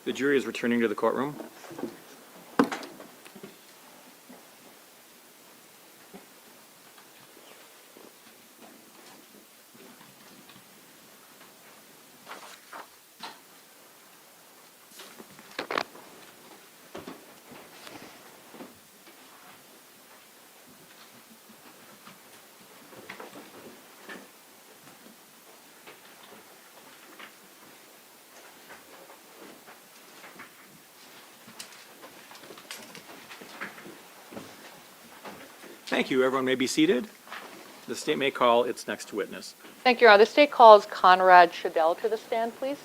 The jury is returning to the courtroom. Thank you. Everyone may be seated. The state may call its next witness. Thank you, Your Honor. The state calls Conrad Shadell to the stand, please.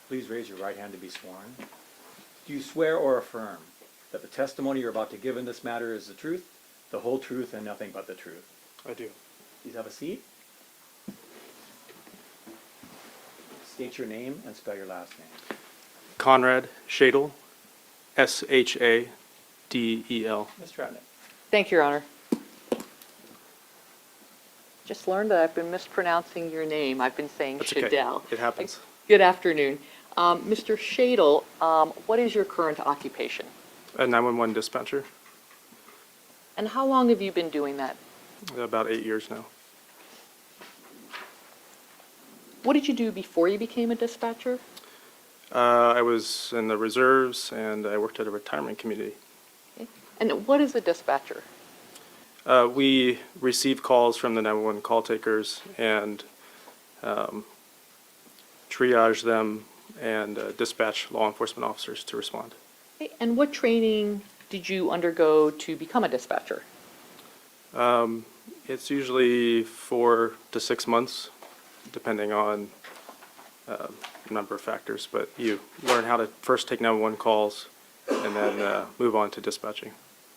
Please raise your right hand to be sworn. Do you swear or affirm that the testimony you're about to give in this matter is the truth, the whole truth, and nothing but the truth? I do. Please have a seat. State your name and spell your last name. Conrad Shadel, Shadel. Ms. Tratnick. Thank you, Your Honor. Just learned that I've been mispronouncing your name. I've been saying That's okay. Shadell. It happens. Good afternoon. Mr. Shadel, what is your current occupation? A 911 dispatcher. And how long have you been doing that? About 8 years now. What did you do before you became a dispatcher? I was in the reserves and I worked at a retirement community. Okay. And what is a dispatcher? We receive calls from the 911 call takers and triage them and dispatch law enforcement officers to respond. Okay. And what training did you undergo to become a dispatcher? It's usually 4 to 6 months, depending on a number of factors, but you learn how to first take 911 calls and then move on to dispatching.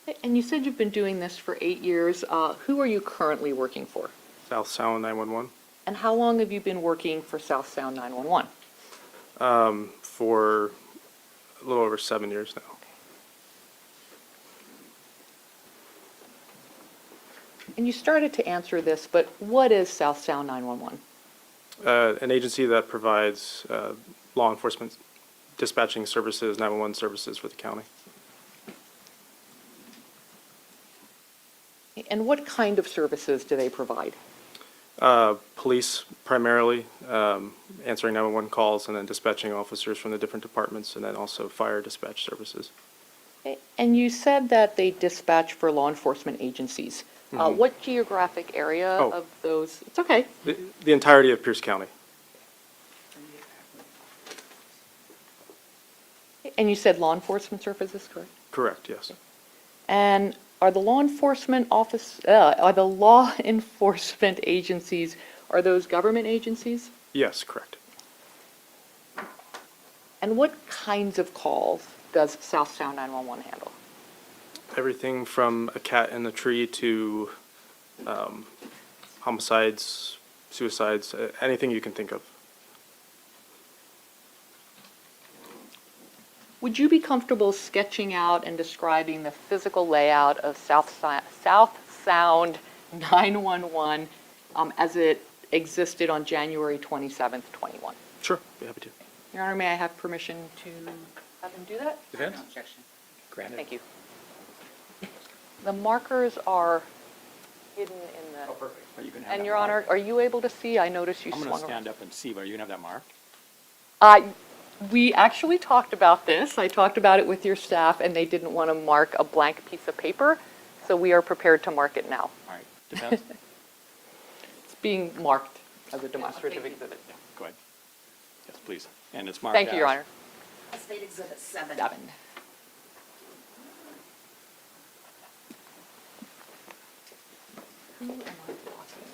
Okay. And you said you've been doing this for 8 years. Who are you currently working for? South Sound 911. And how long have you been working for South Sound 911? For a little over 7 years now. And you started to answer this, but what is South Sound 911? An agency that provides law enforcement dispatching services, 911 services for the county. And what kind of services do they provide? Police primarily, answering 911 calls and then dispatching officers from the different departments, and then also fire dispatch services. Okay. And you said that they dispatch for law enforcement agencies. What geographic area Oh. of those? It's okay. The entirety of Pierce County. And you said law enforcement services, correct? Correct, yes. And are the law enforcement agencies, are those government agencies? Yes, correct. And what kinds of calls does South Sound 911 handle? Everything from a cat in the tree to homicides, suicides, anything you can think of. Would you be comfortable sketching out and describing the physical layout of South Sound 911 as it existed on January 27th, 21? Sure, be happy to. Your Honor, may I have permission to have him do that? Defense? No objection. Granted. Thank you. The markers are hidden in the... Oh, perfect. But you can have And that Your Honor, marked. are you able to see? I noticed you I'm swung going to around. stand up and see, but are you going to have that marked? We actually talked about this. I talked about it with your staff, and they didn't want to mark a blank piece of paper, so we are prepared to mark it now. All right. Defense? It's being marked as a demonstrative exhibit. Go ahead. Yes, please. And it's marked Thank you, Your as- Honor. State Exhibit 7. 7. Who am I blocking?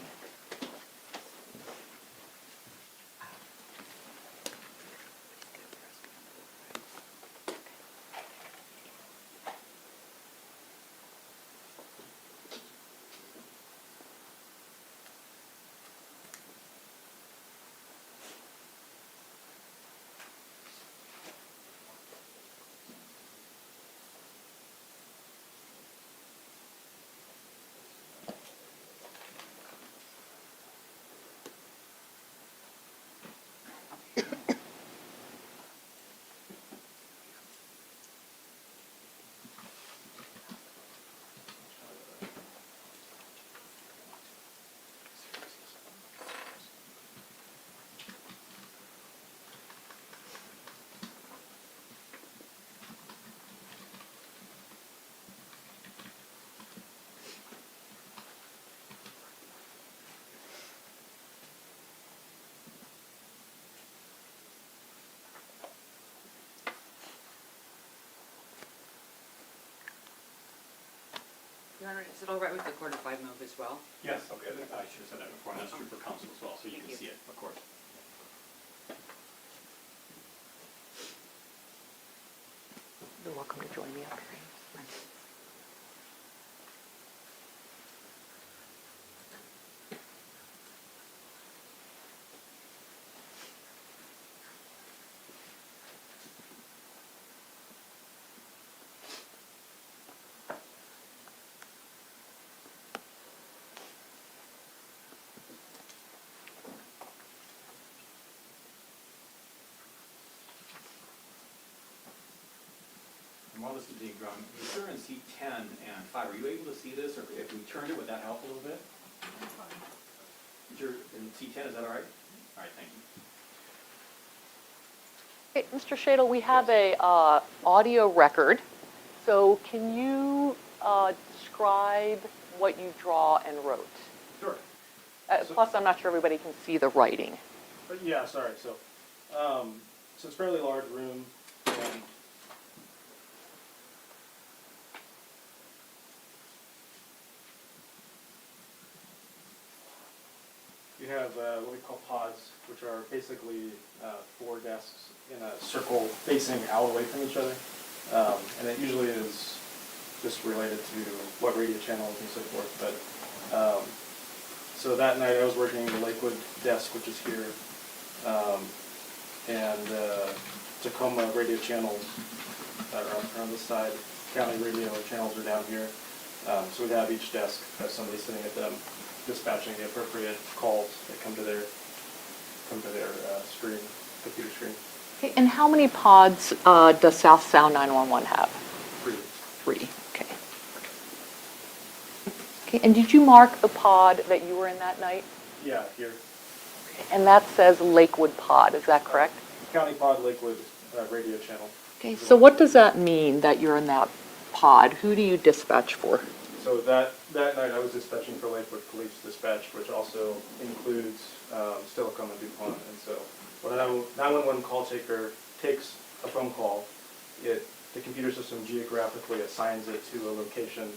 Your Honor, is it all right with the quarter 5 move as well? Yes, okay, I should have said that before, and that's true for council as well, so you Thank can you. see it, of course. You're welcome to join me up here. And while this is being drawn, if you're in seat 10 and 5, are you able to see this, or if we turned it, would that help a little bit? You're in seat 10, is that all right? All right, thank you. Hey, Mr. Shadle, we have a audio record, so can you describe what you draw and wrote? Sure. Plus, I'm not sure everybody can see the writing. But yeah, sorry. So it's a fairly large room, and you have what we call pods, which are basically 4 desks in a circle facing out away from each other. And it usually is just related to what radio channels and so forth. But so that night I was working the Lakewood desk, which is here, and Tacoma radio channels that are on this side. County radio channels are down here. So we'd have each desk have somebody sitting at them, dispatching the appropriate calls that come to their screen, computer screen. Okay, and how many pods does South Sound 911 have? 3. 3, okay. Okay, and did you mark the pod that you were in that night? Yeah, here. And that says Lakewood pod, is that correct? County Pod Lakewood radio channel. Okay, so what does that mean that you're in that pod? Who do you dispatch for? So that night I was dispatching for Lakewood Police Dispatch, which also includes Stillicum and DuPont. And so when a 911 call taker takes a phone call, the computer system geographically assigns it to a location,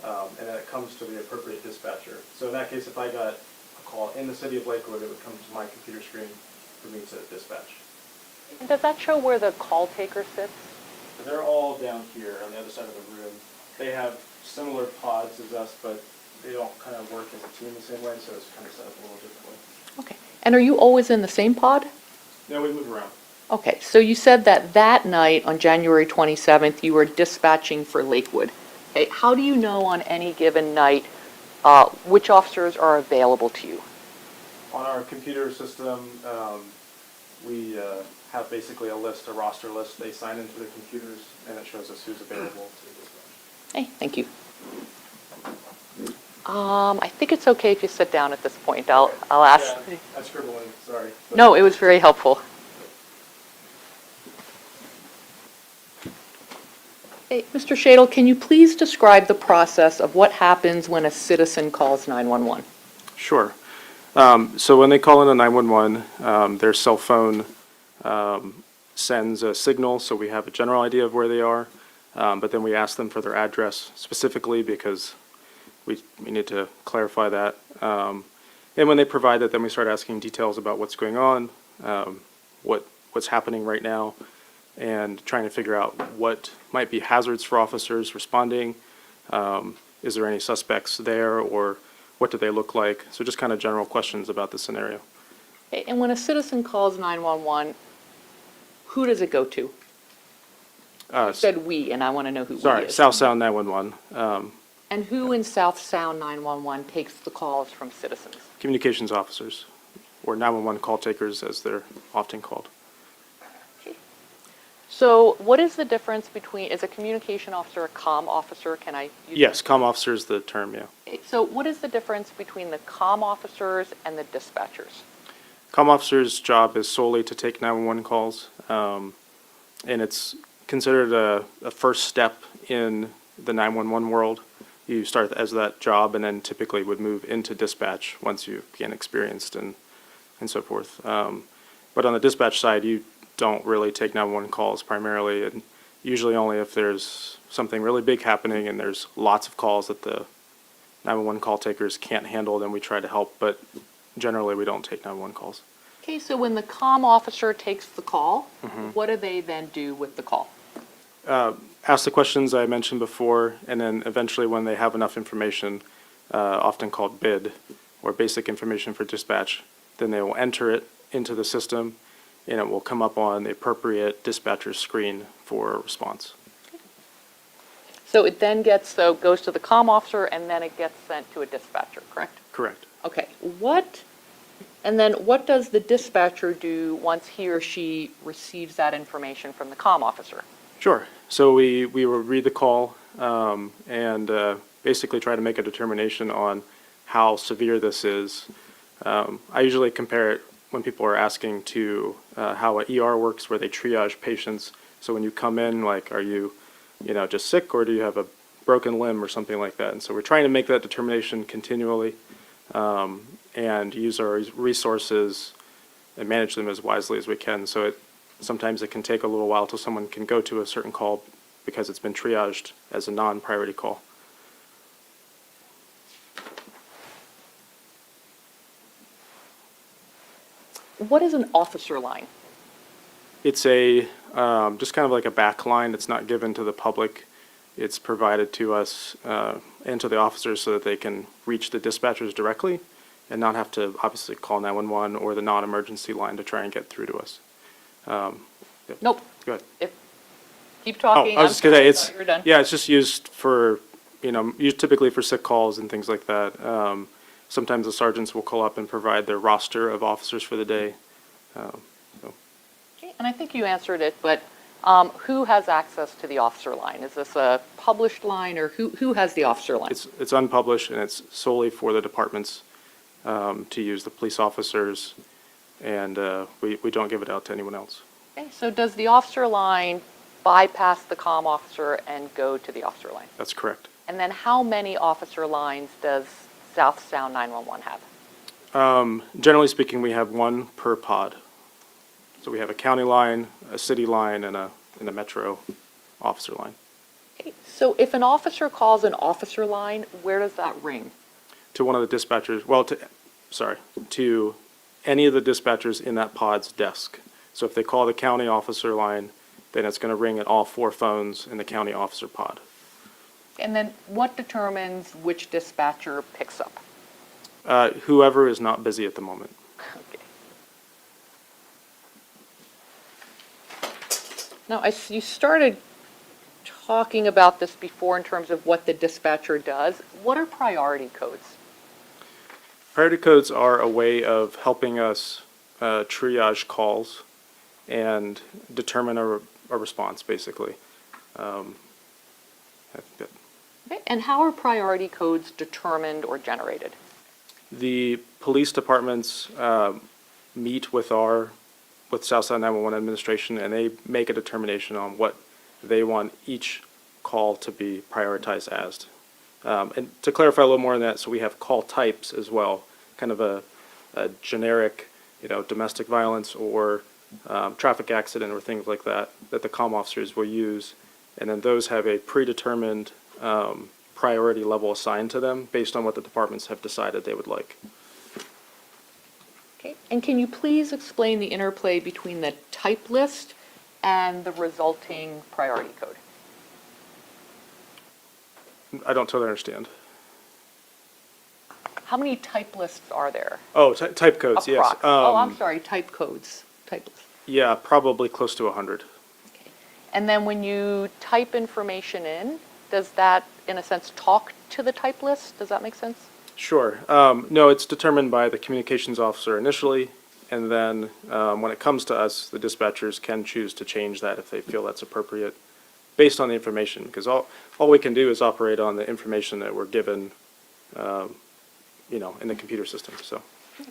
and then it comes to the appropriate dispatcher. So in that case, if I got a call in the city of Lakewood, it would come to my computer screen for me to dispatch. And does that show where the call taker sits? So they're all down here on the other side of the room. They have similar pods as us, but they don't kind of work as a team the same way, so it's kind of set up a little differently. Okay, and are you always in the same pod? No, we move around. Okay, so you said that that night on January 27th, you were dispatching for Lakewood. Okay, how do you know on any given night which officers are available to you? On our computer system, we have basically a roster list. They sign into the computers, and it shows us who's available to dispatch. Hey, thank you. I think it's okay if you sit down at this point. I'll ask. Yeah, I'm scribbling, sorry. No, it was very helpful. Hey, Mr. Shadle, can you please describe the process of what happens when a citizen calls 911? Sure. So when they call in a 911, their cell phone sends a signal, so we have a general idea of where they are. But then we ask them for their address specifically because we need to clarify that. And when they provide that, then we start asking details about what's going on, what's happening right now, and trying to figure out what might be hazards for officers responding. Is there any suspects there, or what do they look like? So just kind of general questions about the scenario. Okay, and when a citizen calls 911, who does it go to? You said "we," and I want to know who "we" Sorry, is. South Sound 911, And who in South Sound 911 takes the calls from citizens? communications officers, or 911 call takers as they're often called. So what is the difference between, is a communication officer a comm officer? Can I use Yes, comm officer is the term, yeah. that? So what is the difference between the comm officers and the dispatchers? Comm officer's job is solely to take 911 calls, and it's considered a first step in the 911 world. You start as that job and then typically would move into dispatch once you gain experienced and so forth. But on the dispatch side, you don't really take 911 calls primarily, and usually only if there's something really big happening and there's lots of calls that the 911 call takers can't handle, then we try to help, but generally we don't take 911 calls. Okay, so when the comm officer takes the call, Mm-hmm. what do they then do with the call? Ask the questions I mentioned before, and then eventually when they have enough information, often called BID, or basic information for dispatch, then they will enter it into the system, and it will come up on the appropriate dispatcher screen for a response. So it then gets, so goes to the comm officer and then it gets sent to a dispatcher, correct? Correct. Okay, and then what does the dispatcher do once he or she receives that information from the comm officer? Sure. So we will read the call and basically try to make a determination on how severe this is. I usually compare it when people are asking to how an ER works, where they triage patients. So when you come in, like, are you, just sick, or do you have a broken limb or something like that? And so we're trying to make that determination continually and use our resources and manage them as wisely as we can. So sometimes it can take a little while till someone can go to a certain call because it's been triaged as a non-priority call. What is an officer line? It's a just kind of like a back line. It's not given to the public. It's provided to us and to the officers so that they can reach the dispatchers directly and not have to obviously call 911 or the non-emergency line to try and get through to us. Nope. Go ahead. Keep Oh, talking. I was just gonna say, I thought you were done. yeah, it's just used for, used typically for sick calls and things like that. Sometimes the sergeants will call up and provide their roster of officers for the day. Okay, and I think you answered it, but who has access to the officer line? Is this a published line, or who has the officer line? It's unpublished, and it's solely for the departments to use, the police officers, and we don't give it out to anyone else. Okay, so does the officer line bypass the comm officer and go to the officer line? That's correct. And then how many officer lines does South Sound 911 have? Generally speaking, we have one per pod. So we have a county line, a city line, and a metro officer line. Okay, so if an officer calls an officer line, where does that ring? To one of the dispatchers, to any of the dispatchers in that pod's desk. So if they call the county officer line, then it's going to ring at all 4 phones in the county officer pod. And then what determines which dispatcher picks up? Whoever is not busy at the moment. Okay. Now, you started talking about this before in terms of what the dispatcher does. What are priority codes? Priority codes are a way of helping us triage calls and determine a response, basically. I think that Okay, and how are priority codes determined or generated? the police departments meet with Southside 911 administration, and they make a determination on what they want each call to be prioritized as. And to clarify a little more on that, so we have call types as well, kind of a generic, domestic violence or traffic accident or things like that the comm officers will use, and then those have a predetermined priority level assigned to them based on what the departments have decided they would like. Okay, and can you please explain the interplay between the type list and the resulting priority code? I don't totally understand. How many type lists are there? Oh, type codes, yes. Approx. Oh, I'm sorry, type codes, type lists. Yeah, probably close to 100. Okay. And then when you type information in, does that, in a sense, talk to the type list? Does that make sense? Sure. No, it's determined by the communications officer initially, and then when it comes to us, the dispatchers can choose to change that if they feel that's appropriate, based on the information, because all we can do is operate on the information that we're given, in the computer system, so.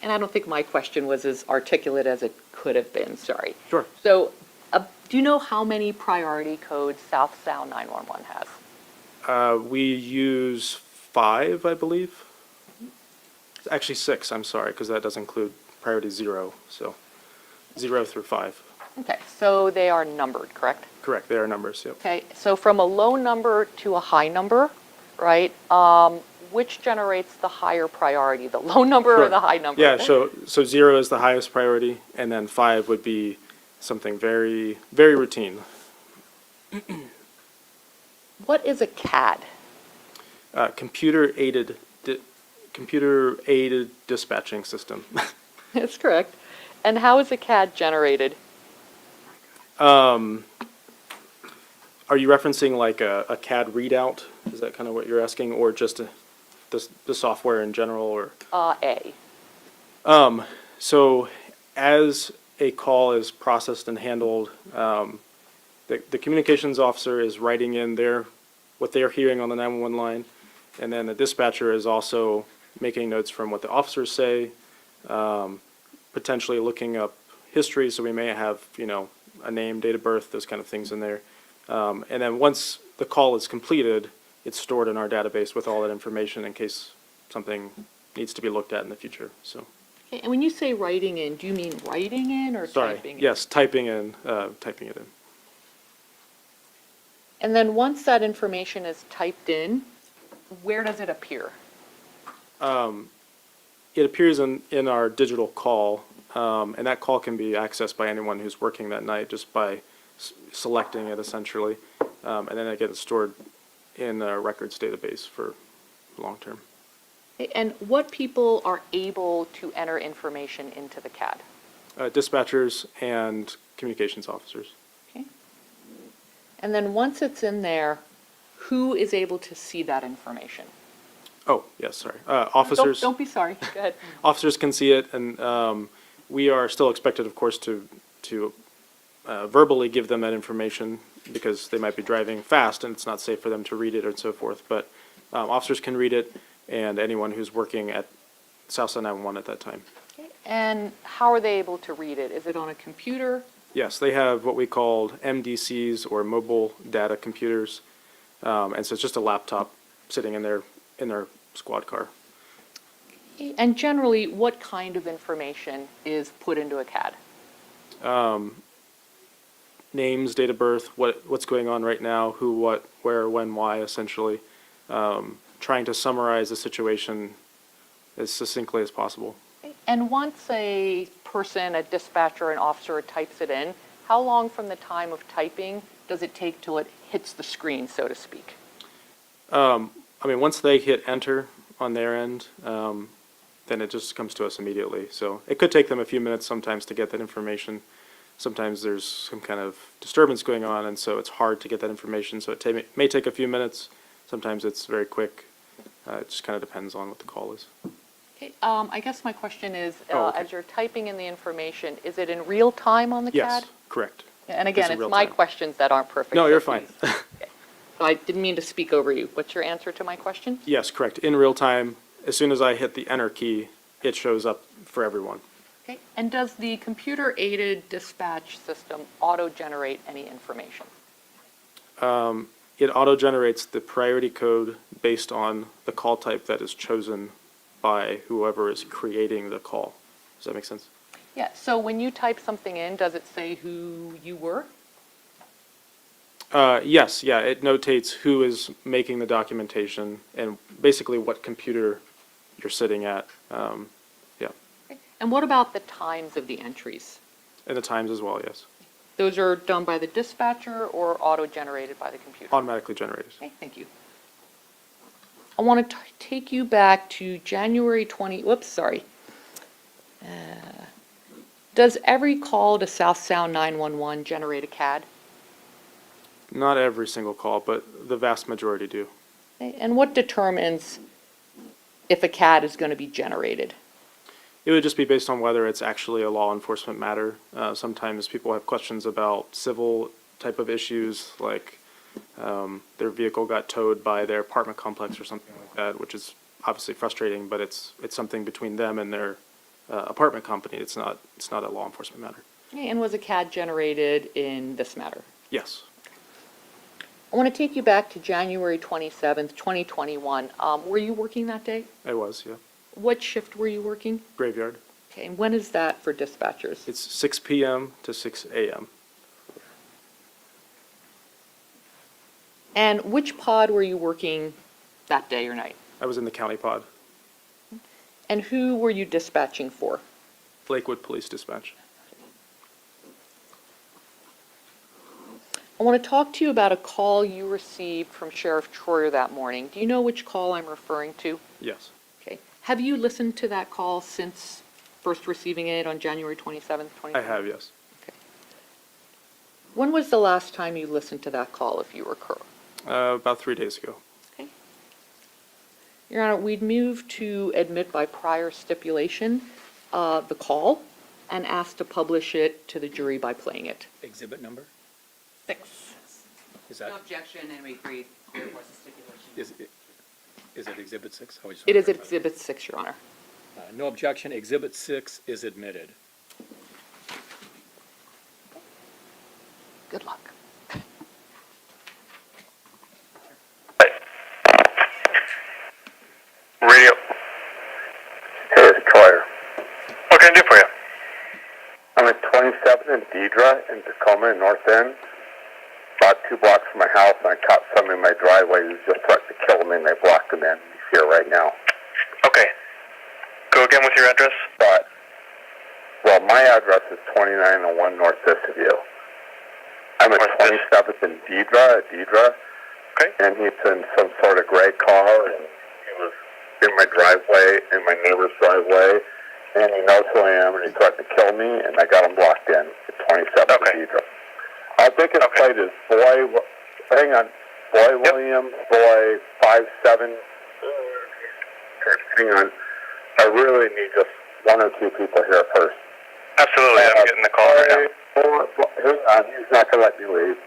And I don't think my question was as articulate as it could have been, sorry. Sure. So, do you know how many priority codes South Sound 911 has? We use 5, I believe. Actually 6, I'm sorry, because that does include priority 0, so 0 through 5. Okay, so they are numbered, correct? Correct, they are numbers, yep. Okay, so from a low number to a high number, right, which generates the higher priority, the low number or Sure. the high number? Yeah, so 0 is the highest priority, and then 5 would be something very, very routine. What is a CAD? Computer-aided dispatching system. That's correct. And how is a CAD generated? Are you referencing like a CAD readout? Is that kind of what you're asking, or just the software in general, or? A. So as a call is processed and handled, the communications officer is writing in what they're hearing on the 911 line, and then the dispatcher is also making notes from what the officers say, potentially looking up history, so we may have, a name, date of birth, those kind of things in there. And then once the call is completed, it's stored in our database with all that information in case something needs to be looked at in the future, so. Okay, and when you say writing in, do you mean writing in or Sorry, typing in? yes, typing it in. And then once that information is typed in, where does it appear? It appears in our digital call, and that call can be accessed by anyone who's working that night just by selecting it essentially, and then it gets stored in a records database for long term. Okay, and what people are able to enter information into the CAD? Dispatchers and communications officers. Okay. And then once it's in there, who is able to see that information? Oh, yes, sorry. Officers. Don't be sorry. Go ahead. Officers can see it, and we are still expected, of course, to verbally give them that information because they might be driving fast and it's not safe for them to read it and so forth. But officers can read it, and anyone who's working at Southside 911 at that time. Okay. And how are they able to read it? Is it on a computer? Yes, they have what we call MDCs, or mobile data computers, and so it's just a laptop sitting in their squad car. And generally, what kind of information is put into a CAD? Names, date of birth, what's going on right now, who, what, where, when, why, essentially. Trying to summarize the situation as succinctly as possible. And once a person, a dispatcher, an officer types it in, how long from the time of typing does it take till it hits the screen, so to speak? Once they hit enter on their end, then it just comes to us immediately. So it could take them a few minutes sometimes to get that information. Sometimes there's some kind of disturbance going on, and so it's hard to get that information. So it may take a few minutes. Sometimes it's very quick. It just kind of depends on what the call is. Okay, I guess my question is, Okay. as you're typing in the information, is it in real time on the CAD? Yes, correct. And again, in it's real my time. questions that aren't perfect. No, so you're fine. please. Okay. So I didn't mean to speak over you. What's your answer to my question? Yes, correct. In real time, as soon as I hit the enter key, it shows up for everyone. Okay. And does the computer-aided dispatch system auto-generate any information? It auto-generates the priority code based on the call type that is chosen by whoever is creating the call. Does that make sense? Yeah, so when you type something in, does it say who you were? Yes, yeah, it notates who is making the documentation and basically what computer you're sitting at. Yeah, And what about the times of the entries? and the times as well, yes. Those are done by the dispatcher or auto-generated by the computer? Automatically generated. Okay, thank you. I want to take you back to January 20, whoops, sorry. Does every call to South Sound 911 generate a CAD? Not every single call, but the vast majority do. Okay, and what determines if a CAD is going to be generated? It would just be based on whether it's actually a law enforcement matter. Sometimes people have questions about civil type of issues, like their vehicle got towed by their apartment complex or something like that, which is obviously frustrating, but it's something between them and their apartment company. It's not a law enforcement matter. Okay, and was a CAD generated in this matter? Yes, I want to take you back to January 27th, 2021. Were you working that day? I was, yeah. What shift were you working? Graveyard. Okay, and when is that for dispatchers? It's 6 p.m. to 6 a.m. And which pod were you working that day or night? I was in the county pod, And who were you dispatching for? Lakewood Police Dispatch. I want to talk to you about a call you received from Sheriff Troyer that morning. Do you know which call I'm referring to? Yes, Okay. Have you listened to that call since first receiving it on January 27th, 2020? I have, yes. Okay. When was the last time you listened to that call, if you recall? About 3 days ago. Okay. Your Honor, we'd move to admit by prior stipulation the call and ask to publish it to the jury by playing it. Exhibit number? 6. Is that, No objection, and we agree. There was a stipulation. is it Exhibit 6? It is Exhibit 6, Your Honor. No objection, Exhibit 6 is admitted. Good luck. Radio. Hey, it's Troyer. What can I do for you? I'm at 27th and Deidre in Tacoma in North End. About 2 blocks from my house, and I caught somebody in my driveway who just threatened to kill me, and they blocked him in. He's here right now. Okay. Go again with your address? Well, my address is 2901 North Vista. I'm at 27th and Deidre. Okay. And he's in some sort of gray car, and he was in my driveway, in my neighbor's driveway, and he knows who I am, and he threatened to kill me, and I got him blocked in at 27th and Deidre. I think his plate is Boy William, Boy 57. Hang on. I really need just 1 or 2 people here first. Absolutely, I'm getting the call right now. Hang on, he's not going to let me leave.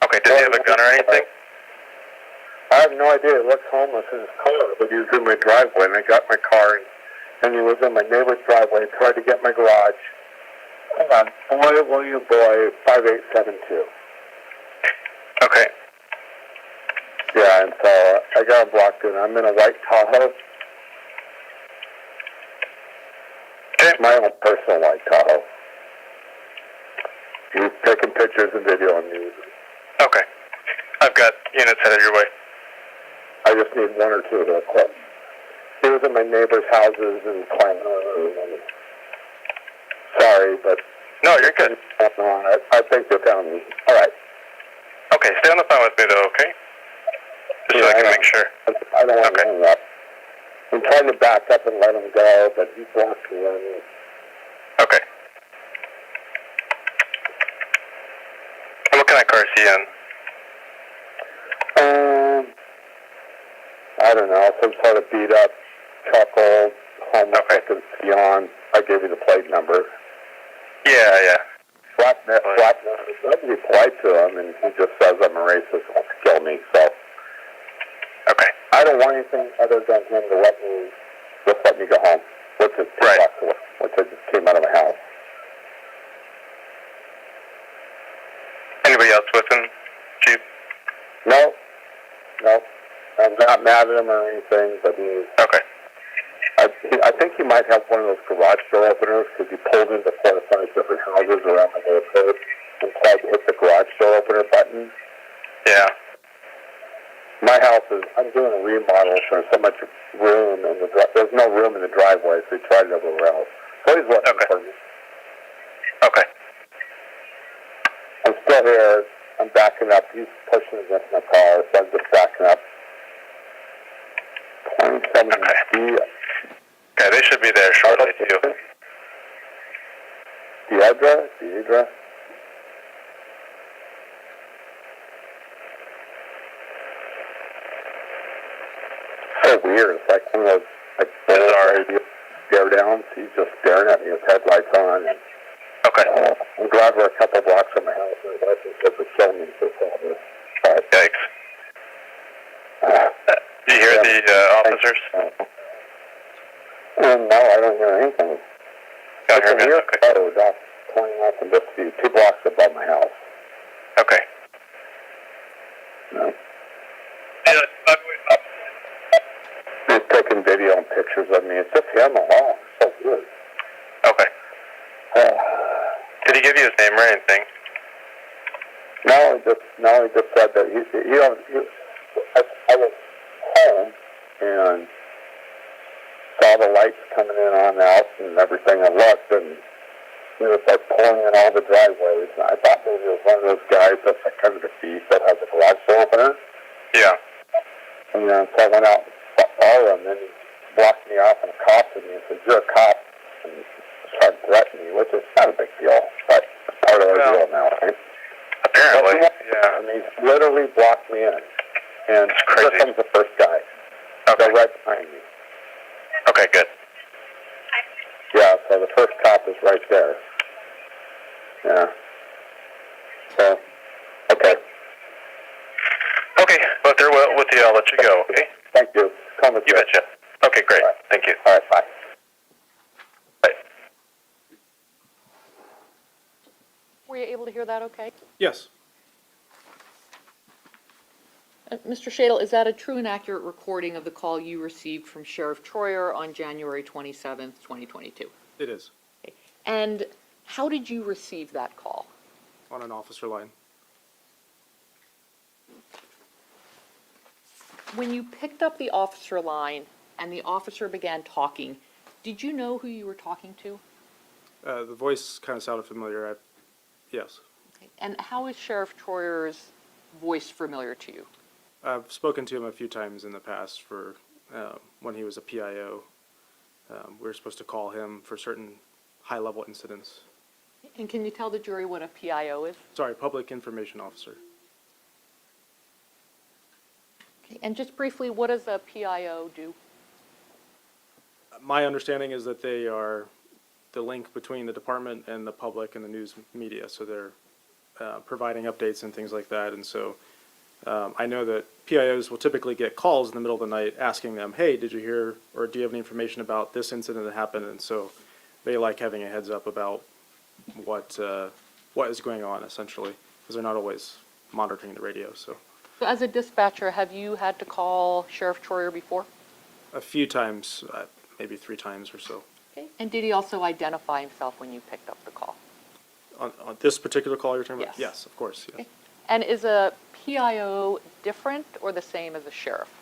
Okay, does he have a gun or anything? I have no idea. He looks homeless in his car, but he was in my driveway, and I got my car, and he was in my neighbor's driveway, tried to get my garage. Hang on. Boy William, Boy 5872. Okay. Yeah, and so I got him blocked in. I'm in a white Tahoe. Okay. My own personal white Tahoe. He's taking pictures and video and news. Okay. I've got units headed your way. I just need 1 or 2 real quick. He was in my neighbor's houses and sorry, but No, you're good. I think they found me. All right. Okay, stay on the phone with me though, okay? Just so I can make sure. I don't want to hang up. I'm trying to back up and let him go, but he blocked me. Okay. What kind of car is he in? I don't know, some sort of beat up, chuckle, homeless looking Sion. I gave you the plate number. Yeah. Flat nobody polite to him, and he just says I'm a racist and wants to kill me, so. Okay. I don't want anything other than him to let me go home, which is 2 blocks away, which I just came out of my house. Anybody else with him, Chief? No. I'm not mad at him or anything, but he's... Okay. I think he might have one of those garage door openers because he pulled into 4 or 5 different houses around the neighborhood and tried to hit the garage door opener button. is, I'm doing a remodel, so there's so much room, and there's no room in the driveway, so he tried it everywhere else. So he's looking Okay. for me. Okay. I'm still here. I'm backing up. He's pushing against my car, so I'm just backing up. 27 Okay. Okay, they should be there shortly too. The address? So weird. It's like one of those, like, Bizarre. stare downs. He's just staring at me with headlights on. And, Okay. I'm glad we're a couple blocks from my house, and his license said to kill me for probably. Yikes. Do you hear the officers? No, I don't hear anything. Got It's a here, weird okay. road off 29th and Bisbee, 2 blocks above my house. Okay. No. Yeah, He's taking video and pictures of me. It's just him alone. So weird. okay. Did he give you his name or anything? No, he just said that I was home and saw the lights coming in on the house and everything. I looked, and he was like pulling in all the driveways. And I thought maybe it was one of those guys that's like kind of a thief that has a garage door opener. Yeah. And so I went out and saw him, and then he blocked me off and accosted me and said, "You're a cop," and started threatening me, which is not a big deal, but it's part of the Well, deal now, right? Apparently, yeah. And he literally blocked me in. And It's crazy. here comes the first guy. Okay. They're right behind me. Okay, good. Yeah, so the first cop is right there. Yeah. So, okay. Okay, well, if they're with you, I'll let you go, okay? Thank you. Come with You me. betcha. Okay, great. All right. Thank you. All right, bye. Bye. Were you able to hear that okay? Yes. Mr. Shadle, is that a true and accurate recording of the call you received from Sheriff Troyer on January 27th, 2022? It is. Okay. And how did you receive that call? On an officer line. When you picked up the officer line and the officer began talking, did you know who you were talking to? The voice kind of sounded familiar. Yes. Okay. And how is Sheriff Troyer's voice familiar to you? I've spoken to him a few times in the past for when he was a PIO. We were supposed to call him for certain high-level incidents. And can you tell the jury what a PIO is? Sorry, Public Information Officer. Okay. And just briefly, what does a PIO do? My understanding is that they are the link between the department and the public and the news media, so they're providing updates and things like that. And so I know that PIOs will typically get calls in the middle of the night asking them, hey, did you hear or do you have any information about this incident that happened? And so they like having a heads up about what is going on, essentially, because they're not always monitoring the radio. So So as a dispatcher, have you had to call Sheriff Troyer before? a few times, maybe 3 times or so. Okay. And did he also identify himself when you picked up the call? On this particular call you're talking about? Yes. Yes, of course. Yes. Okay. And is a PIO different or the same as a sheriff?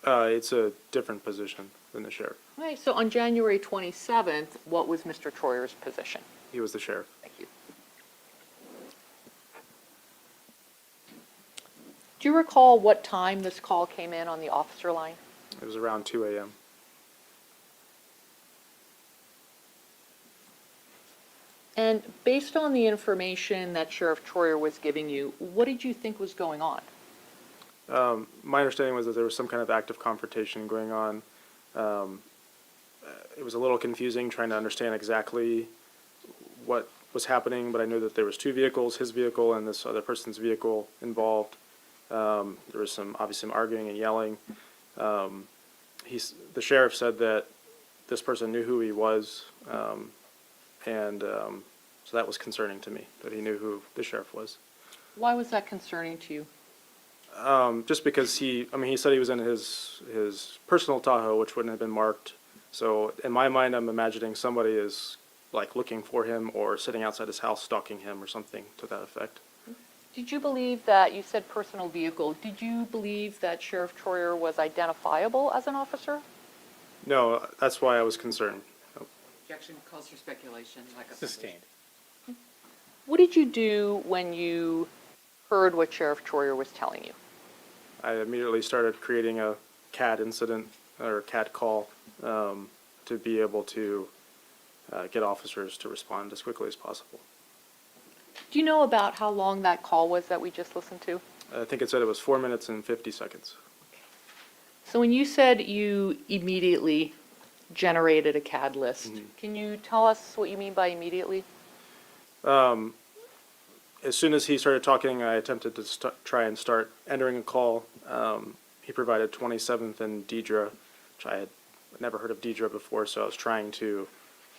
It's a different position than the sheriff. Okay, so on January 27th, what was Mr. Troyer's position? He was the sheriff. Thank you. Do you recall what time this call came in on the officer line? It was around 2 a.m. And based on the information that Sheriff Troyer was giving you, what did you think was going on? My understanding was that there was some kind of active confrontation going on. It was a little confusing trying to understand exactly what was happening, but I knew that there was 2 vehicles, his vehicle and this other person's vehicle involved. There was obviously some arguing and yelling. The sheriff said that this person knew who he was, so that was concerning to me, that he knew who the sheriff was. Why was that concerning to you? Just because he said he was in his personal Tahoe, which wouldn't have been marked. So in my mind, I'm imagining somebody is like looking for him or sitting outside his house stalking him or something to that effect. Did you believe that, you said personal vehicle, did you believe that Sheriff Troyer was identifiable as an officer? No, that's why I was concerned. Objection calls for speculation, like a. Sustained. What did you do when you heard what Sheriff Troyer was telling you? I immediately started creating a CAD incident or CAD call to be able to get officers to respond as quickly as possible. Do you know about how long that call was that we just listened to? I think it said it was 4 minutes and 50 seconds. So when you said you immediately generated a CAD list, can you tell us what you mean by immediately? As soon as he started talking, I attempted to try and start entering a call. He provided 27th and Deidre, which I had never heard of Deidre before, so I was trying to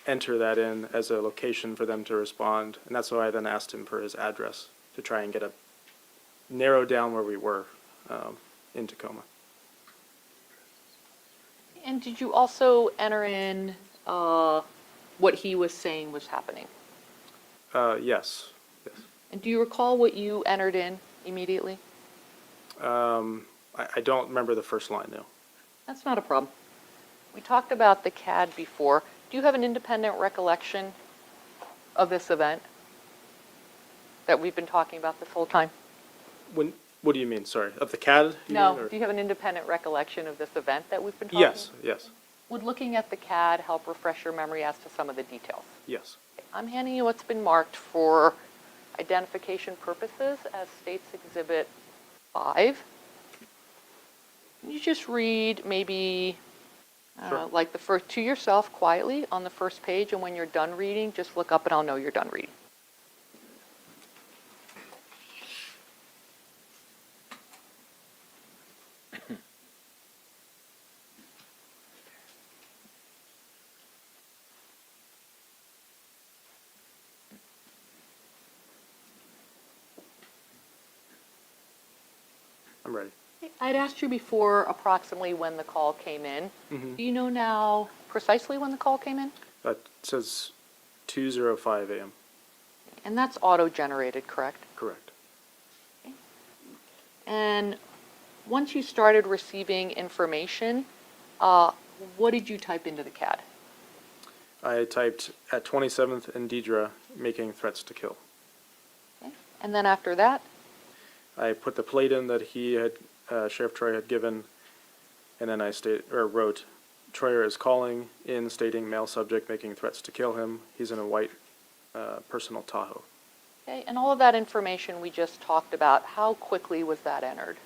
enter that in as a location for them to respond. And that's why I then asked him for his address to try and narrow down where we were in Tacoma. And did you also enter in what he was saying was happening? Yes. And do you recall what you entered in immediately? I don't remember the first line, no. That's not a problem. We talked about the CAD before. Do you have an independent recollection of this event that we've been talking about this whole time? What do you mean, sorry? Of the CAD? you No. mean, or- Do you have an independent recollection of this event that we've been talking about? Yes. Would looking at the CAD help refresh your memory as to some of the details? Yes. I'm handing you what's been marked for identification purposes as States Exhibit 5. Can you just read maybe, Sure. like the first, to yourself quietly on the first page, and when you're done reading, just look up and I'll know you're done reading. I'm ready. I'd asked you before approximately when the call came in. Do you know now precisely when the call came in? It says 2:05 a.m. And that's auto-generated, correct? Correct. And once you started receiving information, what did you type into the CAD? I typed at 27th and Deidre making threats to kill. Okay. And then after that, I put the plate in that he had, Sheriff Troyer had given, and then I wrote, Troyer is calling in stating male subject making threats to kill him. He's in a white personal Tahoe. okay, and all of that information we just talked about, how quickly was that entered?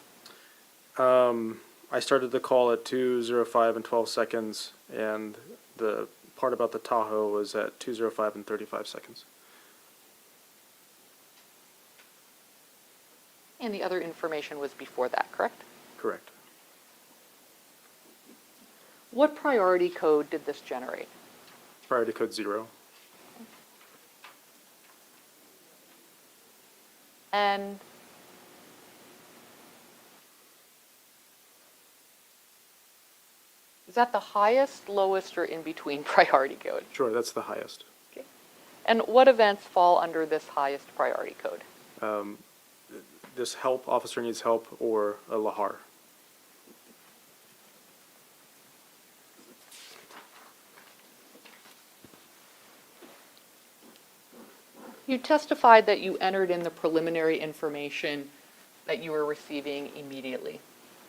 I started the call at 2:05 and 12 seconds, and the part about the Tahoe was at 2:05 and 35 seconds. And the other information was before that, correct? Correct. What priority code did this generate? Priority code 0. And is that the highest, lowest, or in between priority code? Sure, that's the highest. Okay. And what events fall under this highest priority code? This officer needs help, or a lahar. You testified that you entered in the preliminary information that you were receiving immediately.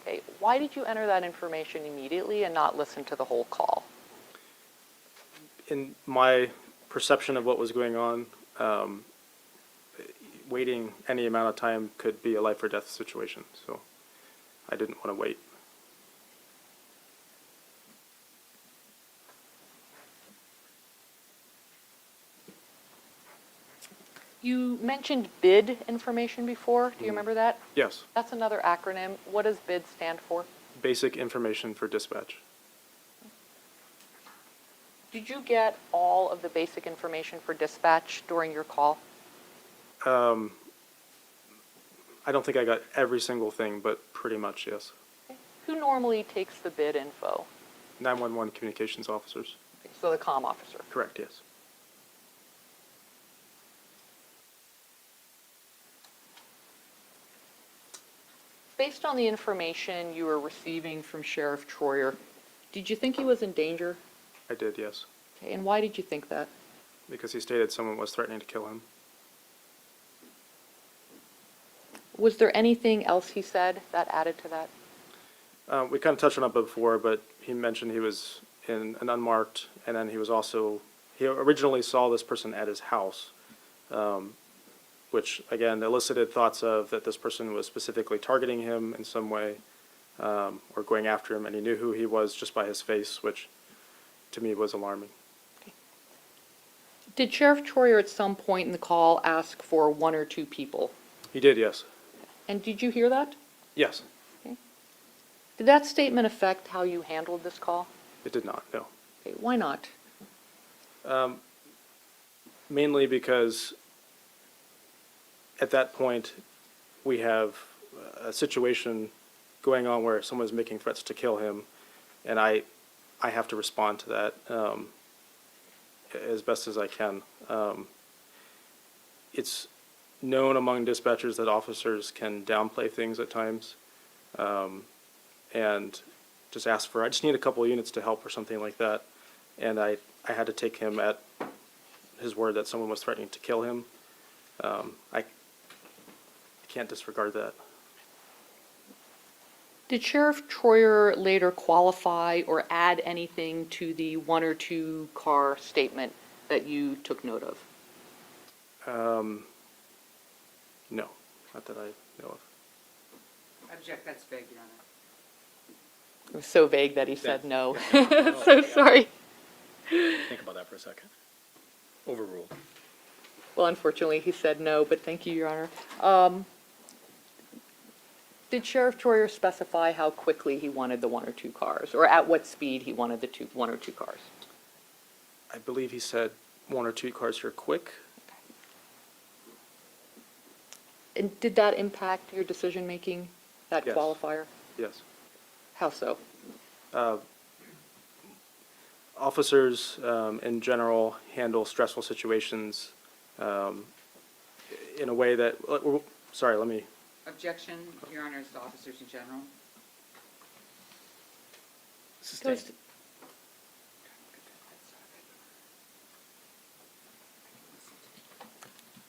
Okay, why did you enter that information immediately and not listen to the whole call? In my perception of what was going on, waiting any amount of time could be a life or death situation, so I didn't want to wait. You mentioned BID information before. Do you remember that? Yes, That's another acronym. What does BID stand for? basic information for dispatch. Did you get all of the basic information for dispatch during your call? I don't think I got every single thing, but pretty much, yes. Okay. Who normally takes the BID info? 911 communications officers. Okay, so the comm officer. Correct, yes. Based on the information you were receiving from Sheriff Troyer, did you think he was in danger? I did, yes, Okay, and why did you think that? because he stated someone was threatening to kill him. Was there anything else he said that added to that? We kind of touched on it before, but he mentioned he was in an unmarked, and then he originally saw this person at his house, which again elicited thoughts of that this person was specifically targeting him in some way, or going after him, and he knew who he was just by his face, which to me was alarming. Did Sheriff Troyer at some point in the call ask for 1 or 2 people? He did, yes. And did you hear that? Yes, Did that statement affect how you handled this call? it did not, no. Okay, why not? Mainly because at that point, we have a situation going on where someone's making threats to kill him, and I have to respond to that as best as I can. It's known among dispatchers that officers can downplay things at times, and just ask for, I just need a couple of units to help or something like that. And I had to take him at his word that someone was threatening to kill him. I can't disregard that. Did Sheriff Troyer later qualify or add anything to the 1 or 2 car statement that you took note of? No, not that I know of. Object, that's vague, Your Honor. It was so vague that he said no. Yeah. So sorry. Think about that for a second. Overruled. Well, unfortunately, he said no, but thank you, Your Honor. Did Sheriff Troyer specify how quickly he wanted the 1 or 2 cars, or at what speed he wanted the 1 or 2 cars? I believe he said 1 or 2 cars here quick. And did that impact your decision-making, that Yes. qualifier? Yes. How so? Officers in general handle stressful situations in a way that, sorry, let me, Objection, Your Honor, is to officers in general. Sustained. Goes-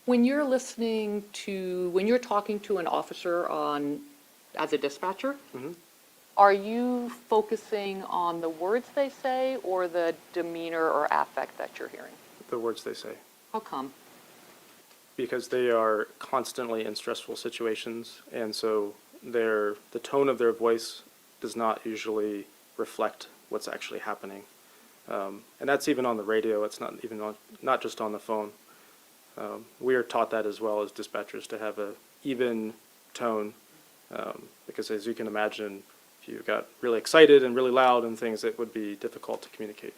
When you're when you're talking to an officer as a dispatcher, Mhm. are you focusing on the words they say or the demeanor or affect that you're hearing? the words they say. How come? Because they are constantly in stressful situations, and so the tone of their voice does not usually reflect what's actually happening. And that's even on the radio, it's not just on the phone. We are taught that as well as dispatchers, to have a even tone, because as you can imagine, if you got really excited and really loud and things, it would be difficult to communicate.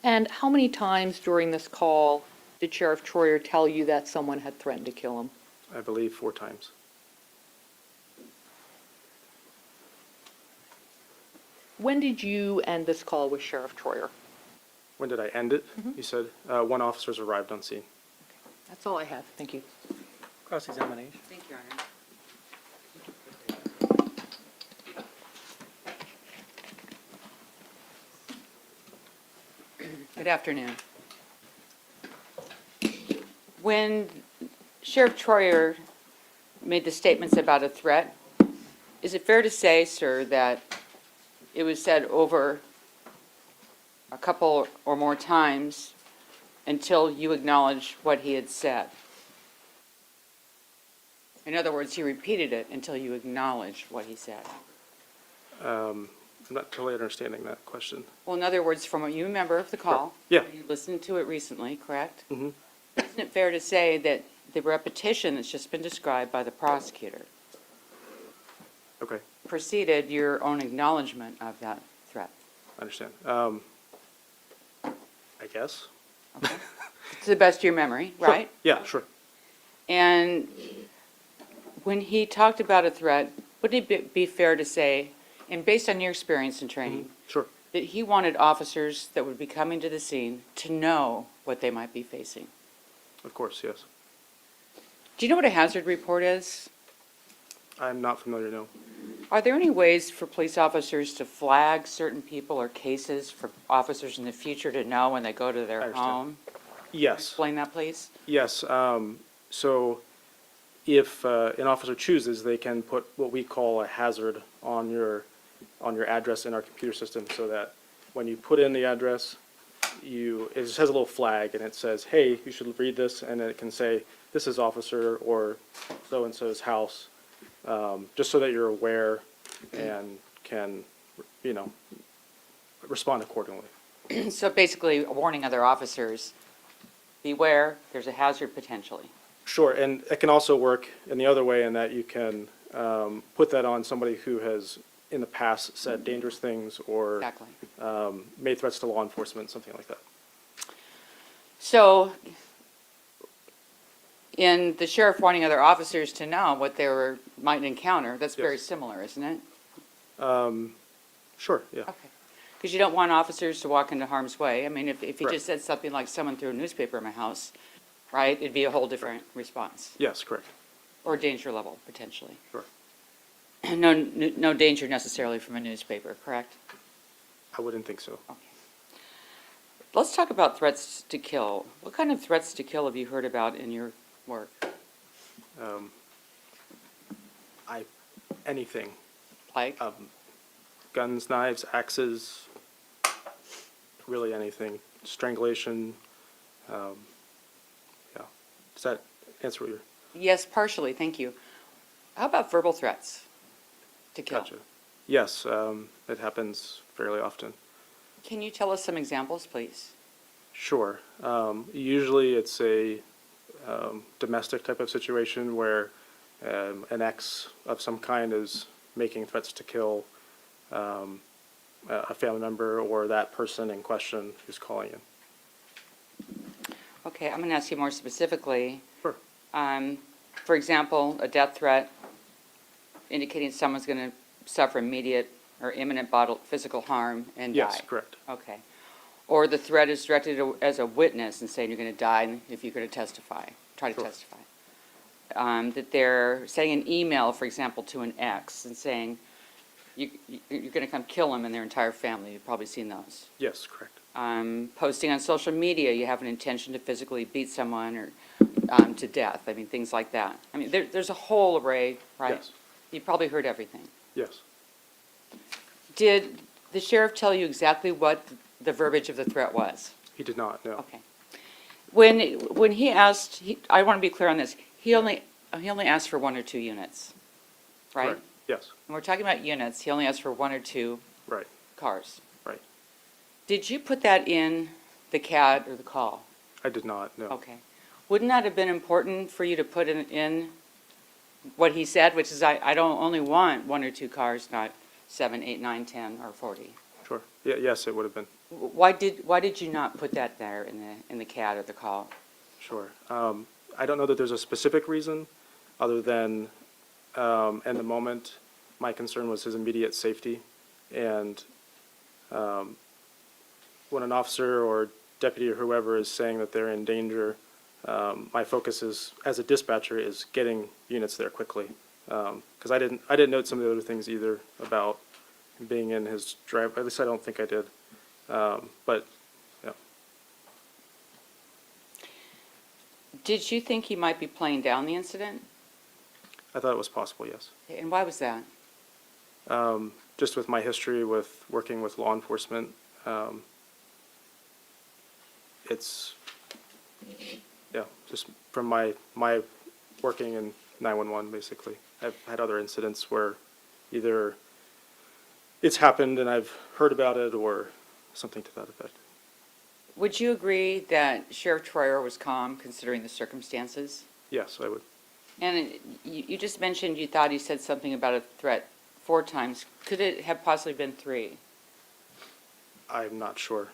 And how many times during this call did Sheriff Troyer tell you that someone had threatened to kill him? I believe 4 times. When did you end this call with Sheriff Troyer? When did I end it? You said 1 officer's arrived on scene. That's all I have. Thank you. Cross-examination. Thank you, Your Honor. Good afternoon. When Sheriff Troyer made the statements about a threat, is it fair to say, sir, that it was said over a couple or more times until you acknowledged what he had said? In other words, he repeated it until you acknowledged what he said. I'm not totally understanding that question. Well, in other words, from what you remember of the call. Yeah. You listened to it recently, correct? Mhm. Isn't it fair to say that the repetition that's just been described by the prosecutor Okay, preceded your own acknowledgement of that threat? I understand. I guess. Okay. To the best of your memory, Sure. right? Yeah, sure. And when he talked about a threat, wouldn't it be fair to say, and based on your experience and training, Sure. that he wanted officers that would be coming to the scene to know what they might be facing? Of course, yes. Do you know what a hazard report is? I'm not familiar, no. Are there any ways for police officers to flag certain people or cases for officers in the future to know when they go to I their understand. home? Yes, Explain that, please. yes. So if an officer chooses, they can put what we call a hazard on your address in our computer system, so that when you put in the address, it just has a little flag, and it says, hey, you should read this, and it can say, this is officer or so-and-so's house, just so that you're aware and can, respond accordingly. So basically, warning other officers, beware, there's a hazard potentially. Sure, and it can also work in the other way, in that you can put that on somebody who has in the past said dangerous things or Exactly. made threats to law enforcement, something like that. So, in the sheriff wanting other officers to know what they might encounter, that's very Yes. similar, isn't it? Sure, yeah. Okay. Because you don't want officers to walk into harm's way. I mean, if you Correct. just said something like someone threw a newspaper in my house, right, it'd be a whole different response. Yes, correct. Or danger level, potentially. Sure. No danger necessarily from a newspaper, correct? I wouldn't think so. Okay. Let's talk about threats to kill. What kind of threats to kill have you heard about in your work? Anything. Like? Guns, knives, axes, really anything. Strangulation. Yeah. Does that answer what you're... Yes, partially, thank you. How about verbal threats to kill? Gotcha. Yes, it happens fairly often. Can you tell us some examples, please? Sure. Usually it's a domestic type of situation where an ex of some kind is making threats to kill a family member or that person in question who's calling in. Okay, I'm going to ask you more specifically. Sure. For example, a death threat indicating someone's going to suffer immediate or imminent bodily physical harm and die. Yes, correct. Okay. Or the threat is directed as a witness and saying you're going to die if you're going to testify, try to Sure. testify. That they're sending an email, for example, to an ex and saying you're going to come kill him and their entire family. You've probably seen those. Yes, correct. Posting on social media, you have an intention to physically beat someone or to death. I mean, things like that. I mean, there's a whole array, right? Yes. You probably heard everything. Yes. Did the sheriff tell you exactly what the verbiage of the threat was? He did not, no. Okay. When he asked, I want to be clear on this, he only asked for 1 or 2 units, right? Correct. Yes, When we're talking about units, he only asked for 1 or 2 right, cars. right. Did you put that in the CAD or the call? I did not, no. Okay. Wouldn't that have been important for you to put in what he said, which is I don't only want 1 or 2 cars, not 7, 8, 9, 10, or 40? Sure. Yeah, yes, it would have been. Why did you not put that there in the CAD or the call? Sure. I don't know that there's a specific reason, other than, in the moment, my concern was his immediate safety. And when an officer or deputy or whoever is saying that they're in danger, my focus is, as a dispatcher, is getting units there quickly. Because I didn't note some of the other things either about being in his drive. At least I don't think I did. But yeah. Did you think he might be playing down the incident? I thought it was possible, yes. And why was that? Just with my history with working with law enforcement, it's, yeah, just from my working in 911, basically. I've had other incidents where either it's happened and I've heard about it or something to that effect. Would you agree that Sheriff Troyer was calm considering the circumstances? Yes, I would. And you just mentioned you thought he said something about a threat 4 times. Could it have possibly been 3? I'm not sure.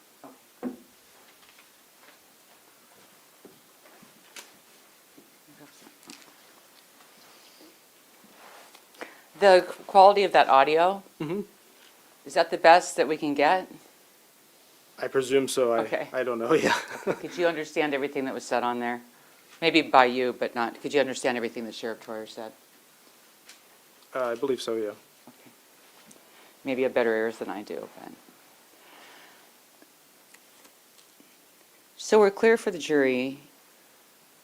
The quality of that audio, Mhm. is that the best that we can get? I presume so. Okay. I don't know, yeah. Could you understand everything that was said on there? Maybe by you, but not, could you understand everything that Sheriff Troyer said? I believe so, yeah. Okay. Maybe a better ears than I do, but. So we're clear for the jury,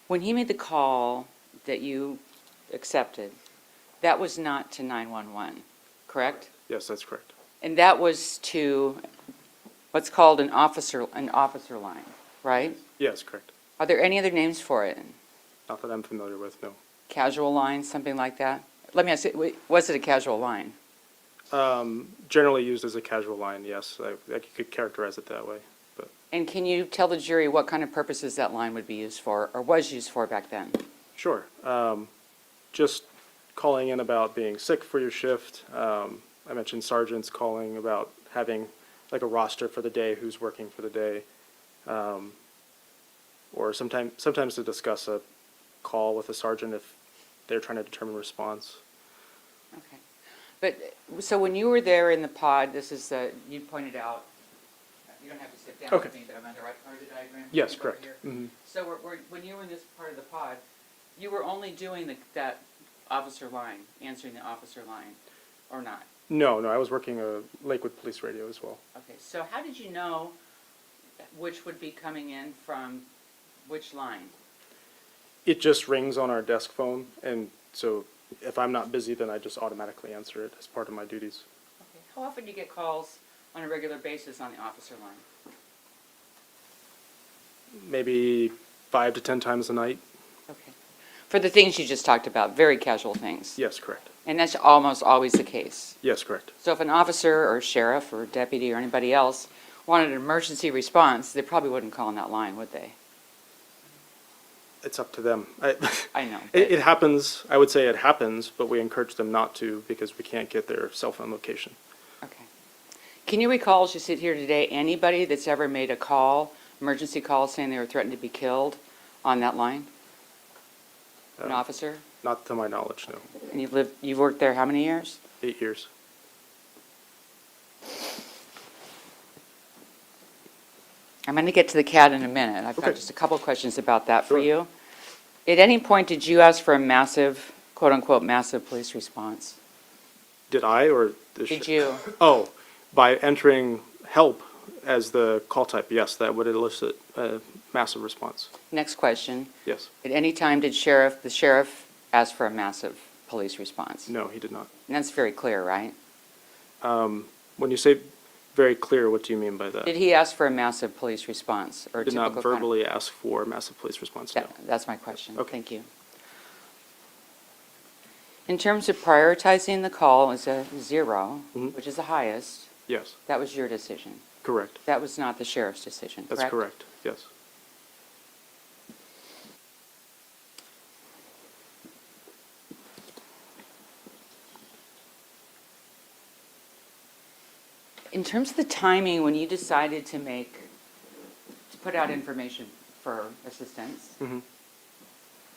when he made the call that you accepted, that was not to 911, correct? Yes, that's correct. And that was to what's called an officer line, right? Yes, correct. Are there any other names for it? Not that I'm familiar with, no. Casual line, something like that? Let me ask you, was it a casual line? Generally used as a casual line, yes. I could characterize it that way, but And can you tell the jury what kind of purposes that line would be used for, or was used for back then? sure. Just calling in about being sick for your shift. I mentioned sergeants calling about having like a roster for the day, who's working for the day. Or sometimes to discuss a call with a sergeant if they're trying to determine response. Okay. But, so when you were there in the pod, this is, you pointed out, you don't have to sit down with Okay. me, but I'm on the right part of the diagram? Yes, Over correct. here. Mhm. So when you were in this part of the pod, you were only doing that officer line, answering the officer line, or not? No, I was working a Lakewood Police Radio as well. Okay, so how did you know which would be coming in from which line? It just rings on our desk phone, and so if I'm not busy, then I just automatically answer it as part of my duties. Okay. How often do you get calls on a regular basis on the officer line? Maybe 5 to 10 times a night. Okay. For the things you just talked about, very casual things? Yes, correct. And that's almost always the case? Yes, correct. So if an officer or sheriff or deputy or anybody else wanted an emergency response, they probably wouldn't call on that line, would they? It's up to them. I know. It happens, I would say it happens, but we encourage them not to because we can't get their cell phone location. Okay. Can you recall, as you sit here today, anybody that's ever made a call, emergency call, saying they were threatened to be killed on that line? An officer? Not to my knowledge, no. And you've worked there how many years? 8 years. I'm going to get to the CAD in a minute. I've got Okay. just a couple questions about that for Sure. you. At any point, did you ask for a massive, quote-unquote, massive police response? Did I or the Did you? Oh, by entering help as the call type, yes, that would elicit a massive response. Next question. Yes. At any time, did the sheriff ask for a massive police response? No, he did not. And that's very clear, right? When you say very clear, what do you mean by that? Did he ask for a massive police response or a Did not typical kind of- verbally ask for massive police response, no. That's my question. Okay. Thank you. In terms of prioritizing the call as a 0, Mhm. which is the highest, Yes, that was your decision. correct. That was not the sheriff's decision, correct? That's correct, yes. In terms of the timing, when you decided to put out information for assistance, Mhm.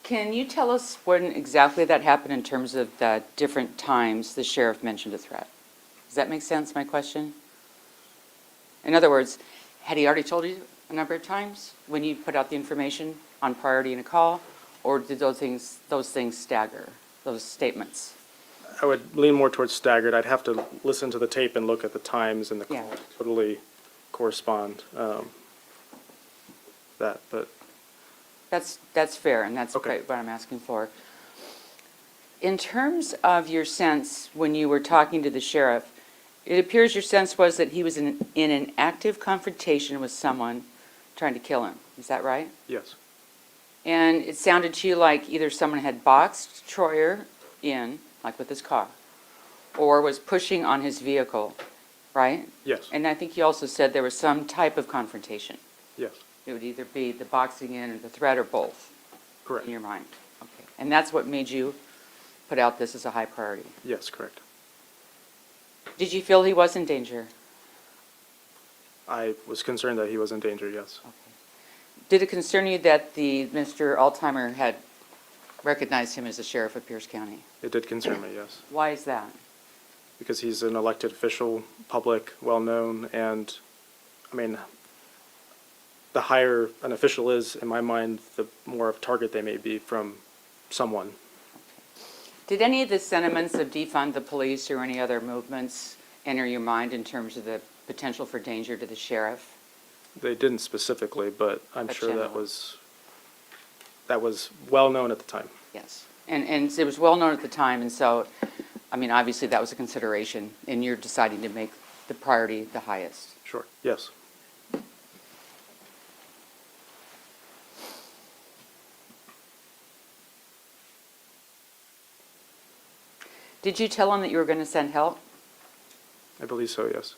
can you tell us when exactly that happened in terms of the different times the sheriff mentioned a threat? Does that make sense, my question? In other words, had he already told you a number of times when you put out the information on priority in a call, or did those things stagger, those statements? I would lean more towards staggered. I'd have to listen to the tape and look at the times and the Yeah. call to totally correspond that, but That's fair, and that's Okay. what I'm asking for. In terms of your sense when you were talking to the sheriff, it appears your sense was that he was in an active confrontation with someone trying to kill him. Is that right? yes, And it sounded to you like either someone had boxed Troyer in, like with his car, or was pushing on his vehicle, right? yes, And I think you also said there was some type of confrontation. yes, It would either be the boxing in or the threat or both. correct. In your mind? Okay. And that's what made you put out this as a high priority? Yes, correct. Did you feel he was in danger? I was concerned that he was in danger, yes. Okay. Did it concern you that Mr. Altheimer had recognized him as the sheriff of Pierce County? It did concern me, yes. Why is that? Because he's an elected official, public, well-known, and, I mean, the higher an official is, in my mind, the more of a target they may be from someone. Did any of the sentiments of defund the police or any other movements enter your mind in terms of the potential for danger to the sheriff? They didn't specifically, but I'm But sure that generally. was well known at the time. Yes. And it was well known at the time, and so, I mean, obviously that was a consideration, and you're deciding to make the priority the highest. Sure, yes. Did you tell him that you were going to send help? I believe so, yes.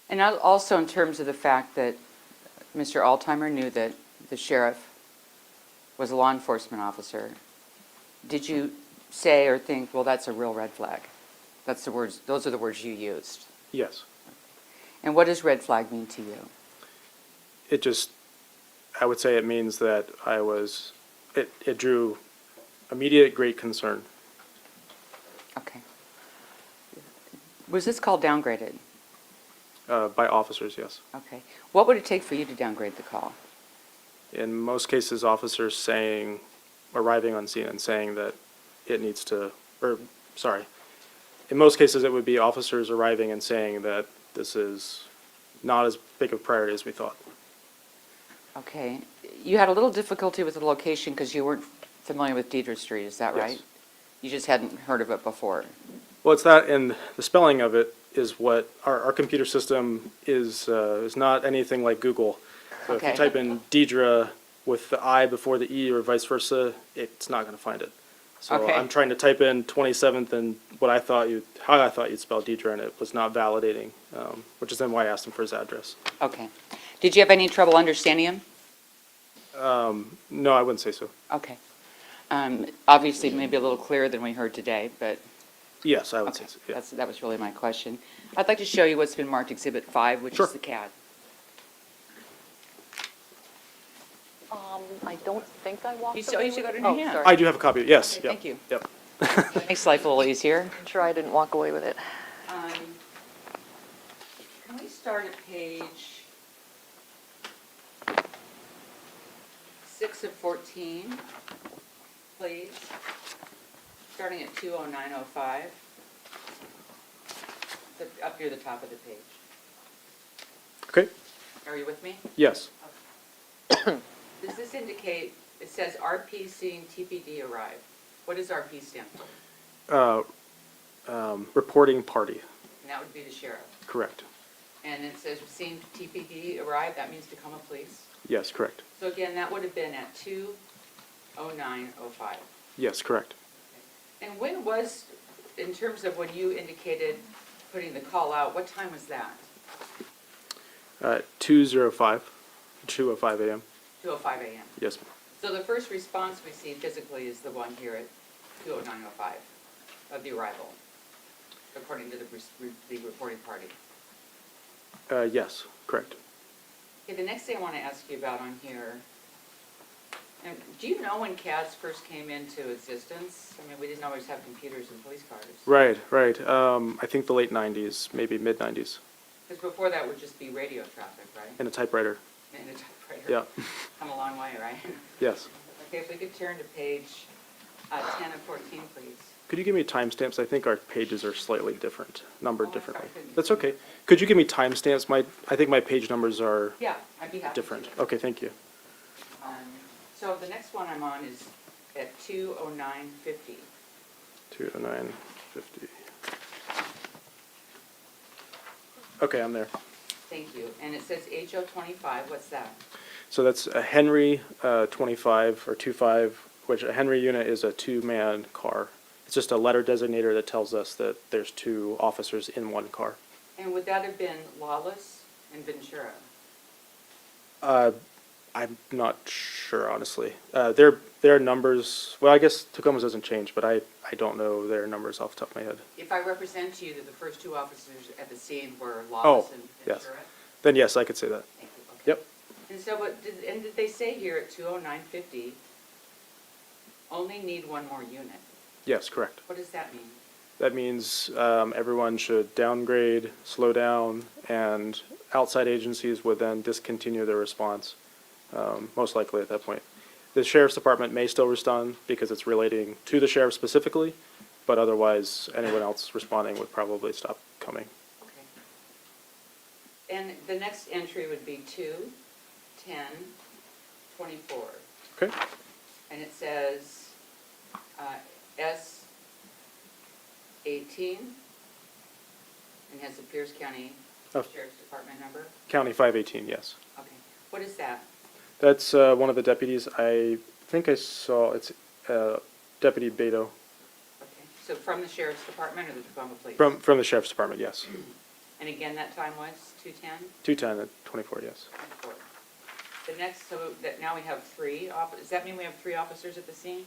And also in terms of the fact that Mr. Altimer knew that the sheriff was a law enforcement officer, did you say or think, well, that's a real red flag? That's the words, those are the words you used. Yes. And what does red flag mean to you? It just, I would say it means that it drew immediate great concern. Okay. Was this call downgraded? By officers, yes. Okay. What would it take for you to downgrade the call? In most cases, officers arriving on scene and saying that it needs to, in most cases, it would be officers arriving and saying that this is not as big a priority as we thought. Okay. You had a little difficulty with the location because you weren't familiar with Deidre Street, is that Yes. right? You just hadn't heard of it before. Well, it's that, and the spelling of it is what, our computer system is not anything like Google. So if Okay. you type in Deidre with the I before the E or vice versa, it's not going to find it. So Okay. I'm trying to type in 27th and how I thought you'd spell Deidre, and it was not validating, which is then why I asked him for his address. Okay. Did you have any trouble understanding him? No, I wouldn't say so. Okay. Obviously, maybe a little clearer than we heard today, but Yes, I would okay, say so, yeah. that was really my question. I'd like to show you what's been marked Exhibit 5, which Sure. is the CAD. I don't think I walked You away still got it in with- your hand. sorry. I do have a copy, yes. Okay, Yep, thank you. Yep. Makes life a little easier. I'm sure I didn't walk away with it. Can we start at page 6 of 14, please? Starting at 20905. Up near the top of the page. Okay, Are you with me? yes. Does this indicate, it says RP seeing TPD arrive. What does RP stand for? Reporting party, And that would be the sheriff. correct. And it says seeing TPD arrive, that means Tacoma Police. Yes, correct. So again, that would have been at 20905. Yes, correct. And when was, in terms of when you indicated putting the call out, what time was that? 2:05 a.m. 2:05 a.m. Yes, ma'am. So the first response we see physically is the one here at 20905 of the arrival, according to the reporting party. Yes, correct. Okay, the next thing I want to ask you about on here, and do you know when CADs first came into existence? I mean, we didn't always have computers in police cars. Right, right. I think the late 90s, maybe mid 90s, Because before that would just be radio traffic, right? and a typewriter. And a typewriter. Yeah. Come a long way, right? Yes. Okay, if we could turn to page 10 of 14, please. Could you give me timestamps? I think our pages are slightly different, numbered Oh, differently. sorry. That's okay. Could you give me timestamps? I think my page numbers are Yeah, I'd be happy to. different. Okay, thank you. So the next one I'm on is at 20950. 20950. Okay, I'm there. Thank you. And it says HO 25, what's that? So that's a Henry 25 or 25, which a Henry unit is a two-man car. It's just a letter designator that tells us that there's two officers in one car. And would that have been Lawless and Ventura? I'm not sure, honestly. Their numbers, well, I guess Tacoma's doesn't change, but I don't know their numbers off the top of my head. If I represent to you that the first two officers at the scene were Oh, Lawless and yes. Ventura? Then yes, I could say that. Thank you. Okay. Yep. And so did they say here at 20950, only need one more unit? Yes, correct. What does that mean? That means everyone should downgrade, slow down, and outside agencies would then discontinue their response. most likely at that point. The sheriff's department may still respond because it's relating to the sheriff specifically, but otherwise, anyone else responding would probably stop coming. Okay. And the next entry would be 2/10/24. Okay? And it says S18, and has the Pierce County Oh. Sheriff's Department number. County 518, yes. Okay. What is that? That's one of the deputies. I think I saw, it's Deputy Beto Okay. So from the Sheriff's Department or the Tacoma Police? from the sheriff's department, yes. And again, that time was 2:10? 210 and 24, yes. 24. The next, so that now we have three, does that mean we have three officers at the scene?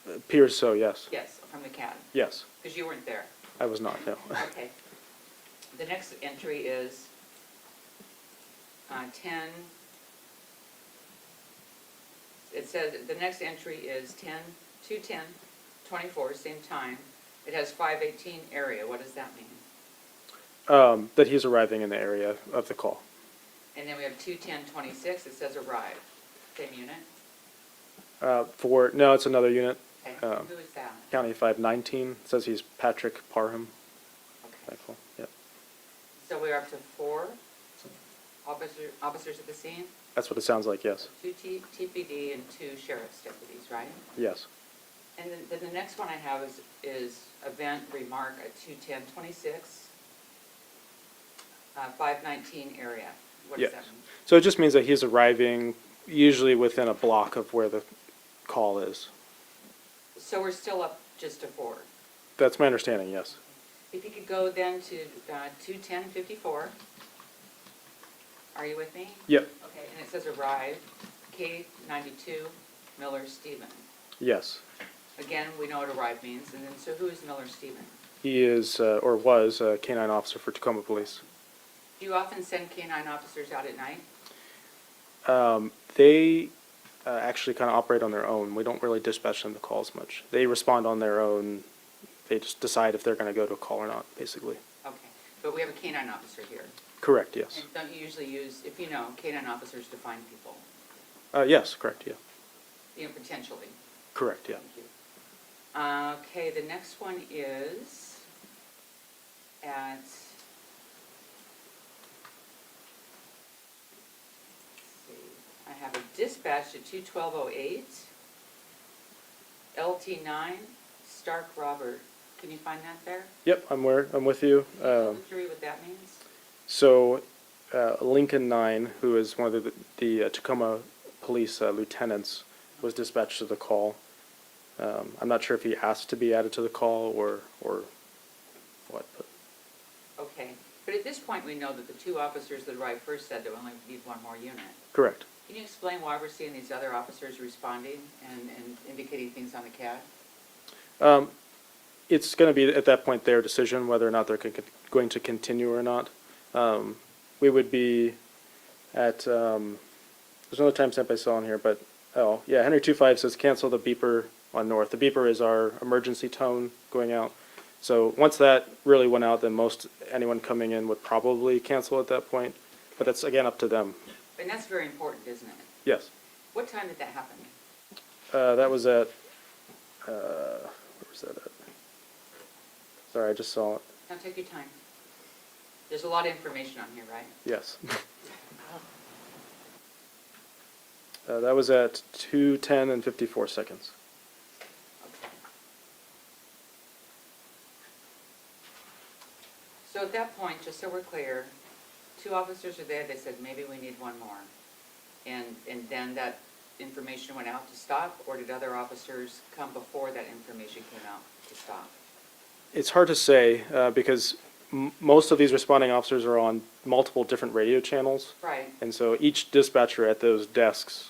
Appears so, yes. Yes, from the CAD, Yes, because you weren't there. I was not, no. Okay. The next entry is 10, it says, the next entry is 2/10/24, same time. It has 518 area, what does that mean? That he's arriving in the area of the call. And then we have 2/10/26, it says arrive, same unit? No, it's another unit. Okay, who is that? County 519, says he's Patrick Parham. Okay, Yep. so we're up to 4 officers at the scene? That's what it sounds like, yes. 2 TPD and 2 sheriff's deputies, right? Yes. And then the next one I have is event remark at 2/10/26, 519 area. What does Yes. that mean? So it just means that he's arriving usually within a block of where the call is. So we're still up just to 4. That's my understanding, yes. If you could go then to 2/10/54. Are you with me? Yep, Okay, and it says arrive, K92, Miller Stephen. yes. Again, we know what arrive means, and then, so who is Miller Stephen? He is, or was, a K-9 officer for Tacoma Police. Do you often send K-9 officers out at night? They actually kind of operate on their own. We don't really dispatch them to calls much. They respond on their own. They just decide if they're going to go to a call or not, basically. Okay, but we have a K-9 officer here. Correct, yes. And don't you usually use, if you know, K-9 officers to find people, Yes, correct, yeah. potentially? Correct, yeah. Thank you. Okay, the next one is at, let's see, I have a dispatch at 2/12/08, LT9, Stark Robert. Can you find that there? Yep, I'm with you. Can you tell the jury what that means? So, Lincoln 9, who is one of the Tacoma Police lieutenants, was dispatched to the call. I'm not sure if he asked to be added to the call or what, but Okay, but at this point, we know that the 2 officers that arrived first said they only need 1 more unit. correct. Can you explain why we're seeing these other officers responding and indicating things on the CAD? It's going to be at that point their decision whether or not they're going to continue or not. We would be at, there's another timestamp I saw in here, but, oh, yeah, Henry 2.5 says cancel the beeper on north. The beeper is our emergency tone going out. So once that really went out, then anyone coming in would probably cancel at that point. But that's, again, up to them. And that's very important, isn't it? Yes. What time did that happen? That was at, where was that at? Sorry, I just saw it. Now take your time. There's a lot of information on here, right? Yes. That was at 2:10 and 54 seconds. Okay. So at that point, just so we're clear, 2 officers are there, they said, maybe we need 1 more. And then that information went out to stop, or did other officers come before that information came out to stop? It's hard to say because most of these responding officers are on multiple different radio channels. Right. And so each dispatcher at those desks,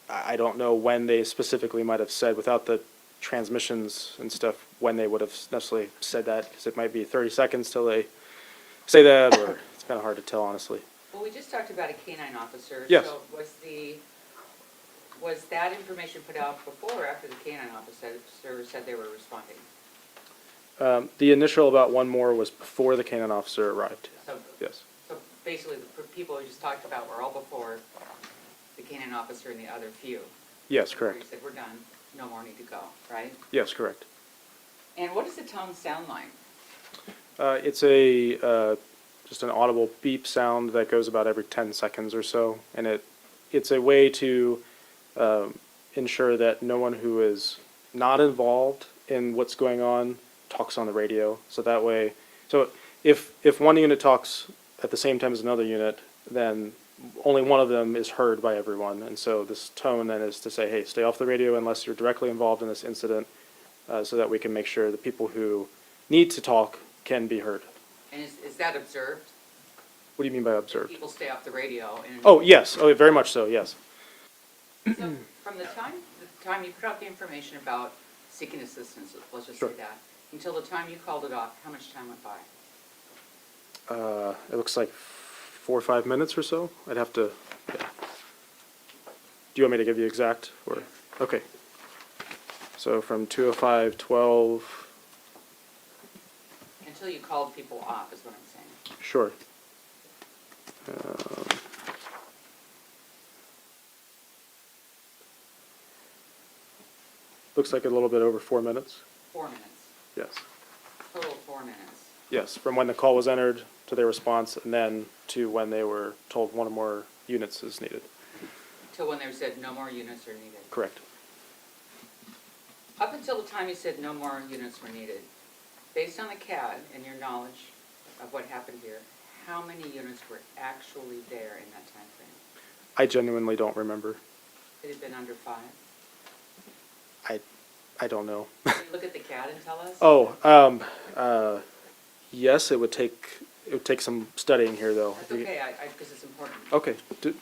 I don't know when they specifically might have said, without the transmissions and stuff, when they would have necessarily said that, because it might be 30 seconds till they say that, or it's kind of hard to tell, honestly. Well, we just talked about a K-9 officer. Yes. So was that information put out before or after the K-9 officer said they were responding? The initial about 1 more was before the canine officer arrived. So, Yes. so basically the people we just talked about were all before the canine officer and the other few. Yes, Where you correct. said, we're done, no more need to go, right? Yes, correct. And what does the tone sound like? It's just an audible beep sound that goes about every 10 seconds or so, and it's a way to ensure that no one who is not involved in what's going on talks on the radio. So that way, if one unit talks at the same time as another unit, then only one of them is heard by everyone. And so this tone then is to say, hey, stay off the radio unless you're directly involved in this incident, so that we can make sure the people who need to talk can be heard. And is that observed? What do you mean by That observed? people stay off the radio and? Oh, yes. Oh, very much so, yes. So from the time you put out the information about seeking assistance, let's just say Sure. that, until the time you called it off, how much time went by? It looks like 4 or 5 minutes or so. I'd have to, yeah. Do you want me to give you exact, or? Yes. Okay. So from 2:05:12, Until you called people off, is what I'm saying. sure. Looks like a little bit over 4 minutes. 4 minutes, Yes. total 4 minutes. Yes, from when the call was entered to their response, and then to when they were told one or more units is needed. Till when they said no more units are needed. Correct. Up until the time you said no more units were needed, based on the CAD and your knowledge of what happened here, how many units were actually there in that time frame? I genuinely don't remember. It had been under 5? I don't know. Can you look at the CAD and tell us? Oh, yes, it would take some studying here, though. That's okay, because it's important. Okay,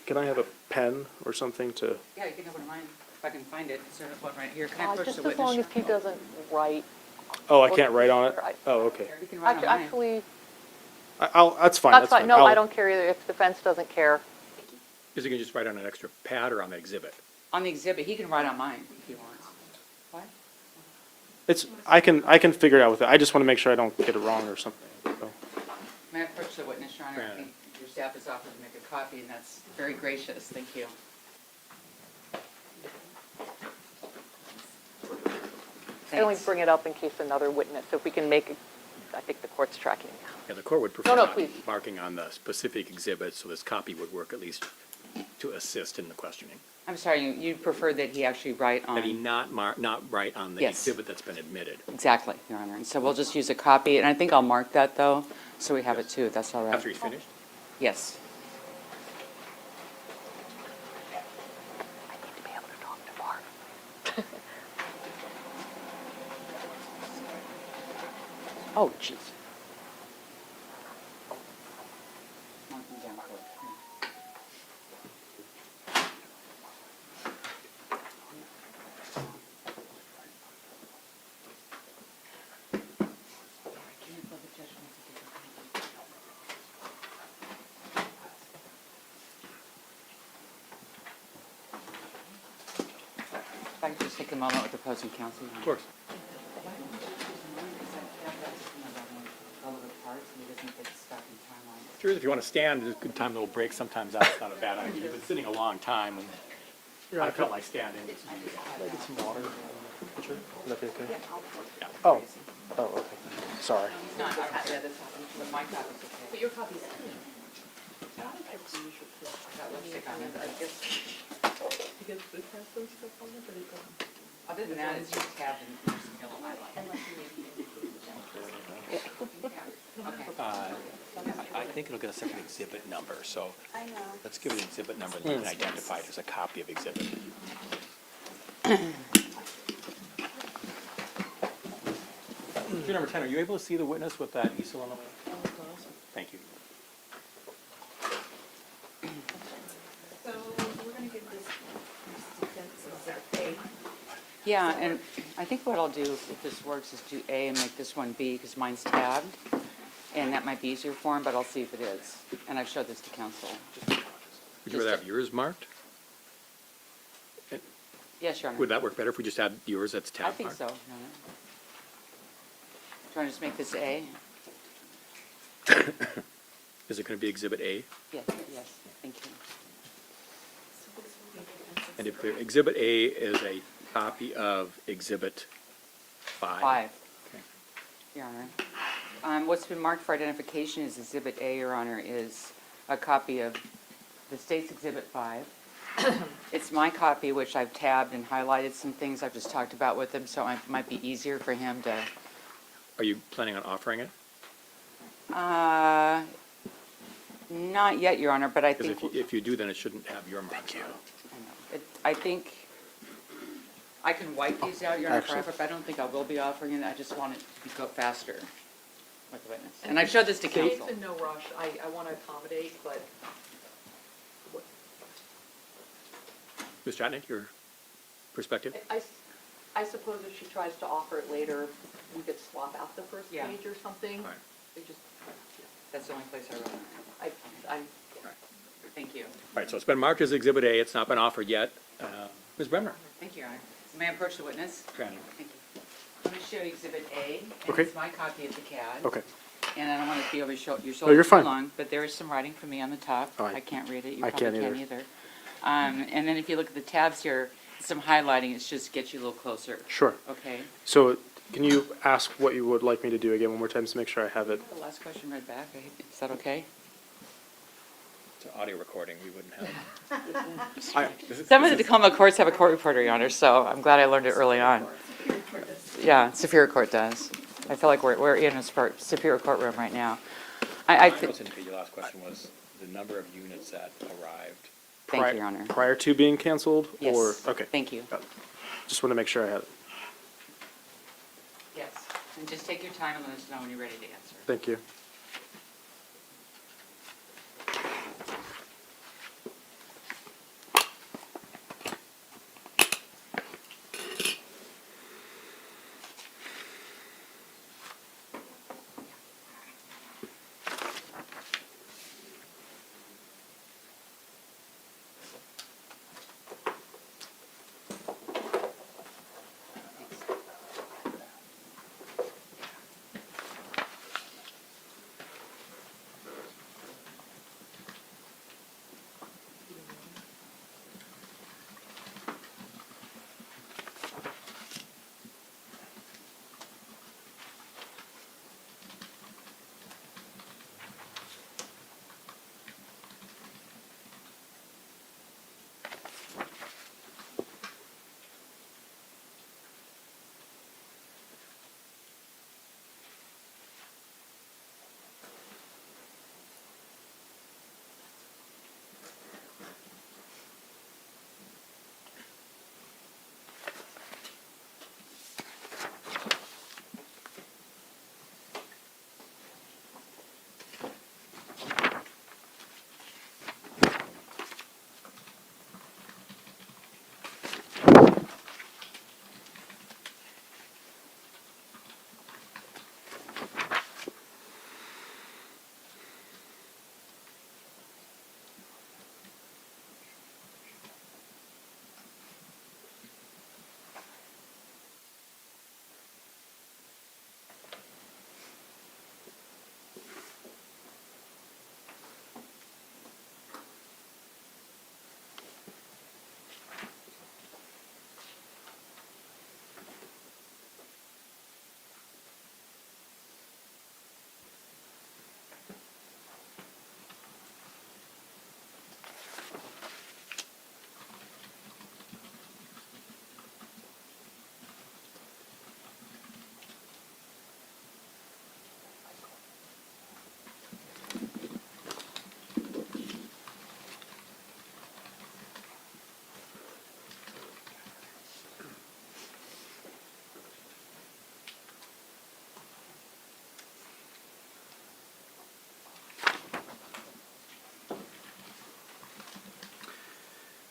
can I have a pen or something to? Yeah, you can have one of mine, if I can find it. Is there one right here? Can I push Just the as long witness? as he doesn't write. Oh, I can't write on it? Right. Oh, okay. You can write on mine. Actually, That's fine, that's fine. No, I don't care either, if the fence doesn't care. Is he gonna just write on an extra pad or on the exhibit? On the exhibit, he can write on mine if he wants. What? I can figure it out with it. I just want to make sure I don't get it wrong or something. So. May I approach the witness, Your Honor? I Yeah. think your staff has offered to make a copy, and that's very gracious. Thank you. I only Thanks. bring it up in case another witness, if we can make it, I think the court's tracking. Yeah, the court would prefer No, not please. marking on the specific exhibit, so this copy would work at least to assist in the questioning. I'm sorry, you prefer that he actually write on? That he not write on the Yes. exhibit that's been admitted. Exactly, Your Honor. And so we'll just use a copy, and I think I'll mark that, though, so we have it too. That's all right. After he's finished? Yes. I need to be able to talk to Barb. Oh, jeez. Mark them down for it. If I could just take a moment with opposing counsel. Of course. Sure, if you want to stand, it's a good time, little break, sometimes that's not a bad idea. You've been sitting a long time, and I felt like standing. Some water. Sure. Would that be okay? Yeah. Oh, okay. Sorry. No, I read this, but my copy's okay. But your copy's clean. Got lipstick on it, I guess. Because this has some stuff on it, but it doesn't. Other than that, it's just tabbed and some yellow highlight. I think it'll get a second exhibit number, so let's give it an exhibit number that you can identify it as a copy of exhibit. Your number 10, are you able to see the witness with that easel on the way? Thank you. So we're gonna give this exhibit A. Yeah, and I think what I'll do, if this works, is do A and make this one B, because mine's tabbed. And that might be easier for him, but I'll see if it is. And I've showed this to counsel. Would you rather have yours marked? Yes, Your Honor. Would that work better if we just had yours that's tab I marked? think so, Your Honor. Trying to just make this A? Is it going to be Exhibit A? Yes, yes, thank you. And if clear, Exhibit A is a copy of Exhibit 5? 5, Okay. Your Honor. What's been marked for identification as Exhibit A, Your Honor, is a copy of the state's Exhibit 5. It's my copy, which I've tabbed and highlighted some things I've just talked about with him, so it might be easier for him to, Are you planning on offering it? not yet, Your Honor, but I Because think. if you do, then it shouldn't have your marks on it. I think I can wipe these out, Your Honor, Actually- but I don't think I will be offering it. I just want it to go faster with the witness. And I showed this to counsel. Dave's in no rush. I want to accommodate, but what- Ms. Chatnick, your perspective? I suppose if she tries to offer it later, we could swap out the first Yeah. page or something. All right. It just, That's the only place I wrote it. I'm, Thank you. All right, so it's been marked as Exhibit A, it's not been offered yet. Ms. Bremner? Thank you, Your Honor. May I approach the witness? Granted. Thank you. I'm going to show you Exhibit A, and Okay. it's my copy of the CAD. Okay. And I don't want to be over your No, shoulder you're too fine. long, but there is some writing from me on the top. Oh, I can't read it. You I probably can't can't either. And then if you look at the tabs here, some highlighting, it's just gets you a little closer. Sure. Okay? So can you ask what you would like me to do again one more time to make sure I have it? The last question read back. Is that okay? It's an audio recording, we wouldn't have. Some of the Tacoma courts have a court reporter, Your Honor, so I'm glad I learned it early on. Yeah, Superior Court does. I feel like we're in a Superior Courtroom right now. I also indicate your last question was the number of units that arrived. Thank you, Your Honor. Prior to being canceled? Or Yes. okay. Thank you. Got it. Just want to make sure I had it. Yes. And just take your time and let us know when you're ready to answer. Thank you.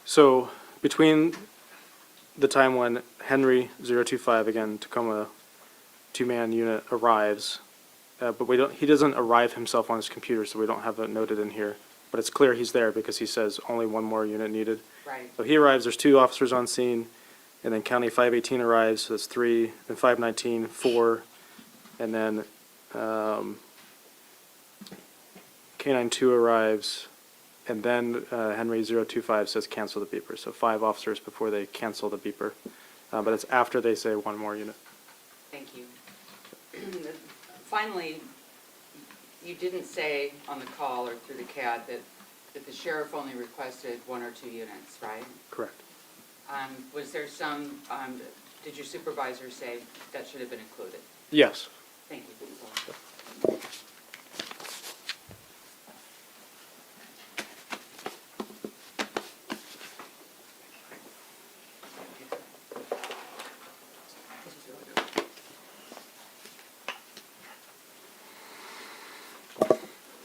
So between the time when Henry 025, again, Tacoma two-man unit arrives, but he doesn't arrive himself on his computer, so we don't have it noted in here. But it's clear he's there because he says only one more unit needed. Right. So he arrives, there's 2 officers on scene, and then County 518 arrives, so that's 3, then 519, 4, and then Canine 2 arrives, and then Henry 025 says cancel the beeper. So 5 officers before they cancel the beeper. But it's after they say one more unit. Thank you. Finally, you didn't say on the call or through the CAD that the sheriff only requested 1 or 2 units, right? Correct. Was there some, did your supervisor say that should have been included? Yes. Thank you.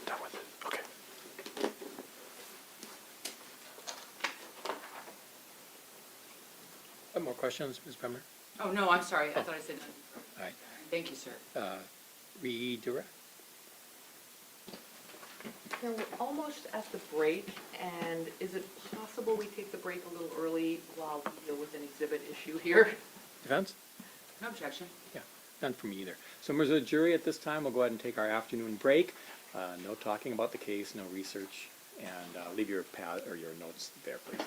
Done with it. Okay. More questions, Ms. Bremer? Oh, no, I'm sorry. I thought I said, All right. thank you, sir. Redirect? Yeah, we're almost at the break, and is it possible we take the break a little early while we deal with an exhibit issue here? Defense? No objection. Yeah, none from me either. So members of the jury, at this time, we'll go ahead and take our afternoon break. No talking about the case, no research, and leave your pad or your notes there, please.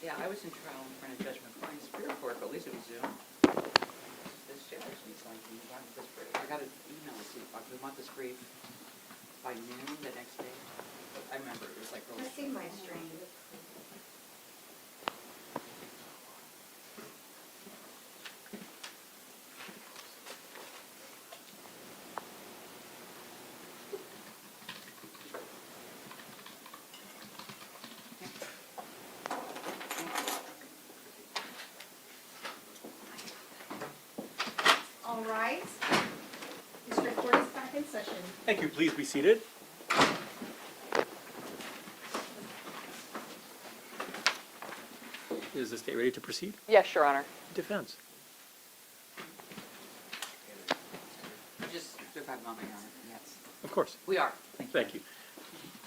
Yeah, I was in trial in front of Judge McCoy in Superior Court, but at least it was Zoom. This judge needs like, we want this brief, I got an email, see, we want this brief by noon the next day. I remember, it was like. That seemed my strain. All right. District Court is back in session. Thank you. Please be seated. Is the state ready to proceed? Yes, Your Honor. Defense. Just do it by moment, Your Honor, yes. Of course. We are. Thank you.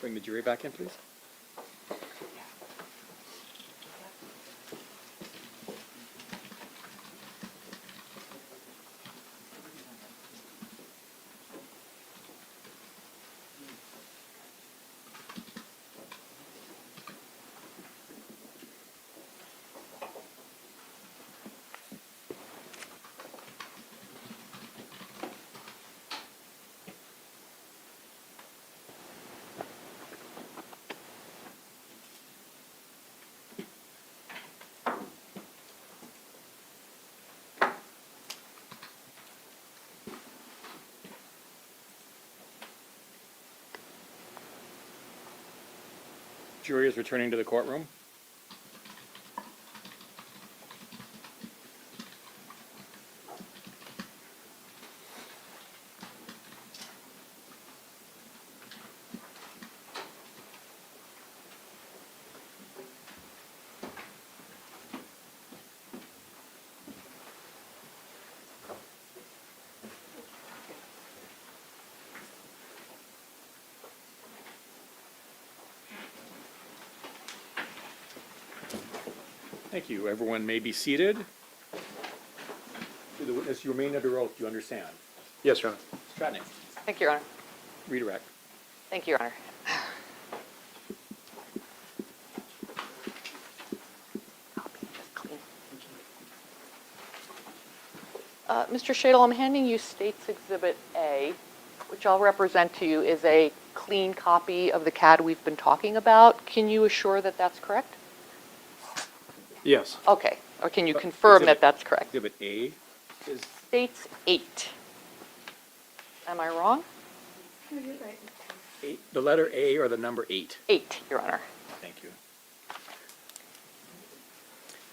Bring the jury back in, please. Jury is returning to the courtroom. Thank you. Everyone may be seated. To the witness, you remain under oath. Do you understand? Yes, Your Honor. Stratton, Thank you, Your Honor. redirect. Thank you, Your Honor. Mr. Shadle, I'm handing you State's Exhibit A, which I'll represent to you is a clean copy of the CAD we've been talking about. Can you assure that that's correct? Yes. Okay, or can you confirm that Exhibit- that's correct? Exhibit A is, State's 8. Am I wrong? No, you're right. the letter A or the number 8? 8, Your Honor. Thank you.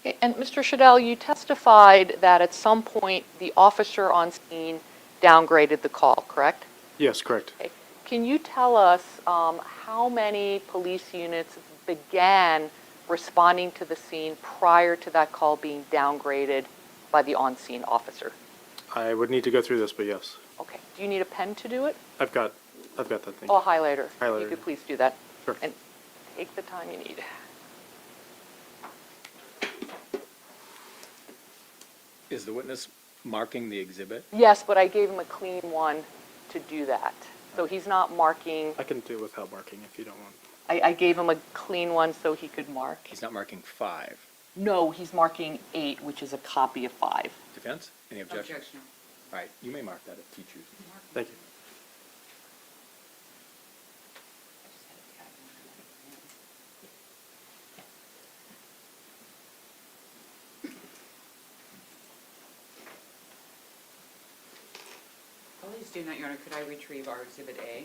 Okay, and Mr. Shadell, you testified that at some point the officer on scene downgraded the call, correct? Yes, correct. Okay. Can you tell us how many police units began responding to the scene prior to that call being downgraded by the on-scene officer? I would need to go through this, but yes. Okay. Do you need a pen to do it? I've got that thing. Oh, a highlighter. If Highlighter. you could please do that. Sure. And take the time you need. Is the witness marking the exhibit? Yes, but I gave him a clean one to do that. So he's not marking, I can do it without marking if you don't want. I gave him a clean one so he could mark. He's not marking 5. No, he's marking 8, which is a copy of 5. Defense? Any objection? Objection. All right, you may mark that if you choose. Thank you. While he's doing that, Your Honor, could I retrieve our Exhibit A?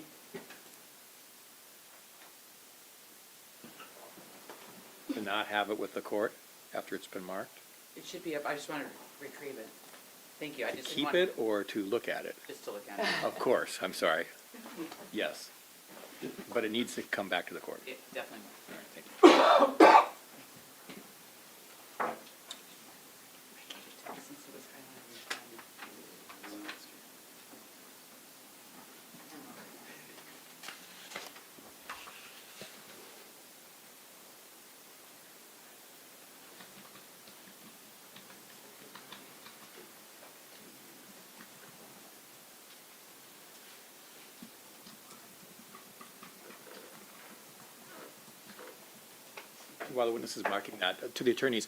To not have it with the court after it's been marked? It should be up, I just want to retrieve it. Thank you, I To just didn't keep want. it or to look at it? Just to look at it. Of course, I'm sorry. Yes. But it needs to come back to the court. It definitely. All right, thank you. Since it was while the witness is marking that, to the attorneys,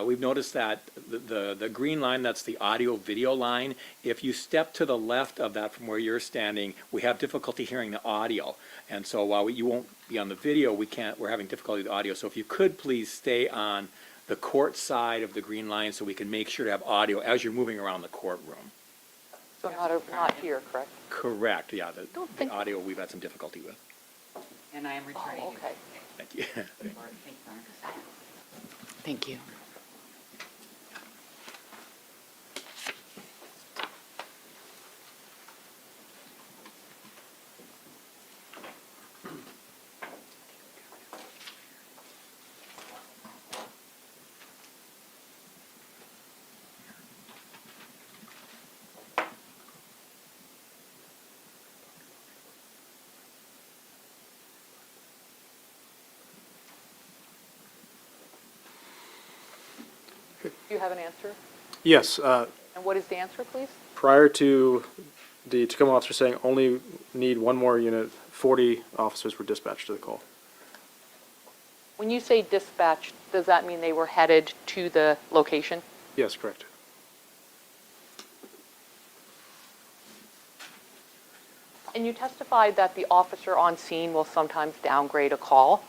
we've noticed that the green line, that's the audio-video line, if you step to the left of that from where you're standing, we have difficulty hearing the audio. And so while you won't be on the video, we're having difficulty with the audio. So if you could please stay on the court side of the green line so we can make sure to have audio as you're moving around the courtroom. So not here, correct? Correct, yeah, Don't the think- audio we've had some difficulty with. And I am returning Oh, you. okay. Thank you. Thank you. Do you have an answer? Yes, And what is the answer, please? prior to the Tacoma officer saying only need one more unit, 40 officers were dispatched to the call. When you say dispatched, does that mean they were headed to the location? Yes, correct. And you testified that the officer on scene will sometimes downgrade a call.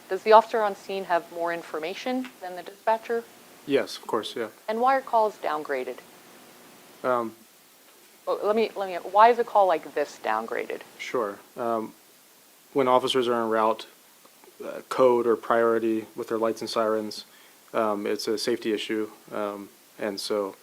Does the officer on scene have more information than the dispatcher? Yes, of course, yeah. And why are calls downgraded? Um, Why is a call like this downgraded? Sure. When officers are en route, code or priority with their lights and sirens, it's a safety issue. And so,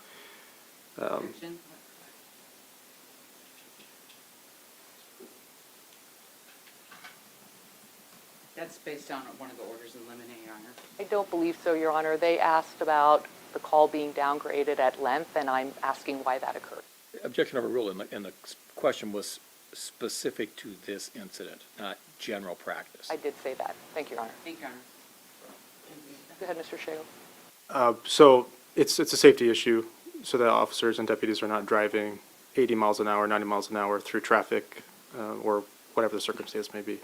That's based on one of the orders in limine, Your Honor. I don't believe so, Your Honor. They asked about the call being downgraded at length, and I'm asking why that occurred. Objection overruled, and the question was specific to this incident, not general practice. I did say that. Thank you, Your Honor. Thank you, Your Honor. Go ahead, Mr. Sheo. so it's a safety issue, so that officers and deputies are not driving 80 miles an hour, 90 miles an hour through traffic, or whatever the circumstance may be.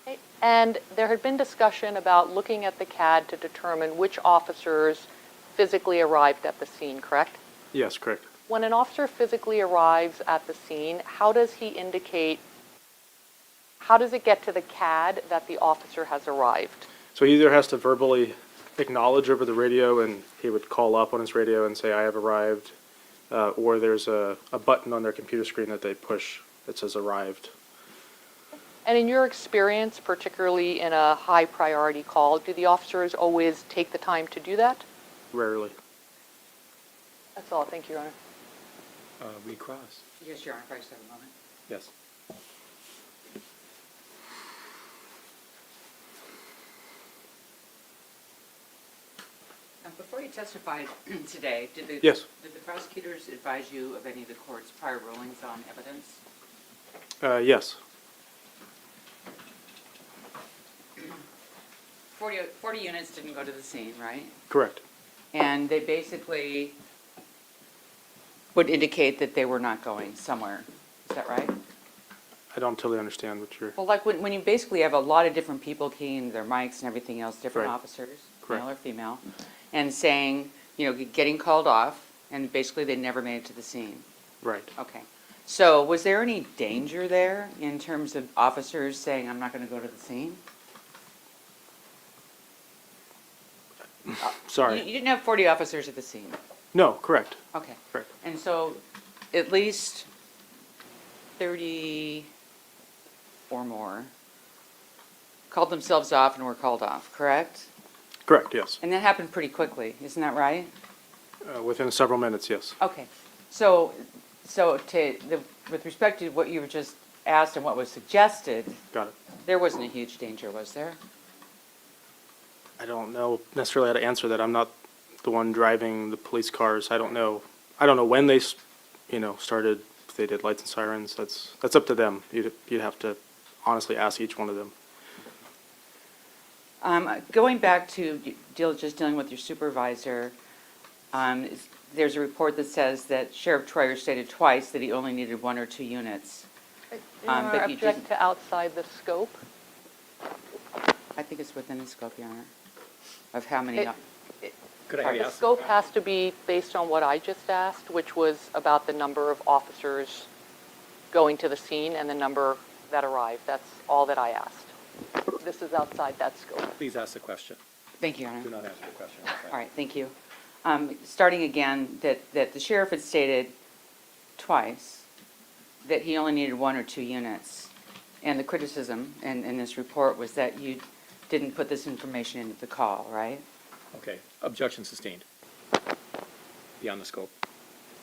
Okay. And there had been discussion about looking at the CAD to determine which officers physically arrived at the scene, correct? Yes, correct. When an officer physically arrives at the scene, how does it get to the CAD that the officer has arrived? So he either has to verbally acknowledge over the radio, and he would call up on his radio and say, I have arrived, or there's a button on their computer screen that they push that says arrived. And in your experience, particularly in a high priority call, do the officers always take the time to do that? Rarely. That's all. Thank you, Your Honor. Recross. Yes, Your Honor, if I just have a moment. Yes. Before you testified today, Yes. Did the prosecutors advise you of any of the court's prior rulings on evidence? Yes. 40 units didn't go to the scene, right? Correct. And they basically would indicate that they were not going somewhere. Is that right? I don't totally understand what you're... Well, like when you basically have a lot of different people keying their mics and everything else, different Right. officers, Correct. male or female, and saying, getting called off, and basically they never made it to the scene. Right. Okay. So was there any danger there in terms of officers saying, I'm not going to go to the scene? Sorry. You didn't have 40 officers at the scene. No, correct. Okay. Correct. And so at least 30 or more called themselves off and were called off, correct? Correct, yes. And that happened pretty quickly, isn't that right? Within several minutes, yes. Okay. So with respect to what you were just asked and what was suggested, Got it. there wasn't a huge danger, was there? I don't know necessarily how to answer that. I'm not the one driving the police cars. I don't know when they, started, if they did lights and sirens. That's up to them. You'd have to honestly ask each one of them. Going back to just dealing with your supervisor, there's a report that says that Sheriff Troyer stated twice that he only needed 1 or 2 units. Your But Honor, you object didn't- to outside the scope. I think it's within the scope, Your Honor. of how many? It- Could I The ask? scope has to be based on what I just asked, which was about the number of officers going to the scene and the number that arrived. That's all that I asked. This is outside that scope. Please ask the question. Thank you, Your Honor. Do not answer the question. All right, thank you. Starting again, that the sheriff had stated twice that he only needed 1 or 2 units. And the criticism in this report was that you didn't put this information into the call, right? Okay, objection sustained. Beyond the scope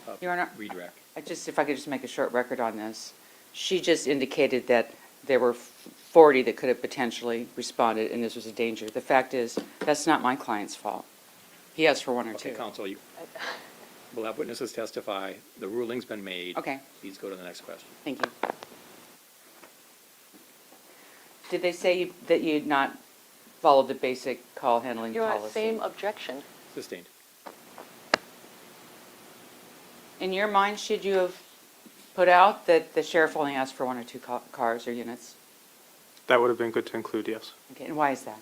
of Your Honor, redirect. if I could just make a short record on this. She just indicated that there were 40 that could have potentially responded, and this was a danger. The fact is, that's not my client's fault. He asked for 1 or 2. Okay, counsel, we'll have witnesses testify. The ruling's been made. Okay. Please go to the next question. Thank you. Did they say that you'd not followed the basic call handling Your Honor, policy? same objection. Sustained. In your mind, should you have put out that the sheriff only asked for 1 or 2 cars or units? That would have been good to include, yes. Okay, and why is that?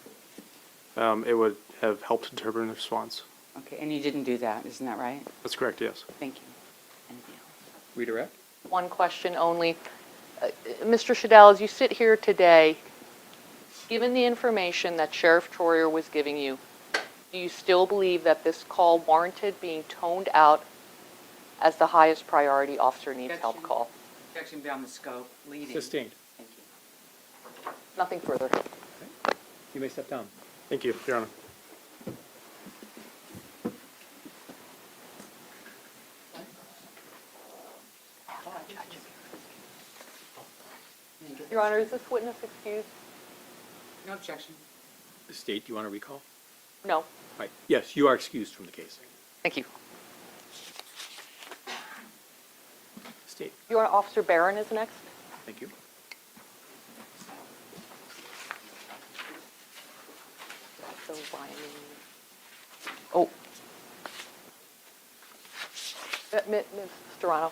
It would have helped determine the response. Okay, and you didn't do that, isn't that right? That's correct, yes. Thank you. Anything else? Redirect? One question only. Mr. Shadell, as you sit here today, given the information that Sheriff Troyer was giving you, do you still believe that this call warranted being toned out as the highest priority officer needs help Objection. call? Objection beyond the scope, leading. Sustained. Thank you. Nothing further. You may step down. Thank you, Your Honor. Your Honor, is this witness excused? No objection. State, do you want to recall? No. Right. Yes, you are excused from the case. Thank you. State, Your Honor, Officer Barron is next. thank you. So Ryan. Oh. Ms. Storano.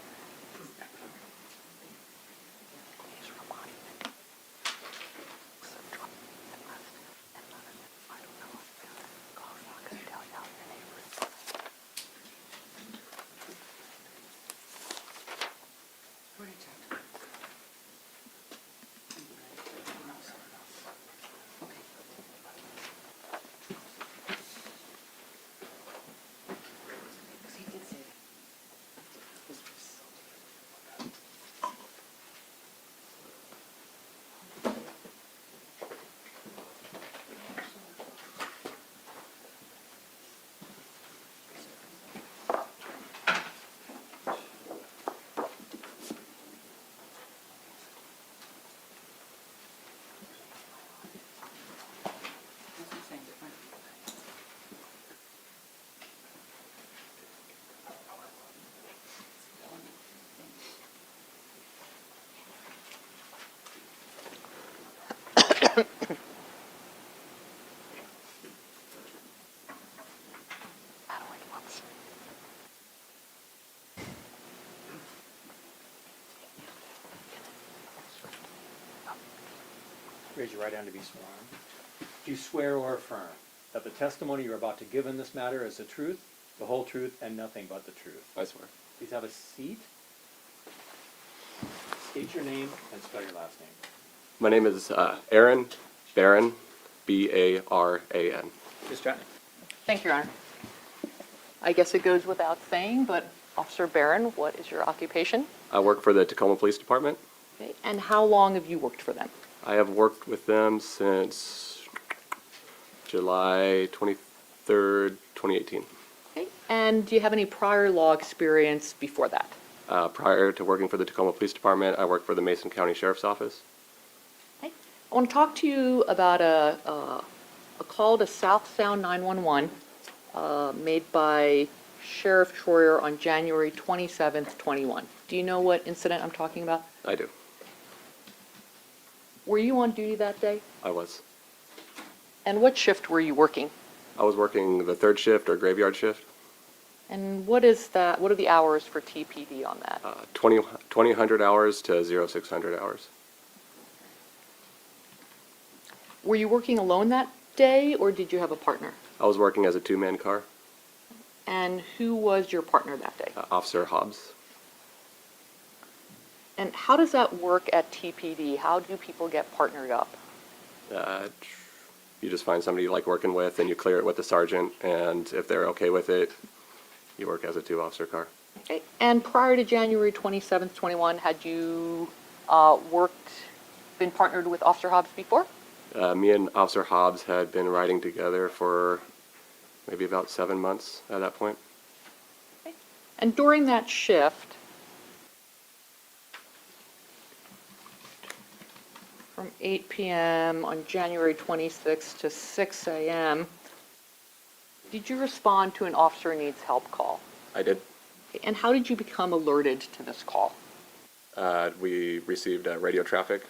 Raise your right hand to be sworn. Do you swear or affirm that the testimony you're about to give in this matter is the truth, the whole truth, and nothing but the truth? I swear. Please have a seat. State your name and spell your last name. My name is Aaron Barron, B-A-R-A-N. Ms. Stratton. Thank you, Your Honor. I guess it goes without saying, but Officer Barron, what is your occupation? I work for the Tacoma Police Department. Okay. And how long have you worked for them? I have worked with them since July 23rd, 2018. Okay. And do you have any prior law experience before that? Prior to working for the Tacoma Police Department, I worked for the Mason County Sheriff's Office. Okay. I want to talk to you about a call to South Sound 911 made by Sheriff Troyer on January 27th, 21. Do you know what incident I'm talking about? I do. Were you on duty that day? I was. And what shift were you working? I was working the third shift or graveyard shift. And what is that? What are the hours for TPD on that? 2000 hours to 0600 hours. Were you working alone that day, or did you have a partner? I was working as a two-man car, And who was your partner that day? Officer Hobbs. And how does that work at TPD? How do people get partnered up? You just find somebody you like working with, and you clear it with the sergeant, and if they're okay with it, you work as a two-officer car. Okay. And prior to January 27th, 21, had you been partnered with Officer Hobbs before? Me and Officer Hobbs had been riding together for maybe about 7 months at that point. Okay. And during that shift, from 8 p.m. on January 26th to 6 a.m., did you respond to an officer needs help call? I did. Okay. And how did you become alerted to this call? We received radio traffic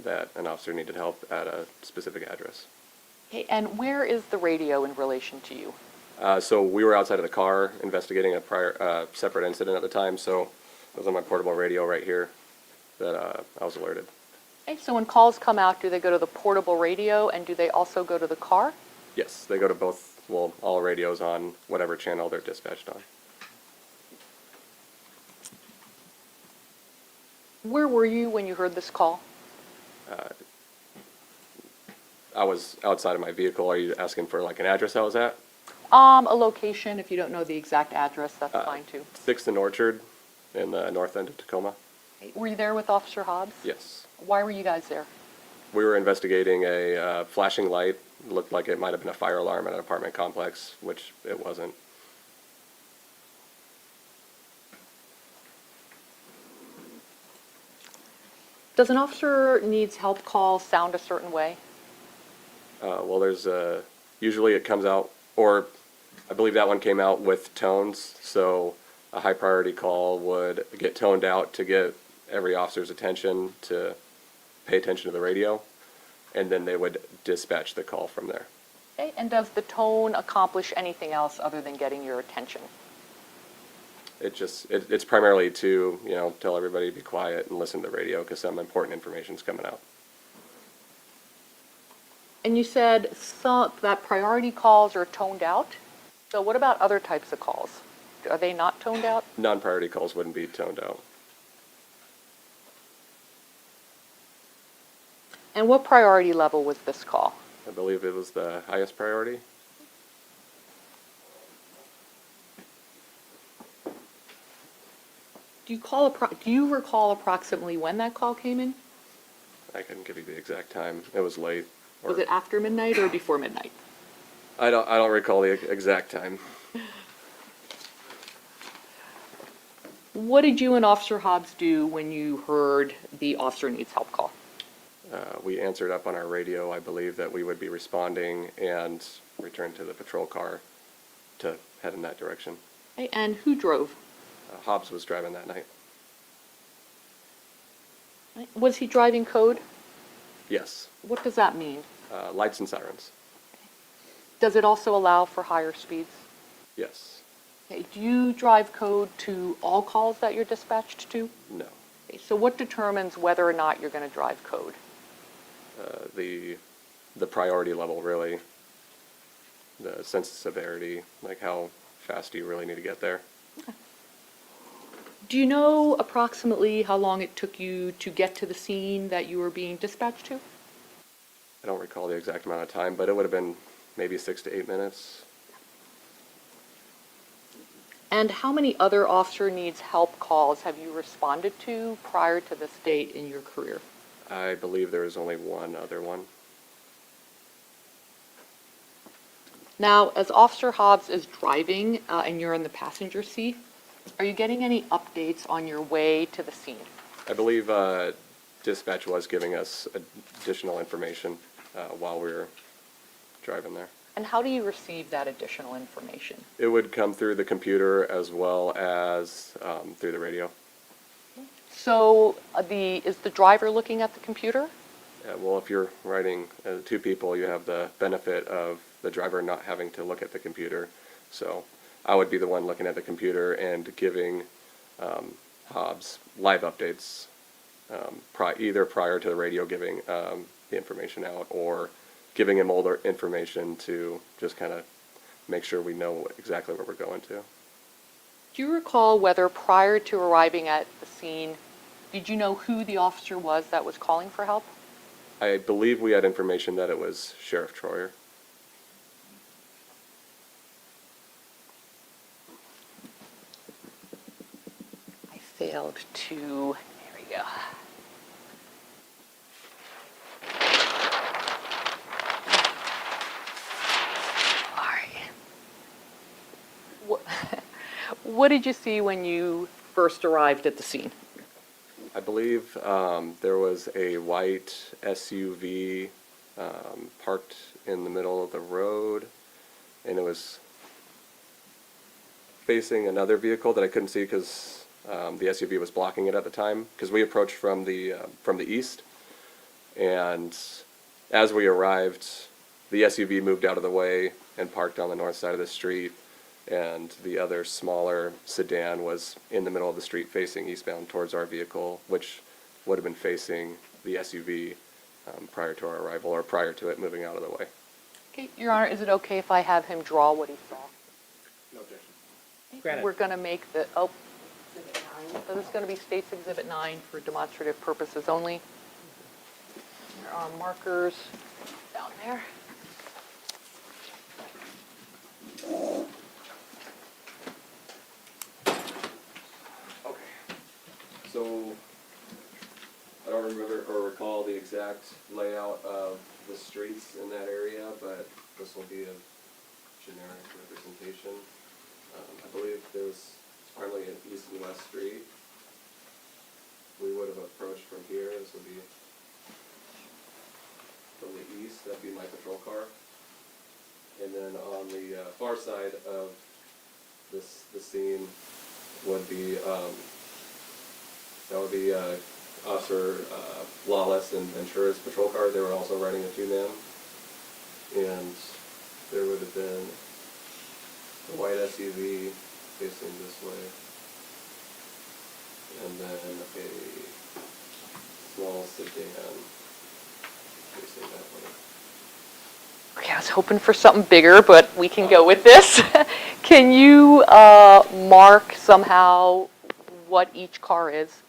that an officer needed help at a specific address. Okay. And where is the radio in relation to you? So we were outside of the car investigating a prior separate incident at the time, so it was on my portable radio right here that I was alerted. Okay. So when calls come out, do they go to the portable radio and do they also go to the car? Yes, they go to both, well, all radios on whatever channel they're dispatched on. Where were you when you heard this call? I was outside of my vehicle. Are you asking for like an address I was at? A location. If you don't know the exact address, that's fine too. 6th and Orchard in the north end of Tacoma. Okay. Were you there with Officer Hobbs? Yes. Why were you guys there? We were investigating a flashing light. Looked like it might have been a fire alarm at an apartment complex, which it wasn't. Does an officer needs help call sound a certain way? Well, there's usually it comes out, or I believe that one came out with tones, so a high priority call would get toned out to get every officer's attention to pay attention to the radio, and then they would dispatch the call from there. Okay. And does the tone accomplish anything else other than getting your attention? It's primarily to, tell everybody to be quiet and listen to the radio because some important information is coming out. And you said that priority calls are toned out. So what about other types of calls? Are they not toned out? Non-priority calls wouldn't be toned out. And what priority level was this call? I believe it was the highest priority. Do you recall approximately when that call came in? I couldn't give you the exact time. It was late. Was it after midnight or before midnight? I don't recall the exact time. What did you and Officer Hobbs do when you heard the officer needs help call? We answered up on our radio, I believe, that we would be responding and returned to the patrol car to head in that direction. Okay. And who drove? Hobbs was driving that night. Was he driving code? Yes. What does that mean? Lights and sirens. Does it also allow for higher speeds? Yes. Okay. Do you drive code to all calls that you're dispatched to? No. Okay. So what determines whether or not you're going to drive code? The priority level, really. The sense of severity, like how fast do you really need to get there? Okay. Do you know approximately how long it took you to get to the scene that you were being dispatched to? I don't recall the exact amount of time, but it would have been maybe 6 to 8 minutes. And how many other officer needs help calls have you responded to prior to this date in your career? I believe there is only one other one. Now, as Officer Hobbs is driving and you're in the passenger seat, are you getting any updates on your way to the scene? I believe dispatch was giving us additional information while we were driving there. And how do you receive that additional information? It would come through the computer as well as through the radio. So is the driver looking at the computer? Well, if you're riding two people, you have the benefit of the driver not having to look at the computer. So I would be the one looking at the computer and giving Hobbs live updates, either prior to the radio giving the information out or giving him older information to just kind of make sure we know exactly where we're going to. Do you recall whether prior to arriving at the scene, did you know who the officer was that was calling for help? I believe we had information that it was Sheriff Troyer. I failed to, there we go. All right. What did you see when you first arrived at the scene? I believe there was a white SUV parked in the middle of the road, and it was facing another vehicle that I couldn't see because the SUV was blocking it at the time. Because we approached from the east, and as we arrived, the SUV moved out of the way and parked on the north side of the street, and the other smaller sedan was in the middle of the street facing eastbound towards our vehicle, which would have been facing the SUV prior to our arrival, or prior to it moving out of the way. Okay, Your Honor, is it okay if I have him draw what he saw? No objection. Granted. We're going to make the, so this is going to be State's Exhibit 9 for demonstrative purposes only. There are markers down there. Okay. So, I don't remember or recall the exact layout of the streets in that area, but this will be a generic representation. I believe there was primarily an east and west street. We would have approached from here. This would be from the east. That'd be my patrol car. And then on the far side of the scene would be that would be Officer Lawless and Ventura's patrol car. They were also riding a two-man, and there would have been a white SUV facing this way, and then a small sedan facing that way. Okay, I was hoping for something bigger, but we can go with this. Can you mark somehow what each car is?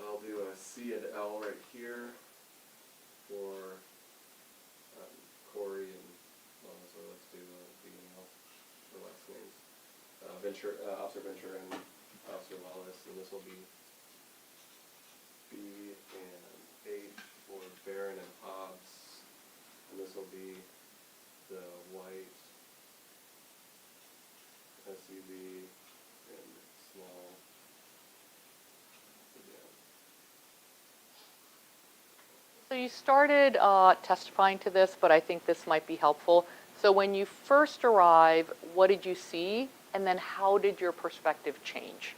I'll do a C and L right here for Corey and, well, so let's do B and L for last names. Officer Ventura and Officer Wallace, and this will be B and H for Barron and Hobbs, and this will be the white SUV and small sedan. So you started testifying to this, but I think this might be helpful. So when you first arrived, what did you see? And then how did your perspective change?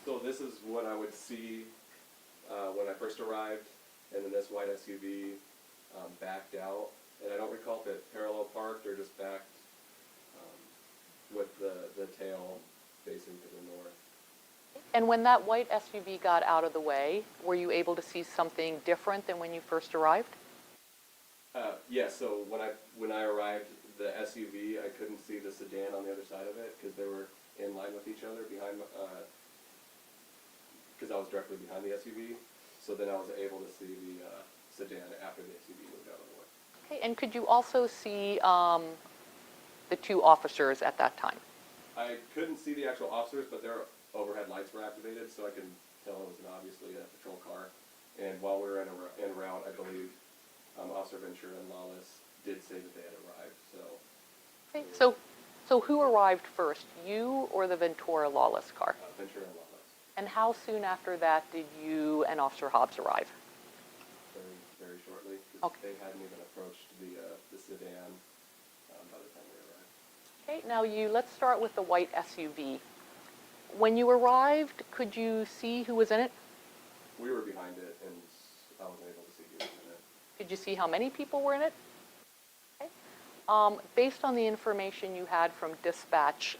So this is what I would see when I first arrived, and then this white SUV backed out. And I don't recall if it parallel parked or just backed with the tail facing to the north. And when that white SUV got out of the way, were you able to see something different than when you first arrived? Yeah, so when I arrived, the SUV, I couldn't see the sedan on the other side of it because they were in line with each other behind, because I was directly behind the SUV. So then I was able to see the sedan after the SUV moved out of the way. Okay, and could you also see the two officers at that time? I couldn't see the actual officers, but their overhead lights were activated, so I can tell it was obviously a patrol car. And while we were en route, I believe Officer Ventura and Lawless did say that they had arrived. So. Okay, so who arrived first, you or the Ventura Lawless car? Ventura and Lawless. And how soon after that did you and Officer Hobbs arrive? Very, very shortly, because Okay. they hadn't even approached the sedan by the time we arrived. Okay, now let's start with the white SUV. When you arrived, could you see who was in it? We were behind it, and I wasn't able to see who was in it. Could you see how many people were in it? Okay. Based on the information you had from dispatch,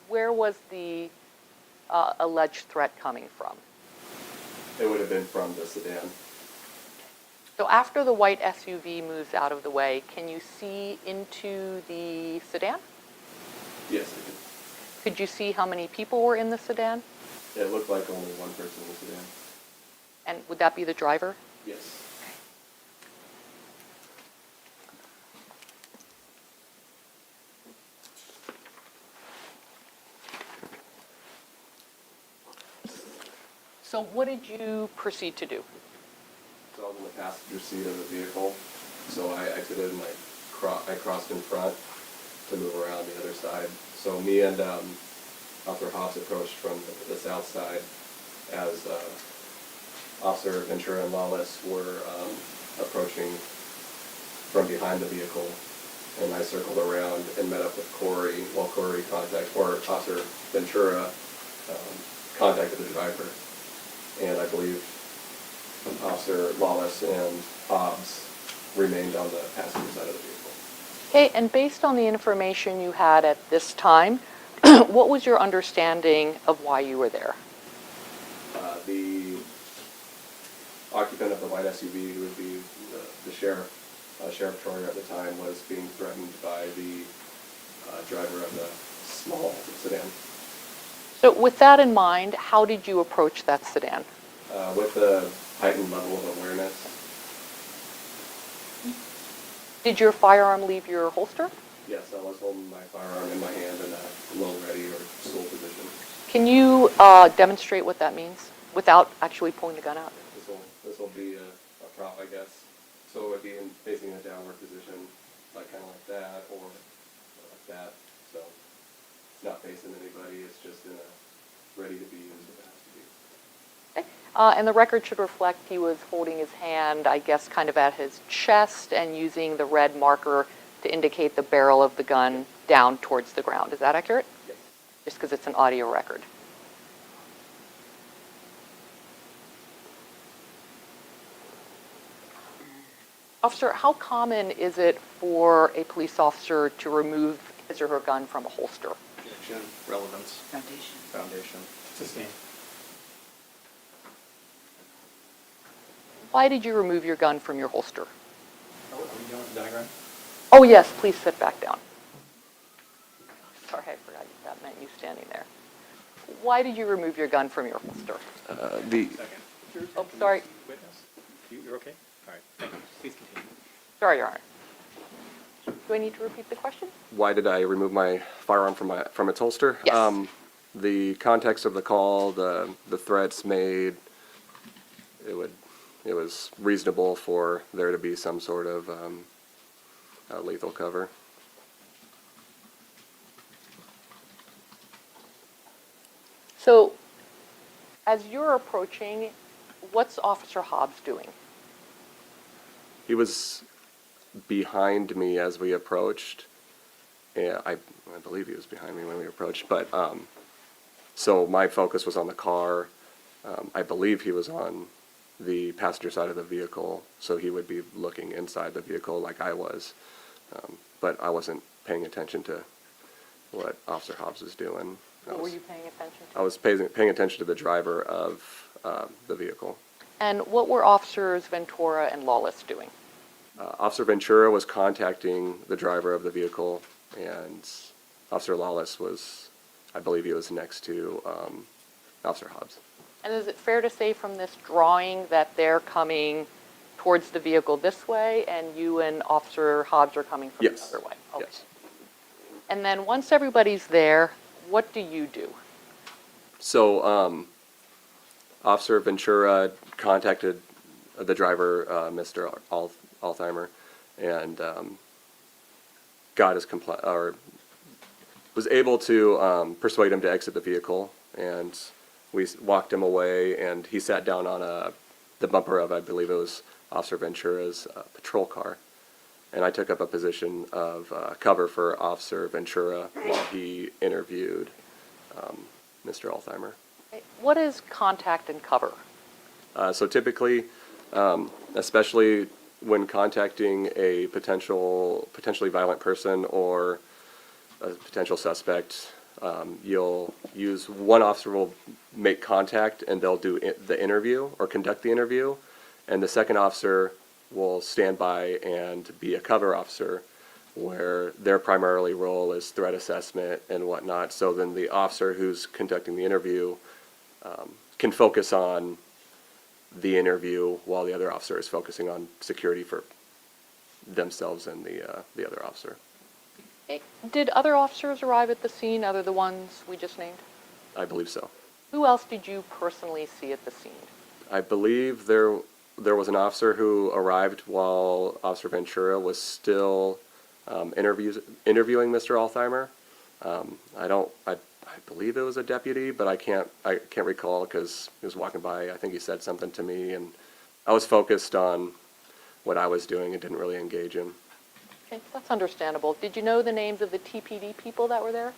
where was the alleged threat coming from? It would have been from the sedan. So after the white SUV moves out of the way, can you see into the sedan? Yes, I did. Could you see how many people were in the sedan? It looked like only one person in the sedan. And would that be the driver? Yes. So what did you proceed to do? So I was in the passenger seat of the vehicle, so I exited and I crossed in front to move around the other side. So me and Officer Hobbs approached from the south side as Officer Ventura and Lawless were approaching from behind the vehicle, and I circled around and met up with Corey, while Officer Ventura contacted the driver, and I believe Officer Lawless and Hobbs remained on the passenger side of the vehicle. Okay, and based on the information you had at this time, what was your understanding of why you were there? The occupant of the white SUV, who would be the sheriff, Sheriff Troyer at the time, was being threatened by the driver of the small sedan. So with that in mind, how did you approach that sedan? With a heightened level of awareness. Did your firearm leave your holster? Yes, I was holding my firearm in my hand in a low ready or stool position. Can you demonstrate what that means without actually pulling the gun out? This will be a prop, I guess. So it would be facing a downward position, like kind of like that or like that. So it's not facing anybody. It's just in a ready to be used if it has to be. Okay. And the record should reflect he was holding his hand, I guess, kind of at his chest and using the red marker to indicate the barrel of the gun down towards the ground. Is that accurate? Yes. Just because it's an audio record. Officer, how common is it for a police officer to remove his or her gun from a holster? Objection, relevance, foundation, sustain. Why did you remove your gun from your holster? Oh, are we doing the diagram? Oh, yes, please sit back down. Sorry, I forgot that meant you standing there. Why did you remove your gun from your holster? Second. Oh, sorry. Witness? You're okay? All right, thank you. Please continue. Sorry, Your Honor. Do I need to repeat the question? Why did I remove my firearm from its holster? Yes. The context of the call, the threats made, it was reasonable for there to be some sort of lethal cover. So, as you're approaching, what's Officer Hobbs doing? He was behind me as we approached. Yeah, I believe he was behind me when we approached, but so my focus was on the car. I believe he was on the passenger side of the vehicle, so he would be looking inside the vehicle like I was. But I wasn't paying attention to what Officer Hobbs was doing. What were you paying attention to? I was paying attention to the driver of the vehicle. And what were Officers Ventura and Lawless doing? Officer Ventura was contacting the driver of the vehicle, and Officer Lawless was, I believe he was next to Officer Hobbs. And is it fair to say from this drawing that they're coming towards the vehicle this way and you and Officer Hobbs are coming from Yes. the other way? Okay. Yes. And then once everybody's there, what do you do? So Officer Ventura contacted the driver, Mr. Altheimer, and got his was able to persuade him to exit the vehicle, and we walked him away, and he sat down on the bumper of, I believe it was Officer Ventura's patrol car, and I took up a position of cover for Officer Ventura while he interviewed Mr. Altheimer. What is contact and cover? So typically, especially when contacting a potentially violent person or a potential suspect, you'll use one officer will make contact and they'll do the interview or conduct the interview, and the second officer will stand by and be a cover officer, where their primarily role is threat assessment and whatnot. So then the officer who's conducting the interview can focus on the interview while the other officer is focusing on security for themselves and the other officer. Hey, did other officers arrive at the scene other than the ones we just named? I believe so. Who else did you personally see at the scene? I believe there was an officer who arrived while Officer Ventura was still interviewing Mr. Altheimer. I believe it was a deputy, but I can't recall because he was walking by. I think he said something to me, and I was focused on what I was doing and didn't really engage him. Okay, that's understandable. Did you know the names of the TPD people that were there?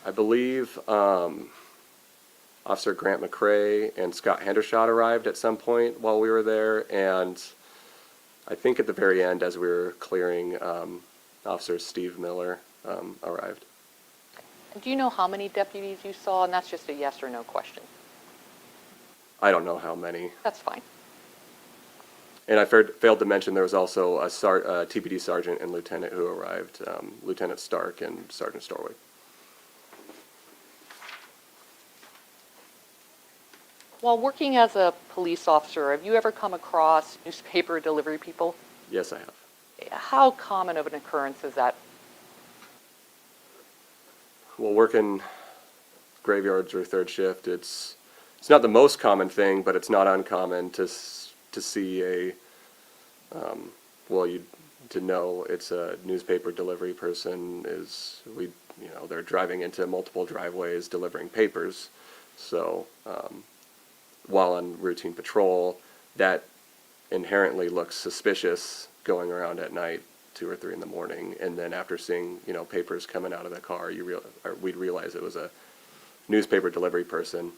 I believe Officer Grant McCrae and Scott Hendershot arrived at some point while we were there, and I think at the very end, as we were clearing, Officer Steve Miller arrived. Do you know how many deputies you saw? And that's just a yes or no question. I don't know how many. That's fine. And I failed to mention there was also a TPD sergeant and lieutenant who arrived, Lieutenant Stark and Sergeant Storwick. While working as a police officer, have you ever come across newspaper delivery people? Yes, I have. How common of an occurrence is that? Well, working graveyards or third shift, it's not the most common thing, but it's not uncommon to see to know it's a newspaper delivery person. They're driving into multiple driveways delivering papers. So while on routine patrol, that inherently looks suspicious going around at night, 2 or 3 in the morning, and then after seeing papers coming out of the car, we'd realize it was a newspaper delivery person.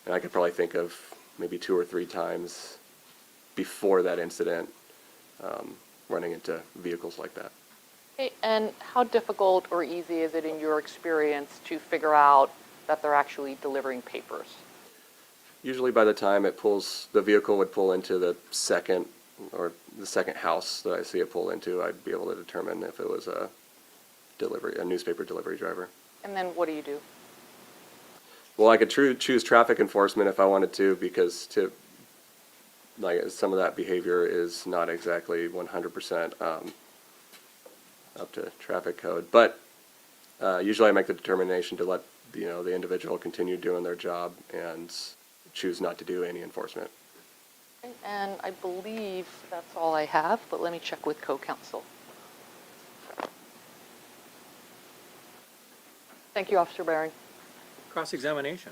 And I could probably think of maybe 2 or 3 times before that incident running into vehicles like that. Okay, and how difficult or easy is it in your experience to figure out that they're actually delivering papers? Usually by the time the vehicle would pull into the second house that I see it pull into, I'd be able to determine if it was a newspaper delivery driver. And then what do you do? Well, I could choose traffic enforcement if I wanted to, because some of that behavior is not exactly 100% up to traffic code. But usually I make the determination to let the individual continue doing their job and choose not to do any enforcement. Okay, and I believe that's all I have, but let me check with co-counsel. Thank you, Officer Baring. Cross-examination.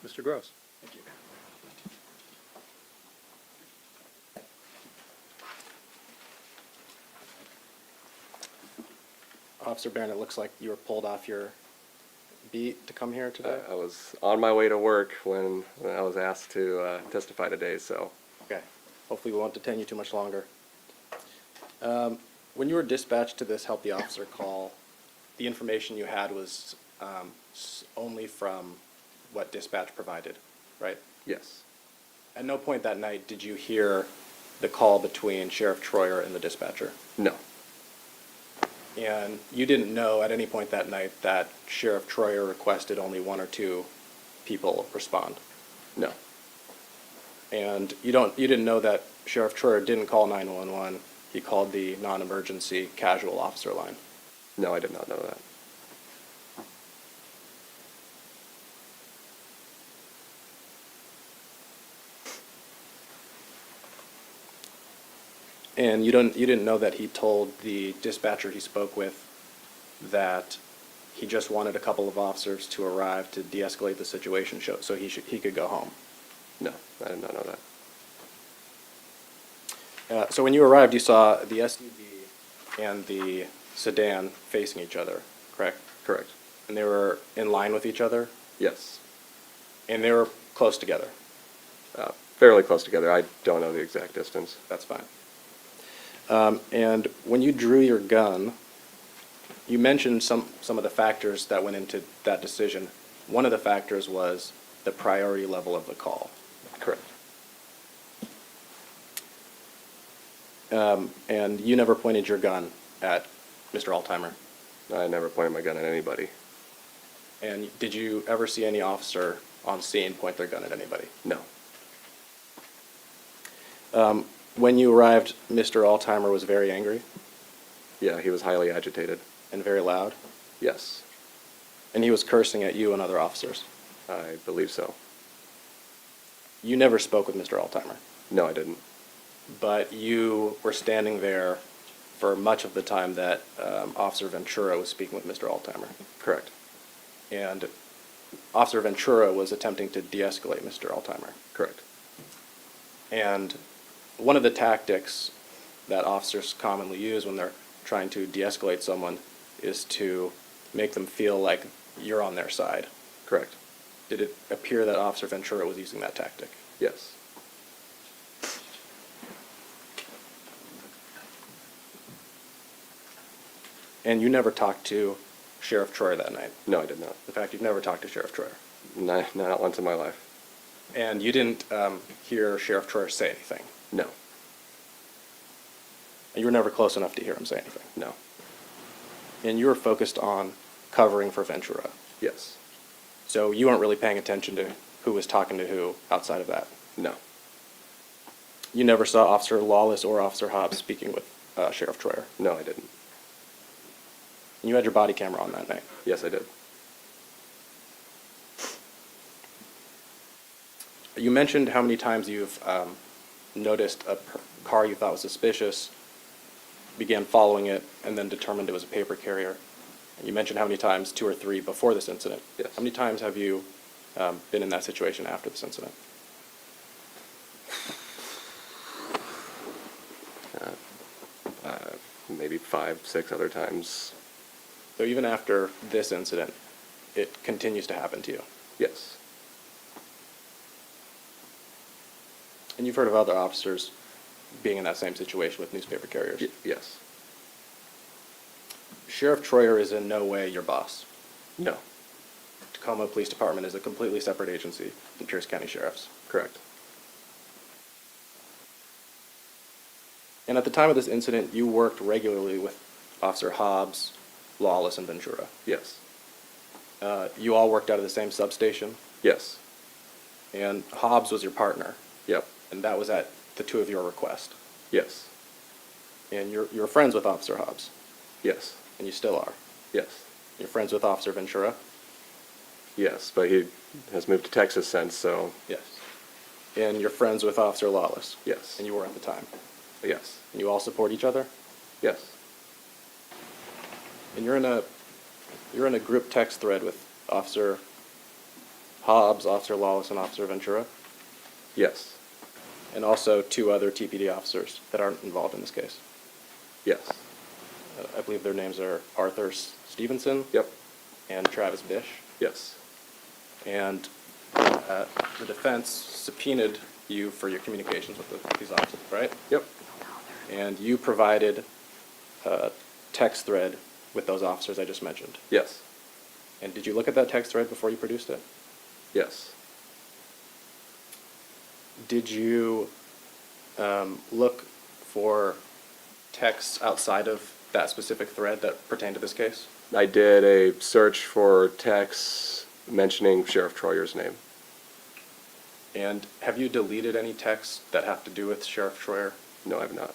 Mr. Gross. Thank you. Officer Barron, it looks like you were pulled off your beat to come here today? I was on my way to work when I was asked to testify today, so. Okay. Hopefully we won't detain you too much longer. When you were dispatched to this help the officer call, the information you had was only from what dispatch provided, right? Yes. At no point that night did you hear the call between Sheriff Troyer and the dispatcher? No. And you didn't know at any point that night that Sheriff Troyer requested only 1 or 2 people respond? No. And you didn't know that Sheriff Troyer didn't call 911, he called the non-emergency casual officer line? No, I did not know that. And you didn't know that he told the dispatcher he spoke with that he just wanted a couple of officers to arrive to de-escalate the situation so he could go home? No, I did not know that. So when you arrived, you saw the SUV and the sedan facing each other, correct? Correct. And they were in line with each other? Yes. And they were close together? Fairly close together. I don't know the exact distance. That's fine. And when you drew your gun, You mentioned some of the factors that went into that decision. One of the factors was the priority level of the call. Correct. And you never pointed your gun at Mr. Altimer. I never pointed my gun at anybody. And did you ever see any officer on scene point their gun at anybody? No. When you arrived, Mr. Altimer was very angry Yeah, he was highly agitated. and very loud, Yes, and he was cursing at you and other officers. I believe so. You never spoke with Mr. Altimer, No, I didn't. but you were standing there for much of the time that Officer Ventura was speaking with Mr. Altimer. Correct. And Officer Ventura was attempting to de-escalate Mr. Altimer. Correct. And one of the tactics that officers commonly use when they're trying to de-escalate someone is to make them feel like you're on their side. Correct. Did it appear that Officer Ventura was using that tactic? Yes. And you never talked to Sheriff Troyer that night? No, I did not. In fact, you've never talked to Sheriff Troyer? Not once in my life. And you didn't hear Sheriff Troyer say anything? No. And you were never close enough to hear him say anything? No. And you were focused on covering for Ventura? Yes. So you weren't really paying attention to who was talking to who outside of that? No. You never saw Officer Lawless or Officer Hobbs speaking with Sheriff Troyer? No, I didn't. And you had your body camera on that night? Yes, I did. You mentioned how many times you've noticed a car you thought was suspicious, began following it, and then determined it was a paper carrier. And you mentioned how many times, 2 or 3, before this incident. Yes. How many times have you been in that situation after this incident? Maybe 5, 6 other times. So even after this incident, it continues to happen to you? Yes. And you've heard of other officers being in that same situation with newspaper carriers? Yes. Sheriff Troyer is in no way your boss. No. Tacoma Police Department is a completely separate agency from Pierce County Sheriff's. Correct. And at the time of this incident, you worked regularly with Officer Hobbs, Lawless, and Ventura. Yes. You all worked out of the same substation, Yes. and Hobbs was your partner, Yep. and that was at the two of your request. Yes. And you're friends with Officer Hobbs, Yes. and you still are. Yes. You're friends with Officer Ventura? Yes, but he has moved to Texas since, so Yes. And you're friends with Officer Lawless? yes. And you were at the time? Yes. And you all support each other? Yes. And you're in a group text thread with Officer Hobbs, Officer Lawless, and Officer Ventura, Yes. and also 2 other TPD officers that aren't involved in this case. Yes. I believe their names are Arthur Stevenson Yep. and Travis Bish. Yes. And the defense subpoenaed you for your communications with these officers, right? Yep. And you provided a text thread with those officers I just mentioned. Yes. And did you look at that text thread before you produced it? Yes. Did you look for texts outside of that specific thread that pertain to this case? I did a search for texts mentioning Sheriff Troyer's name. And have you deleted any texts that have to do with Sheriff Troyer? No, I have not.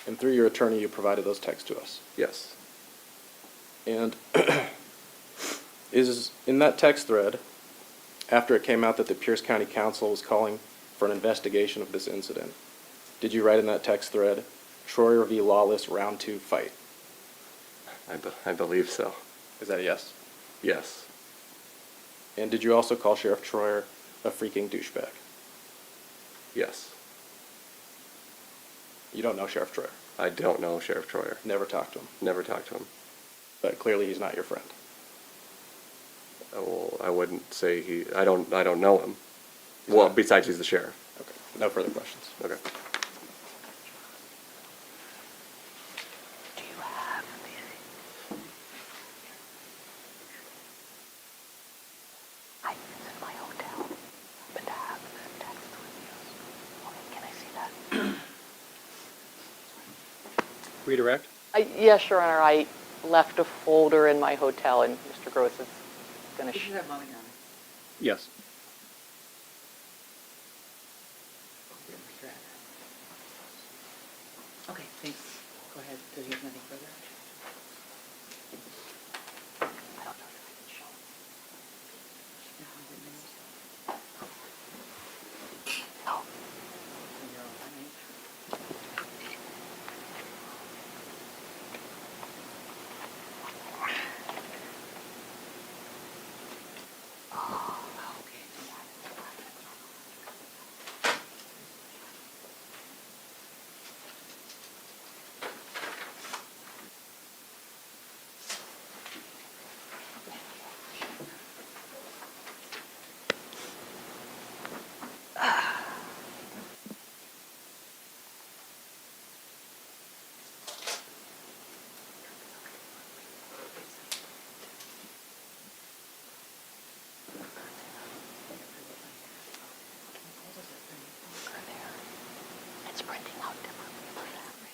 And through your attorney, you provided those texts to us. Yes. And is in that text thread, after it came out that the Pierce County Council was calling for an investigation of this incident, did you write in that text thread, Troyer v. Lawless round 2 fight? I believe so. Is that a yes? Yes. And did you also call Sheriff Troyer a freaking douchebag? Yes. You don't know Sheriff Troyer? I don't know Sheriff Troyer. Never talked to him? Never talked to him. But clearly he's not your friend. Well, I wouldn't say I don't know him. Well, besides he's the sheriff. Okay, no further questions. Okay. redirect? Yes, Your Honor, I left a folder in my hotel, and Mr. Gross is going to. Yes. Okay, thanks. Go ahead. Do you have nothing further? It's printing out differently for every.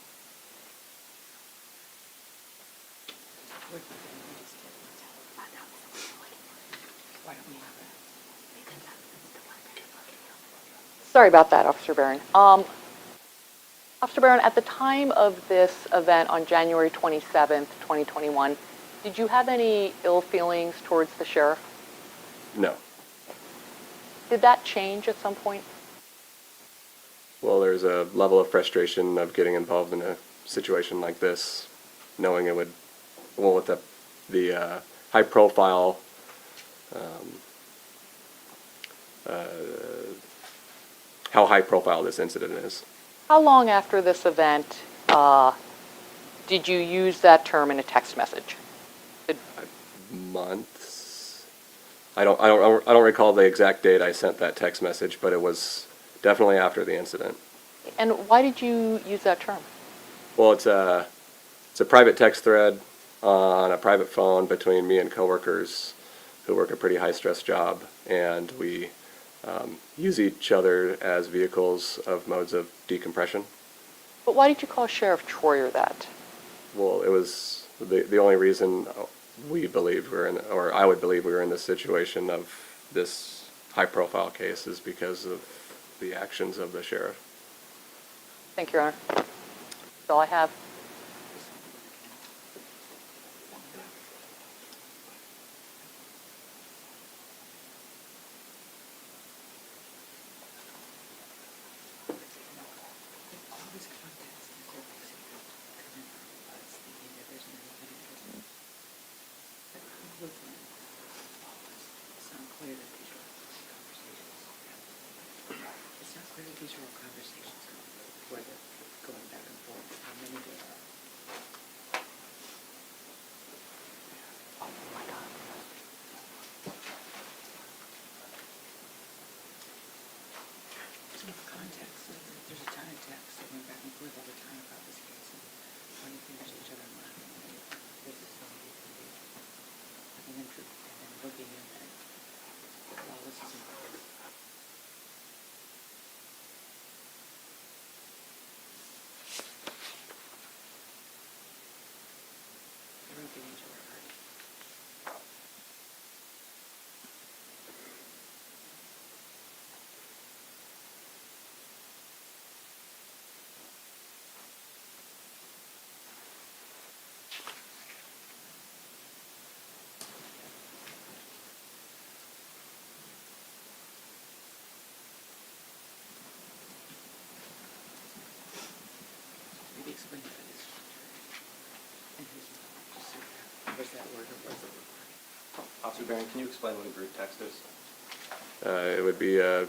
Why don't we have that? Sorry about that, Officer Barron. Officer Barron, at the time of this event on January 27th, 2021, did you have any ill feelings towards the sheriff? No. Did that change at some point? Well, there's a level of frustration of getting involved in a situation like this, knowing it would, well, with the high profile, how high profile this incident is. How long after this event did you use that term in a text message? Months. I don't recall the exact date I sent that text message, but it was definitely after the incident. And why did you use that term? Well, it's a private text thread on a private phone between me and coworkers who work a pretty high stress job, and we use each other as vehicles of modes of decompression. But why did you call Sheriff Troyer that? Well, it was the only reason we believed we were in, or I would believe we were in this situation of this high-profile case is because of the actions of the sheriff. Thank you, Your Honor. That's all I have. These are all conversations where they're going back and forth. How many there are? Oh, my God. There's enough context. There's a ton of text that went back and forth all the time about this case. And pointing fingers at each other and laughing. This is so deep. And then looking at it. Well, this is important. Maybe explain what it is. And who's just say that. Was that word or was it word? Officer Barron, can you explain what a group text is? It would be a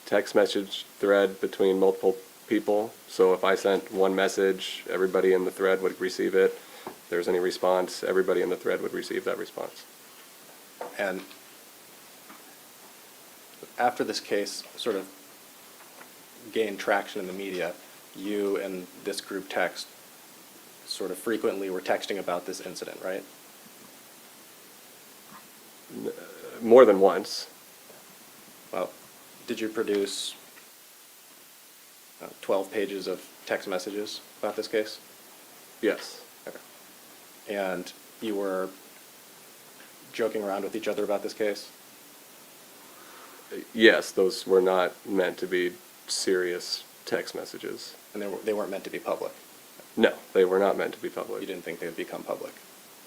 text message thread between multiple people. So if I sent one message, everybody in the thread would receive it. If there's any response, everybody in the thread would receive that response. And after this case sort of gained traction in the media, you and this group text sort of frequently were texting about this incident, right? More than once. Well, did you produce 12 pages of text messages about this case? Yes. And you were joking around with each other about this case? Yes, those were not meant to be serious text messages. And they weren't meant to be public? No, they were not meant to be public. You didn't think they would become public?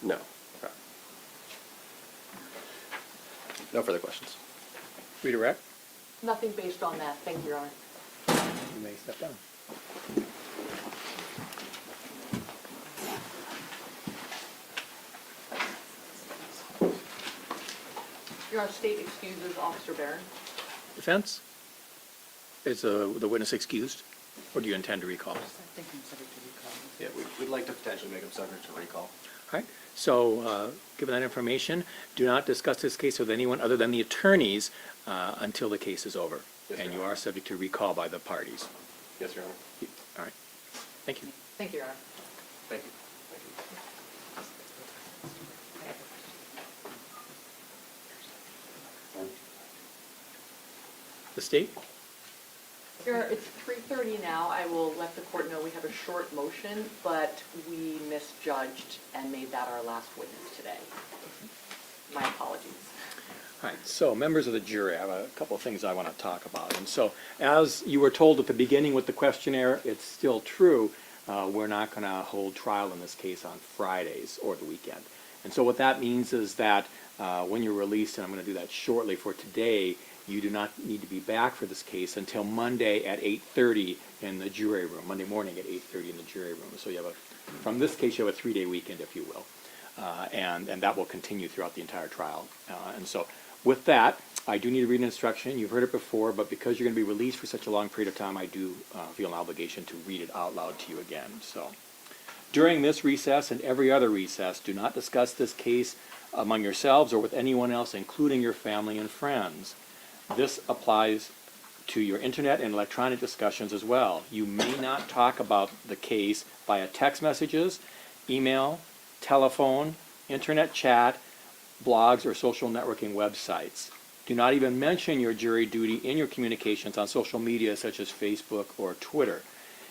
No. Okay. No further questions. Redirect, Nothing based on that. Thank you, Your Honor. you may step down. Your Honor, state excuses Officer Barron. Defense? Is the witness excused, or do you intend to recall? Yeah, we'd like to potentially make him subject to recall. All right, so, given that information, do not discuss this case with anyone other than the attorneys until the case is over. Yes, And Your you are subject to recall by the parties. Yes, Your Honor. All right, thank you. Thank you, Your Honor. Thank you. The state? Your Honor, it's 3:30 now. I will let the court know we have a short motion, but we misjudged and made that our last witness today. My apologies. All right, so members of the jury, I have a couple of things I want to talk about. And so, as you were told at the beginning with the questionnaire, it's still true, we're not going to hold trial in this case on Fridays or the weekend. And so what that means is that when you're released, and I'm going to do that shortly for today, you do not need to be back for this case until Monday at 8:30 in the jury room, Monday morning at 8:30 in the jury room. So you have from this case, you have a 3-day weekend, if you will. And that will continue throughout the entire trial. And so with that, I do need to read an instruction. You've heard it before, but because you're going to be released for such a long period of time, I do feel an obligation to read it out loud to you again. So, during this recess and every other recess, do not discuss this case among yourselves or with anyone else, including your family and friends. This applies to your internet and electronic discussions as well. You may not talk about the case via text messages, email, telephone, internet chat, blogs, or social networking websites. Do not even mention your jury duty in your communications on social media such as Facebook or Twitter.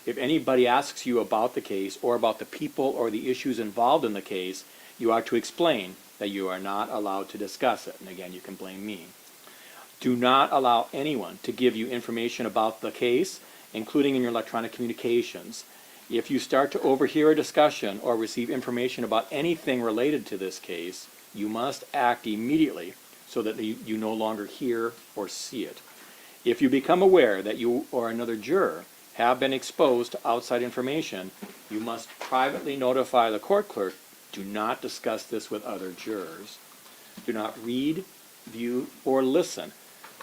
If anybody asks you about the case or about the people or the issues involved in the case, you are to explain that you are not allowed to discuss it. And again, you can blame me. Do not allow anyone to give you information about the case, including in your electronic communications. If you start to overhear a discussion or receive information about anything related to this case, you must act immediately so that you no longer hear or see it. If you become aware that you or another juror have been exposed to outside information, you must privately notify the court clerk. Do not discuss this with other jurors. Do not read, view, or listen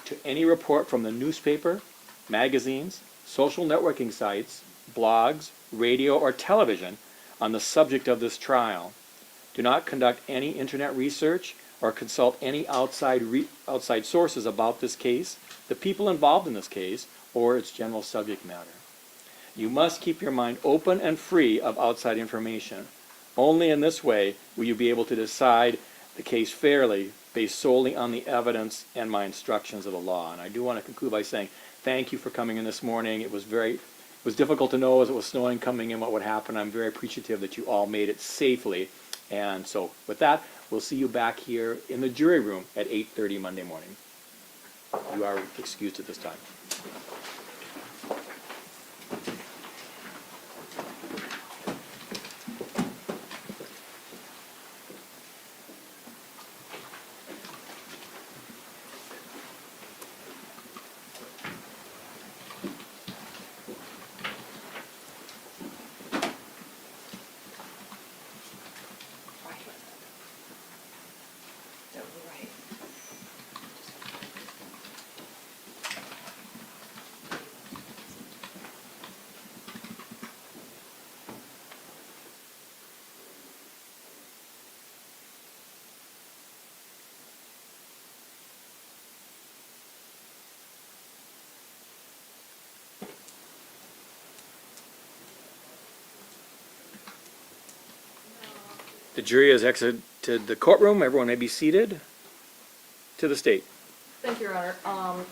to any report from the newspaper, magazines, social networking sites, blogs, radio, or television on the subject of this trial. Do not conduct any internet research or consult any outside sources about this case, the people involved in this case, or its general subject matter. You must keep your mind open and free of outside information. Only in this way will you be able to decide the case fairly based solely on the evidence and my instructions of the law. And I do want to conclude by saying thank you for coming in this morning. It was difficult to know as it was snowing coming in what would happen. I'm very appreciative that you all made it safely. And so with that, we'll see you back here in the jury room at 8:30 Monday morning. You are excused at this time. The jury has exited the courtroom. Everyone may be seated. To the state. Thank you, Your Honor.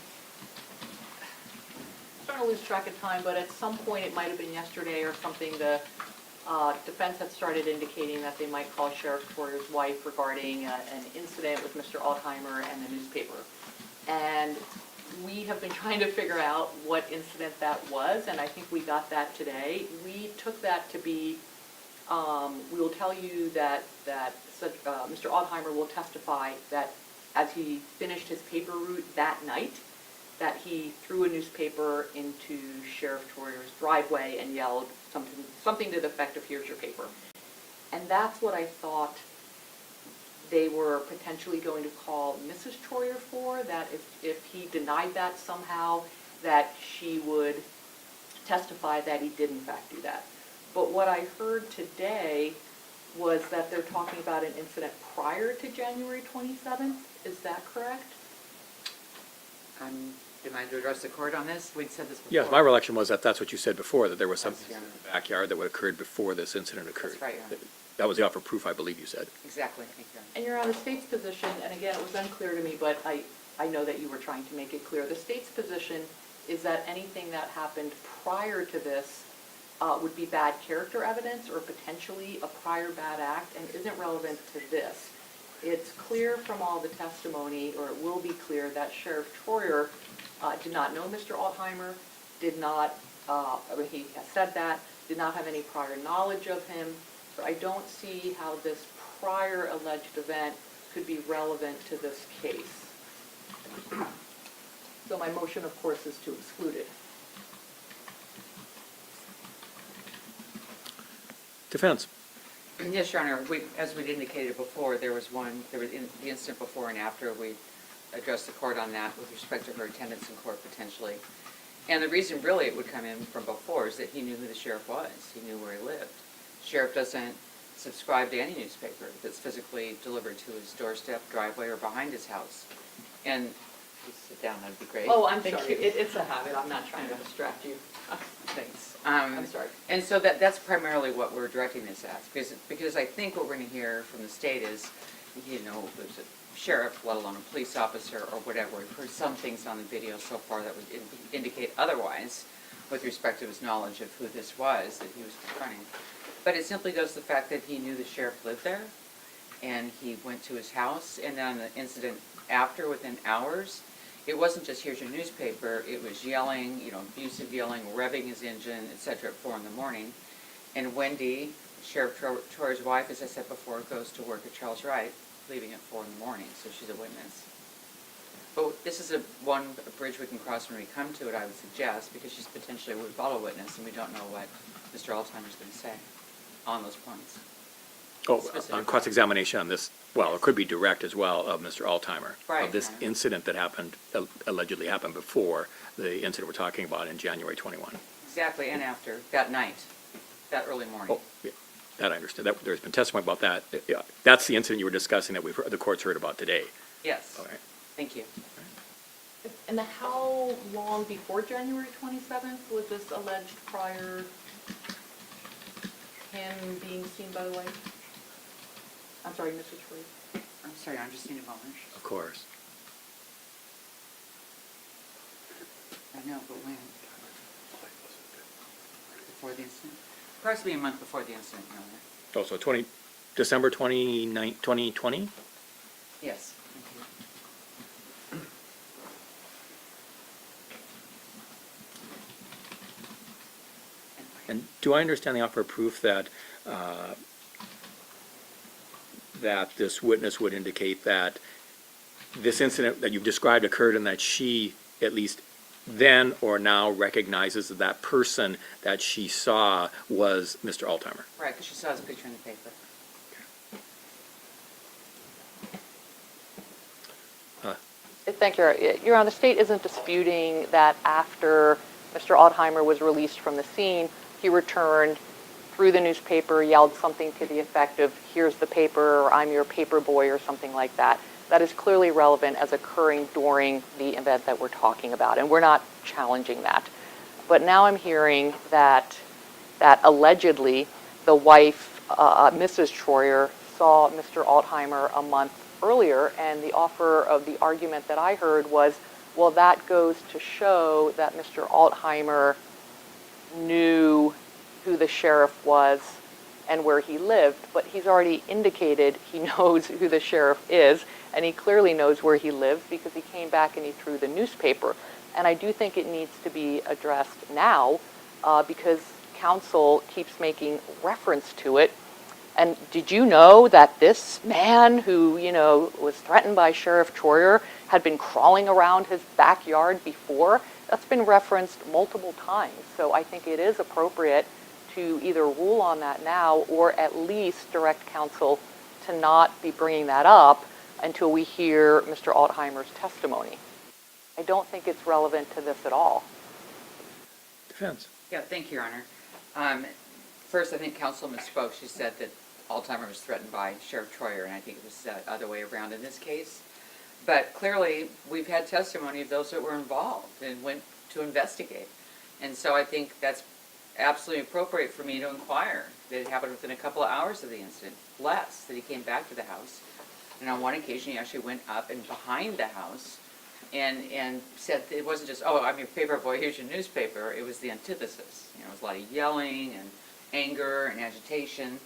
Starting to lose track of time, but at some point, it might have been yesterday or something, the defense had started indicating that they might call Sheriff Troyer's wife regarding an incident with Mr. Altheimer and the newspaper. And we have been trying to figure out what incident that was, and I think we got that today. We took that to be, we will tell you that Mr. Altheimer will testify that as he finished his paper route that night, that he threw a newspaper into Sheriff Troyer's driveway and yelled something to the effect of, "Here's your paper." And that's what I thought they were potentially going to call Mrs. Troyer for, that if he denied that somehow, that she would testify that he did in fact do that. But what I heard today was that they're talking about an incident prior to January 27th. Is that correct? Am I to address the court on this? We'd said this before. Yes, my recollection was that that's what you said before, that there was something Yes, in the backyard that would occurred before this incident occurred. That's right, yeah. That was the offer of proof, I believe you said. Exactly, thank you. And you're on the state's position, and again, it was unclear to me, but I know that you were trying to make it clear. The state's position is that anything that happened prior to this would be bad character evidence or potentially a prior bad act and isn't relevant to this. It's clear from all the testimony, or it will be clear, that Sheriff Troyer did not know Mr. Altheimer, did not, he has said that, did not have any prior knowledge of him. So I don't see how this prior alleged event could be relevant to this case. So my motion, of course, is to exclude it. Defense. Yes, Your Honor, as we'd indicated before, there was the incident before and after. We addressed the court on that with respect to her attendance in court potentially. And the reason really it would come in from before is that he knew who the sheriff was. He knew where he lived. Sheriff doesn't subscribe to any newspaper that's physically delivered to his doorstep, driveway, or behind his house. And please sit down, that'd be great. Oh, I'm Thank sorry. you. It's a habit. I'm not trying to distract you. Thanks. I'm sorry. And so that's primarily what we're directing this at, because I think what we're going to hear from the state is, there's a sheriff, let alone a police officer or whatever. We've heard some things on the video so far that would indicate otherwise with respect to his knowledge of who this was that he was confronting. But it simply does the fact that he knew the sheriff lived there, and he went to his house, and then the incident after, within hours, it wasn't just, here's your newspaper, it was yelling, abusive yelling, revving his engine, et cetera, at 4 in the morning. And Wendy, Sheriff Troyer's wife, as I said before, goes to work at Charles Wright, leaving at 4 in the morning, so she's a witness. But this is a bridge we can cross when we come to it, I would suggest, because she's potentially a rebuttal witness, and we don't know what Mr. Altheimer's going to say on those points. Oh, Specific. on cross-examination on this, well, it could be direct as well, of Mr. Altheimer. Right. Of this incident that happened, allegedly happened before the incident we're talking about in January 21. Exactly, and after, that night, that early morning. Oh, yeah, that I understand. There's been testimony about that. Yeah, that's the incident you were discussing that the court's heard about today. Yes, All right. thank you. And how long before January 27th was this alleged prior him being seen by the wife? I'm sorry, Mrs. Troyer. I'm sorry, I just need a moment. Of course. I know, but when? Before the incident? Approximately a month before the incident, Your Honor. Oh, so December 29, 2020? Yes. Thank you. And do I understand the offer of proof that that this witness would indicate that this incident that you've described occurred and that she, at least then or now, recognizes that that person that she saw was Mr. Altheimer? Right, because she saw his picture in the paper. Thank you. Your Honor, the state isn't disputing that after Mr. Altheimer was released from the scene, he returned, threw the newspaper, yelled something to the effect of, here's the paper, or I'm your paper boy, or something like that. That is clearly relevant as occurring during the event that we're talking about, and we're not challenging that. But now I'm hearing that allegedly the wife, Mrs. Troyer, saw Mr. Altheimer a month earlier, and the offer of the argument that I heard was, well, that goes to show that Mr. Altheimer knew who the sheriff was and where he lived, but he's already indicated he knows who the sheriff is, and he clearly knows where he lives because he came back and he threw the newspaper. And I do think it needs to be addressed now because counsel keeps making reference to it. And did you know that this man who, was threatened by Sheriff Troyer had been crawling around his backyard before? That's been referenced multiple times. So I think it is appropriate to either rule on that now or at least direct counsel to not be bringing that up until we hear Mr. Altheimer's testimony. I don't think it's relevant to this at all. Defense. Yeah, thank you, Your Honor. First, I think counsel misspoke. She said that Altheimer was threatened by Sheriff Troyer, and I think it was the other way around in this case. But clearly, we've had testimony of those that were involved and went to investigate. And so I think that's absolutely appropriate for me to inquire that it happened within a couple of hours of the incident, less, that he came back to the house. And on one occasion, he actually went up and behind the house and said it wasn't just, oh, I'm your paper boy, here's your newspaper. It was the antithesis. It was a lot of yelling and anger and agitation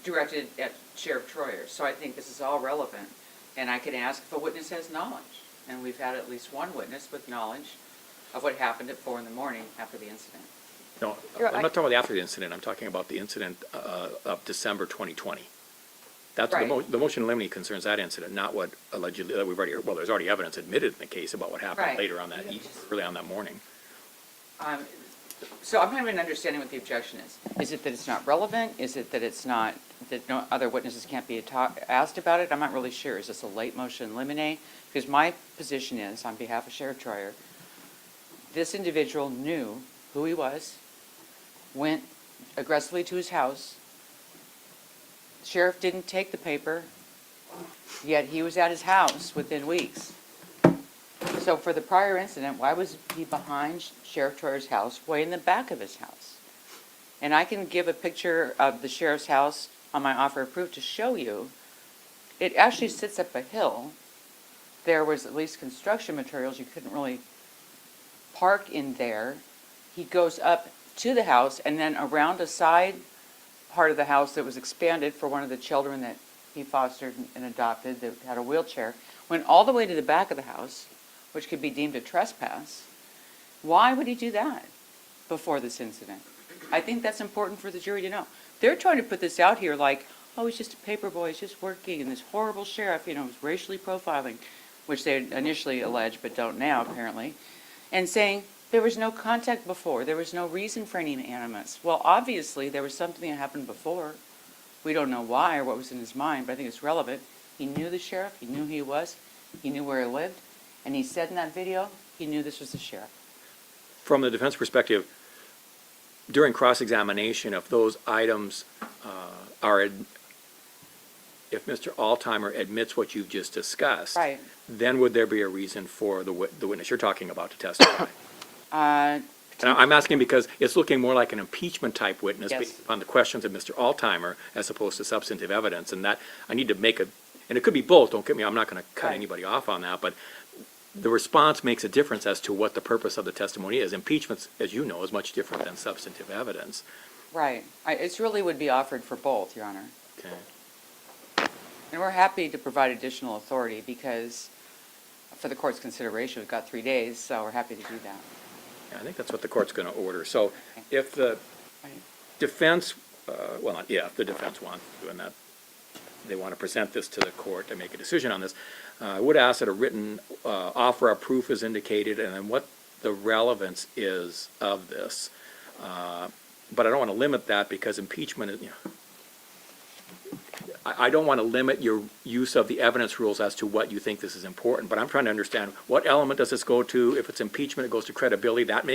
directed at Sheriff Troyer. So I think this is all relevant. And I can ask if a witness has knowledge. And we've had at least one witness with knowledge of what happened at 4 in the morning after the incident. No, I'm not talking about after the incident. I'm talking about the incident of December 2020. That's Right. the motion in limine concerns that incident, not what allegedly, that we've already, well, there's already evidence admitted in the case about what happened Right. later on that, early on that morning. So I'm not even understanding what the objection is. Is it that it's not relevant? Is it that it's not, that no other witnesses can't be asked about it? I'm not really sure. Is this a late motion in limine? Because my position is, on behalf of Sheriff Troyer, this individual knew who he was, went aggressively to his house. Sheriff didn't take the paper, yet he was at his house within weeks. So for the prior incident, why was he behind Sheriff Troyer's house, way in the back of his house? And I can give a picture of the sheriff's house on my offer of proof to show you. It actually sits up a hill. There was at least construction materials. You couldn't really park in there. He goes up to the house and then around a side part of the house that was expanded for one of the children that he fostered and adopted that had a wheelchair, went all the way to the back of the house, which could be deemed a trespass. Why would he do that before this incident? I think that's important for the jury to know. They're trying to put this out here like, oh, he's just a paper boy, he's just working, and this horrible sheriff, was racially profiling, which they initially alleged but don't now, apparently, and saying there was no contact before, there was no reason for any animus. Well, obviously, there was something that happened before. We don't know why or what was in his mind, but I think it's relevant. He knew the sheriff, he knew who he was, he knew where he lived, and he said in that video, he knew this was the sheriff. From the defense perspective, during cross-examination, if those items if Mr. Altheimer admits what you've just discussed, Right. then would there be a reason for the witness you're talking about to testify? Uh, And I'm asking because it's looking more like an impeachment-type witness Yes. based on the questions of Mr. Altheimer as opposed to substantive evidence, and that, I need to make a, and it could be both, don't get me, I'm not gonna cut Right. anybody off on that, but the response makes a difference as to what the purpose of the testimony is. Impeachment, as you know, is much different than substantive evidence. Right. It really would be offered for both, Your Honor. Okay. And we're happy to provide additional authority because for the court's consideration, we've got 3 days, so we're happy to do that. Yeah, I think that's what the court's gonna order. So if the Right. defense, well, not if, the defense wants to, and that they want to present this to the court to make a decision on this, I would ask that a written offer of proof is indicated and then what the relevance is of this. But I don't want to limit that because impeachment is, I don't want to limit your use of the evidence rules as to what you think this is important, but I'm trying to understand what element does this go to? If it's impeachment, it goes to credibility. That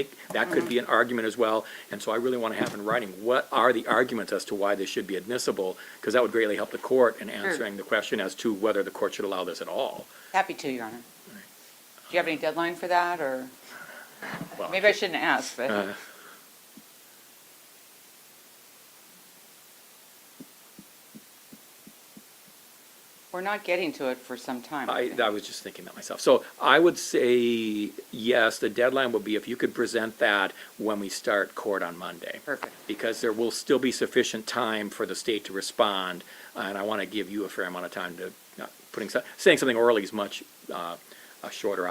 could be an argument as well. And so I really want to have in writing, what are the arguments as to why this should be admissible? Because that would greatly help the court in answering the question as to whether the court should allow this at all. Happy to, Your Honor. Do you have any deadline for that, or? Well, Maybe I shouldn't ask, but. We're not getting to it for some time. I was just thinking that myself. So I would say, yes, the deadline would be if you could present that when we start court on Monday. Perfect. Because there will still be sufficient time for the state to respond, and I want to give you a fair amount of time to, saying something orally is much a shorter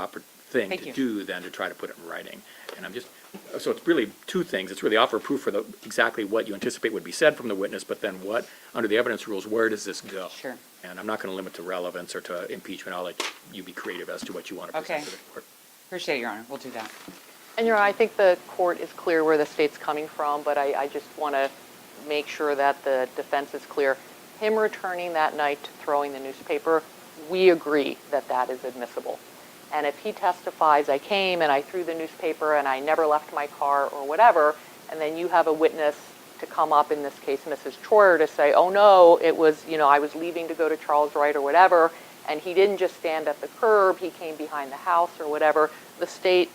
thing Thank to you. do than to try to put it in writing. And so it's really two things. It's really offer proof for exactly what you anticipate would be said from the witness, but then what, under the evidence rules, where does this go? Sure. And I'm not going to limit to relevance or to impeachment. I'll let you be creative as to what you want to present Okay. to the court. Appreciate it, Your Honor. We'll do that. And, Your Honor, I think the court is clear where the state's coming from, but I just want to make sure that the defense is clear. Him returning that night to throwing the newspaper, we agree that that is admissible. And if he testifies, I came and I threw the newspaper and I never left my car or whatever, and then you have a witness to come up, in this case, Mrs. Troyer, to say, oh no, it was, I was leaving to go to Charles Wright or whatever, and he didn't just stand at the curb, he came behind the house or whatever. The state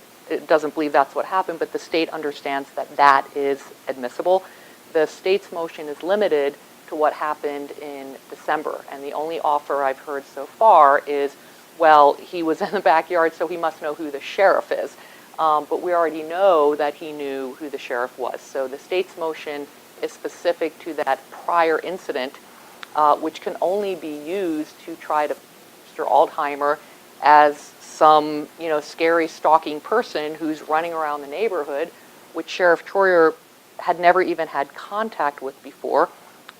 doesn't believe that's what happened, but the state understands that that is admissible. The state's motion is limited to what happened in December, and the only offer I've heard so far is, well, he was in the backyard, so he must know who the sheriff is. But we already know that he knew who the sheriff was. So the state's motion is specific to that prior incident, which can only be used to try to Mr. Altheimer as some, scary stalking person who's running around the neighborhood, which Sheriff Troyer had never even had contact with before.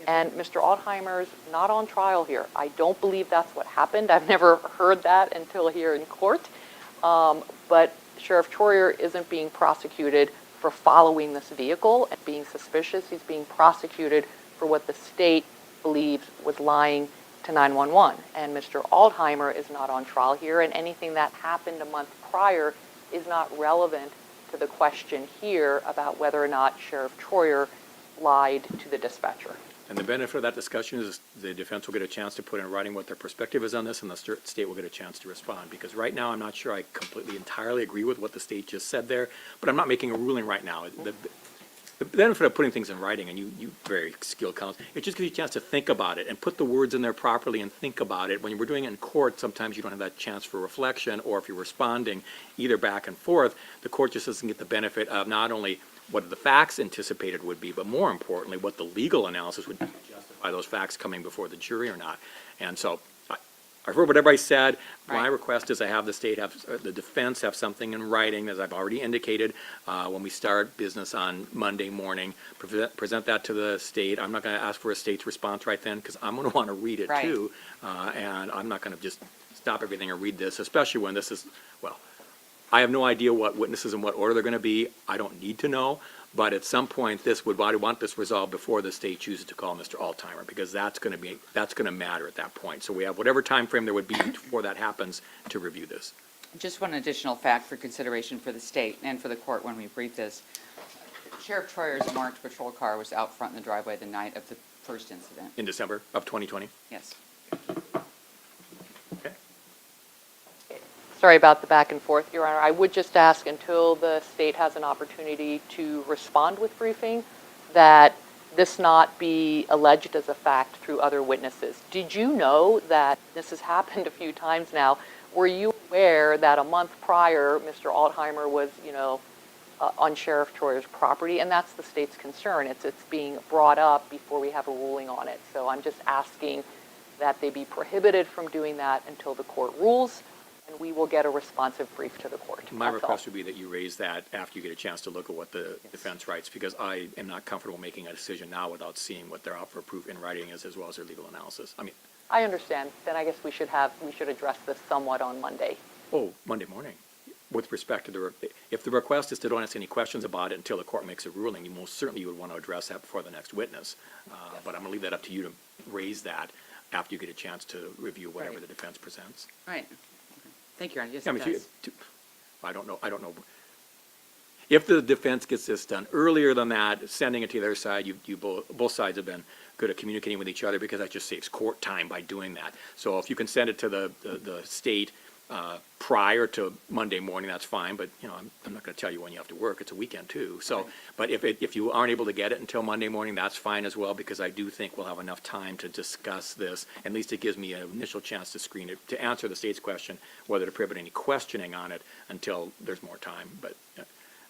And Mr. Altheimer's not on trial here. I don't believe that's what happened. I've never heard that until here in court. But Sheriff Troyer isn't being prosecuted for following this vehicle and being suspicious. He's being prosecuted for what the state believes was lying to 911. And Mr. Altheimer is not on trial here, and anything that happened a month prior is not relevant to the question here about whether or not Sheriff Troyer lied to the dispatcher. And the benefit of that discussion is the defense will get a chance to put in writing what their perspective is on this, and the state will get a chance to respond. Because right now, I'm not sure I completely entirely agree with what the state just said there, but I'm not making a ruling right now. The benefit of putting things in writing, and you very skilled counsel, it just gives you a chance to think about it and put the words in there properly and think about it. When we're doing it in court, sometimes you don't have that chance for reflection, or if you're responding either back and forth, the court just doesn't get the benefit of not only what the facts anticipated would be, but more importantly, what the legal analysis would be to justify those facts coming before the jury or not. And so I've heard what everybody said. My request is I have the state the defense have something in writing, as I've already indicated, when we start business on Monday morning. Present that to the state. I'm not going to ask for a state's response right then, because I'm going to want to read it too. And I'm not going to just stop everything and read this, especially when this is, well, I have no idea what witnesses and what order they're going to be. I don't need to know. But at some point, I want this resolved before the state chooses to call Mr. Altheimer, because that's going to matter at that point. So we have whatever time frame there would be before that happens to review this. Just one additional fact for consideration for the state and for the court when we brief this. Sheriff Troyer's marked patrol car was out front in the driveway the night of the first incident. In December of 2020? Yes. Okay. Sorry about the back and forth, Your Honor. I would just ask, until the state has an opportunity to respond with briefing, that this not be alleged as a fact through other witnesses. Did you know that this has happened a few times now? Were you aware that a month prior, Mr. Altheimer was, on Sheriff Troyer's property? And that's the state's concern. It's being brought up before we have a ruling on it. So I'm just asking that they be prohibited from doing that until the court rules, and we will get a responsive brief to the court. My That's request all. would be that you raise that after you get a chance to look at what the defense writes, because I am not comfortable making a decision now without seeing what their offer of proof in writing is, as well as their legal analysis. I mean, I understand. Then I guess we should address this somewhat on Monday. Monday morning. With respect to if the request is to don't ask any questions about it until the court makes a ruling, you most certainly would want to address that before the next witness. But I'm going to leave that up to you to raise that after you get a chance to review whatever the defense presents. Right. Thank you, Your Honor. Yes, I mean, it does. I don't know. If the defense gets this done earlier than that, sending it to the other side, both sides have been good at communicating with each other, because that just saves court time by doing that. So if you can send it to the state prior to Monday morning, that's fine, but, you know, I'm not gonna tell you when you have to work, it's a weekend too. So, but if you aren't able to get it until Monday morning, that's fine as well, because I do think we'll have enough time to discuss this. At least it gives me an initial chance to screen it, to answer the state's question, whether to prohibit any questioning on it until there's more time. But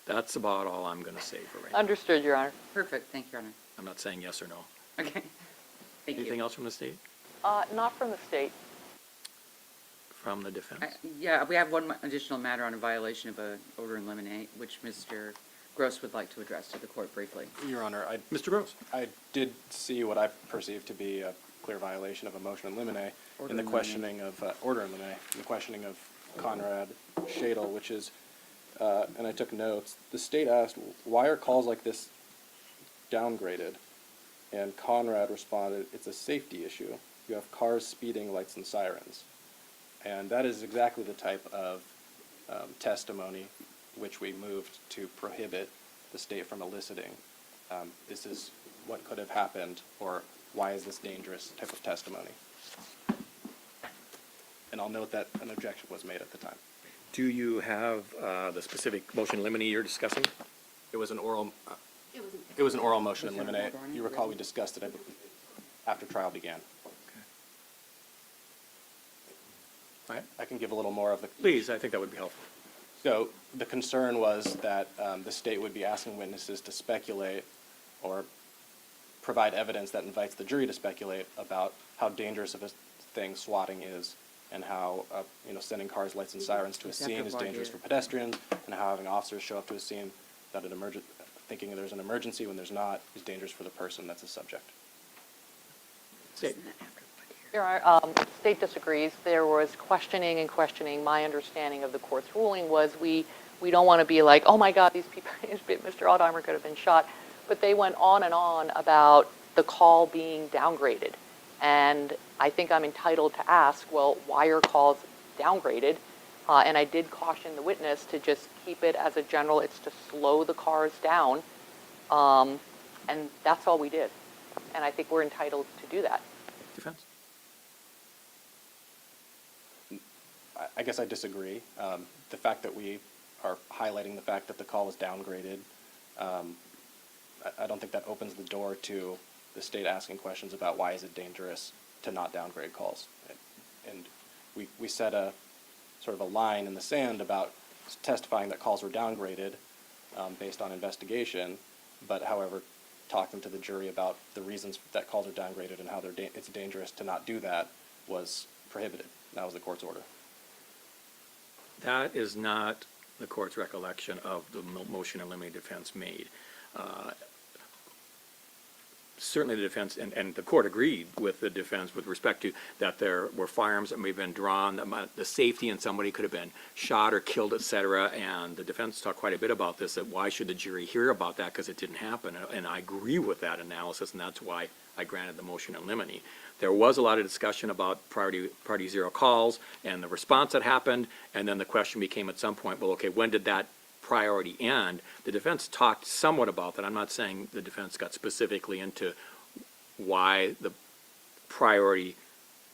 that's about all I'm gonna say for right now. Understood, Your Honor. Perfect, thank you, Your Honor. I'm not saying yes or no. Okay, thank you. Anything else from the state, Not from the state. from the defense? Yeah, we have one additional matter on a violation of a order in limine, which Mr. Gross would like to address to the court briefly. Your Honor, Mr. Gross? I did see what I perceived to be a clear violation of a motion in limine Order in the in questioning of, order in limine, in the questioning of Conrad Shadle, which is, and I took notes, the state asked, why are calls like this downgraded? And Conrad responded, it's a safety issue. You have cars speeding, lights and sirens. And that is exactly the type of testimony which we moved to prohibit the state from eliciting. This is what could have happened, or why is this dangerous type of testimony. And I'll note that an objection was made at the time. Do you have the specific motion in limine you're discussing? It was an oral, It was it was an oral motion in Was there an limine. order on it? You recall we discussed it after trial began. All right. I can give a little more of the. Please, I think that would be helpful. So the concern was that the state would be asking witnesses to speculate or provide evidence that invites the jury to speculate about how dangerous of a thing swatting is, and how sending cars, lights, and sirens to a scene is dangerous for pedestrians, and how having officers show up to a scene that thinking there's an emergency when there's not is dangerous for the person that's a subject. State. Your Honor, state disagrees. There was questioning and questioning. My understanding of the court's ruling was we don't want to be like, oh my God, these people, Mr. Aldheimer could have been shot. But they went on and on about the call being downgraded. And I think I'm entitled to ask, well, why are calls downgraded? And I did caution the witness to just keep it as a general, it's to slow the cars down. And that's all we did. And I think we're entitled to do that. Defense? I guess I disagree. The fact that we are highlighting the fact that the call was downgraded, I don't think that opens the door to the state asking questions about why is it dangerous to not downgrade calls. And we set a sort of a line in the sand about testifying that calls were downgraded based on investigation, but however, talking to the jury about the reasons that calls are downgraded and how it's dangerous to not do that was prohibited. That was the court's order. That is not the court's recollection of the motion in limine defense made. Certainly the defense, and the court agreed with the defense with respect to that there were firearms that may have been drawn, that the safety and somebody could have been shot or killed, et cetera, and the defense talked quite a bit about this, that why should the jury hear about that because it didn't happen, and I agree with that analysis, and that's why I granted the motion in limine. There was a lot of discussion about priority zero calls and the response that happened, and then the question became at some point, well, okay, when did that priority end? The defense talked somewhat about that. I'm not saying the defense got specifically into why the priority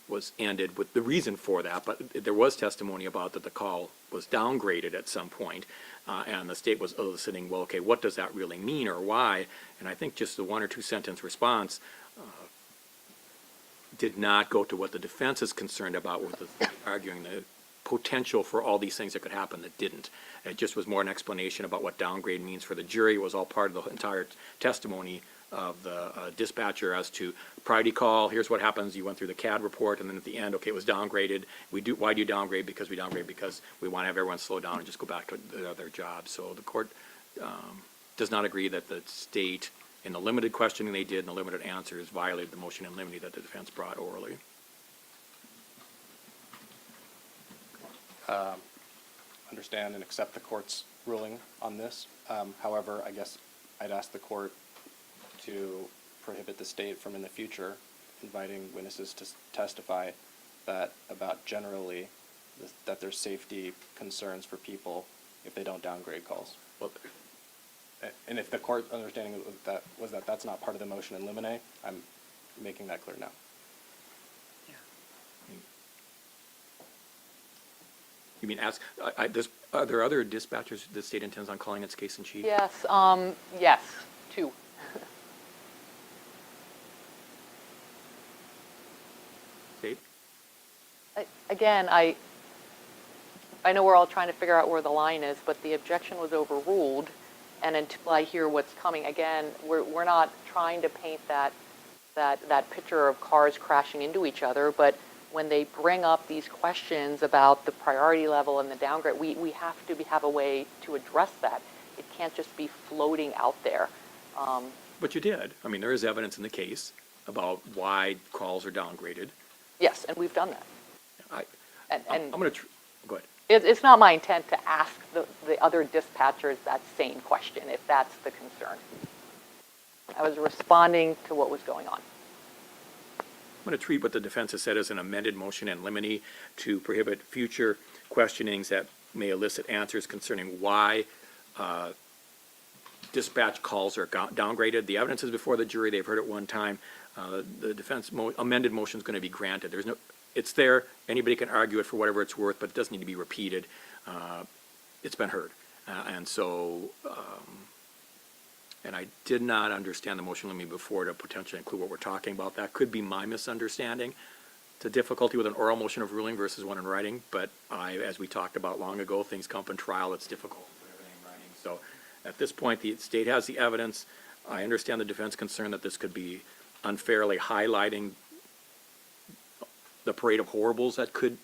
was ended with the reason for that, but there was testimony about that the call was downgraded at some point, and the state was eliciting, well, okay, what does that really mean or why? And I think just the one or two sentence response did not go to what the defense is concerned about with arguing the potential for all these things that could happen that didn't. It just was more an explanation about what downgrade means for the jury. It was all part of the entire testimony of the dispatcher as to priority call, here's what happens, you went through the CAD report, and then at the end, okay, it was downgraded. Why do you downgrade? Because we downgrade because we want to have everyone slow down and just go back to their job. So the court does not agree that the state, in the limited questioning they did and the limited answers, violated the motion in limine that the defense brought orally. Understand and accept the court's ruling on this. However, I guess I'd ask the court to prohibit the state from in the future inviting witnesses to testify about generally that there's safety concerns for people if they don't downgrade calls. Well, and if the court understanding of that was that that's not part of the motion in limine, I'm making that clear now. You mean ask, are there other dispatchers the state intends on calling its case in chief? Yes, yes, 2. State? Again, I know we're all trying to figure out where the line is, but the objection was overruled, and until I hear what's coming, again, we're not trying to paint that picture of cars crashing into each other, but when they bring up these questions about the priority level and the downgrade, we have to have a way to address that. It can't just be floating out there. But you did. I mean, there is evidence in the case about why calls are downgraded. Yes, and we've done that. I'm going to, go ahead. It's not my intent to ask the other dispatchers that same question, if that's the concern. I was responding to what was going on. I'm going to treat what the defense has said as an amended motion in limine to prohibit future questionings that may elicit answers concerning why dispatch calls are downgraded. The evidence is before the jury. They've heard it one time. The defense amended motion is going to be granted. It's there. Anybody can argue it for whatever it's worth, but it doesn't need to be repeated. It's been heard. And I did not understand the motion limine before to potentially include what we're talking about. That could be my misunderstanding. It's a difficulty with an oral motion of ruling versus one in writing, but as we talked about long ago, things come from trial. It's difficult to put everything in writing. So at this point, the state has the evidence. I understand the defense concern that this could be unfairly highlighting the parade of horribles that could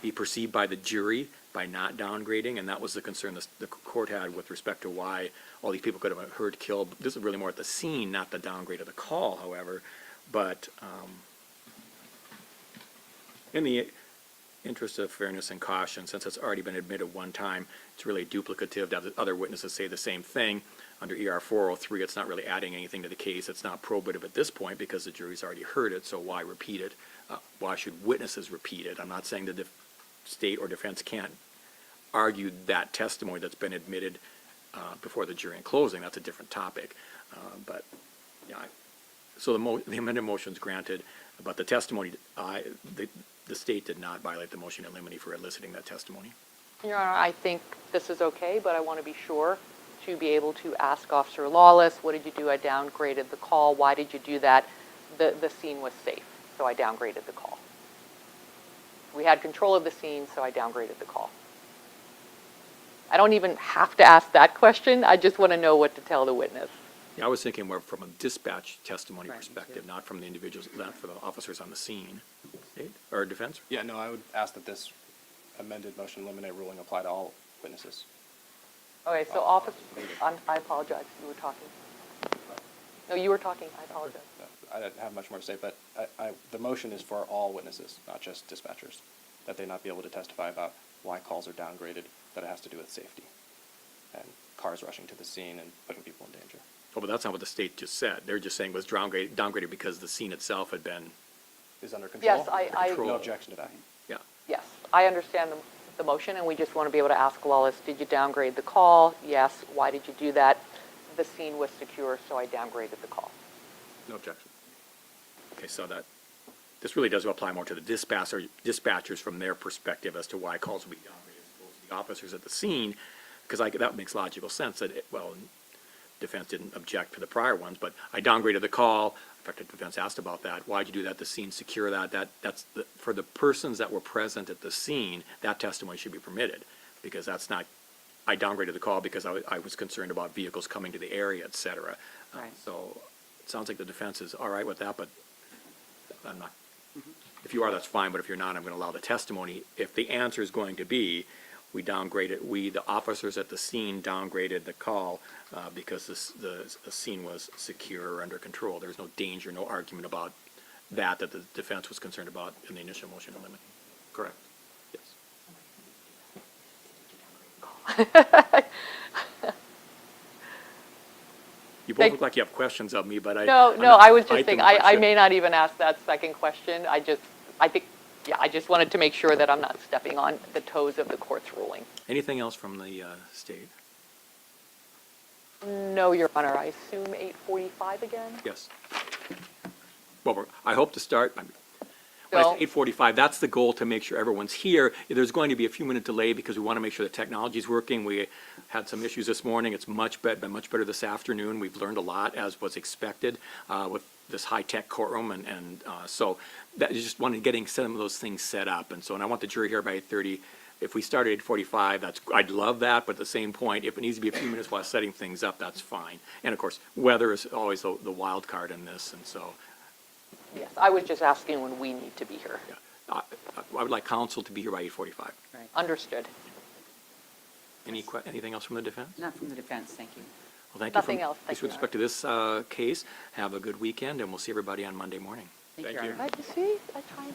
be perceived by the jury by not downgrading, and that was the concern the court had with respect to why all these people could have been hurt, killed. This is really more at the scene, not the downgrade of the call, however. But in the interest of fairness and caution, since it's already been admitted one time, it's really duplicative to have the other witnesses say the same thing. Under ER 403, it's not really adding anything to the case. It's not probative at this point because the jury's already heard it, so why repeat it? Why should witnesses repeat it? I'm not saying the state or defense can't argue that testimony that's been admitted before the jury in closing. That's a different topic. But yeah, so the amended motion is granted, but the testimony, the state did not violate the motion in limine for eliciting that testimony. Your Honor, I think this is okay, but I want to be sure to be able to ask Officer Lawless, what did you do? I downgraded the call. Why did you do that? The scene was safe, so I downgraded the call. We had control of the scene, so I downgraded the call. I don't even have to ask that question. I just want to know what to tell the witness. Yeah, I was thinking more from a dispatch testimony perspective, not from the individuals, not for the officers on the scene. State or defense? Yeah, no, I would ask that this amended motion limine ruling apply to all witnesses. Okay, so Officer, I apologize, you were talking. No, you were talking, I apologize. I don't have much more to say, but the motion is for all witnesses, not just dispatchers, that they not be able to testify about why calls are downgraded, that it has to do with safety and cars rushing to the scene and putting people in danger. Oh, but that's not what the state just said. They're just saying it was downgraded because the scene itself had been. Is under control? Yes, I No objection to that. Yeah. Yes, I understand the motion, and we just want to be able to ask Lawless, did you downgrade the call? Yes. Why did you do that? The scene was secure, so I downgraded the call. No objection. Okay, so this really does apply more to the dispatchers from their perspective as to why calls will be downgraded as opposed to the officers at the scene, because that makes logical sense that, defense didn't object to the prior ones, but I downgraded the call. In fact, the defense asked about that. Why'd you do that? The scene secure that's for the persons that were present at the scene, that testimony should be permitted, because that's not, I downgraded the call because I was concerned about vehicles coming to the area, et cetera. Right. So it sounds like the defense is all right with that, but I'm not. If you are, that's fine, but if you're not, I'm going to allow the testimony. If the answer is going to be, the officers at the scene downgraded the call because the scene was secure or under control. There's no danger, no argument about that the defense was concerned about in the initial motion to limit. Correct. Yes. You both look like you have questions of me, but No, I was just saying, I may not even ask that second question. I just wanted to make sure that I'm not stepping on the toes of the court's ruling. Anything else from the state? No, Your Honor, I assume 8:45 again? Yes. Well, I hope to start. When I Bill? say 8:45, that's the goal, to make sure everyone's here. There's going to be a few minute delay because we want to make sure the technology's working. We had some issues this morning. It's been much better this afternoon. We've learned a lot, as was expected, with this high-tech courtroom, and so that is just wanted getting some of those things set up. And I want the jury here by 8:30. If we start at 8:45, I'd love that, but at the same point, if it needs to be a few minutes while setting things up, that's fine. And of course, weather is always the wild card in this, and so, Yes, I was just asking when we need to be here. yeah. I would like counsel to be here by 8:45. Understood. Anything else from the defense? Not from the defense, thank you. Well, thank you. Nothing else. Thank With you. respect to this case, have a good weekend, and we'll see everybody on Monday morning. Thank you, Thank Your you. Honor. See, I tried.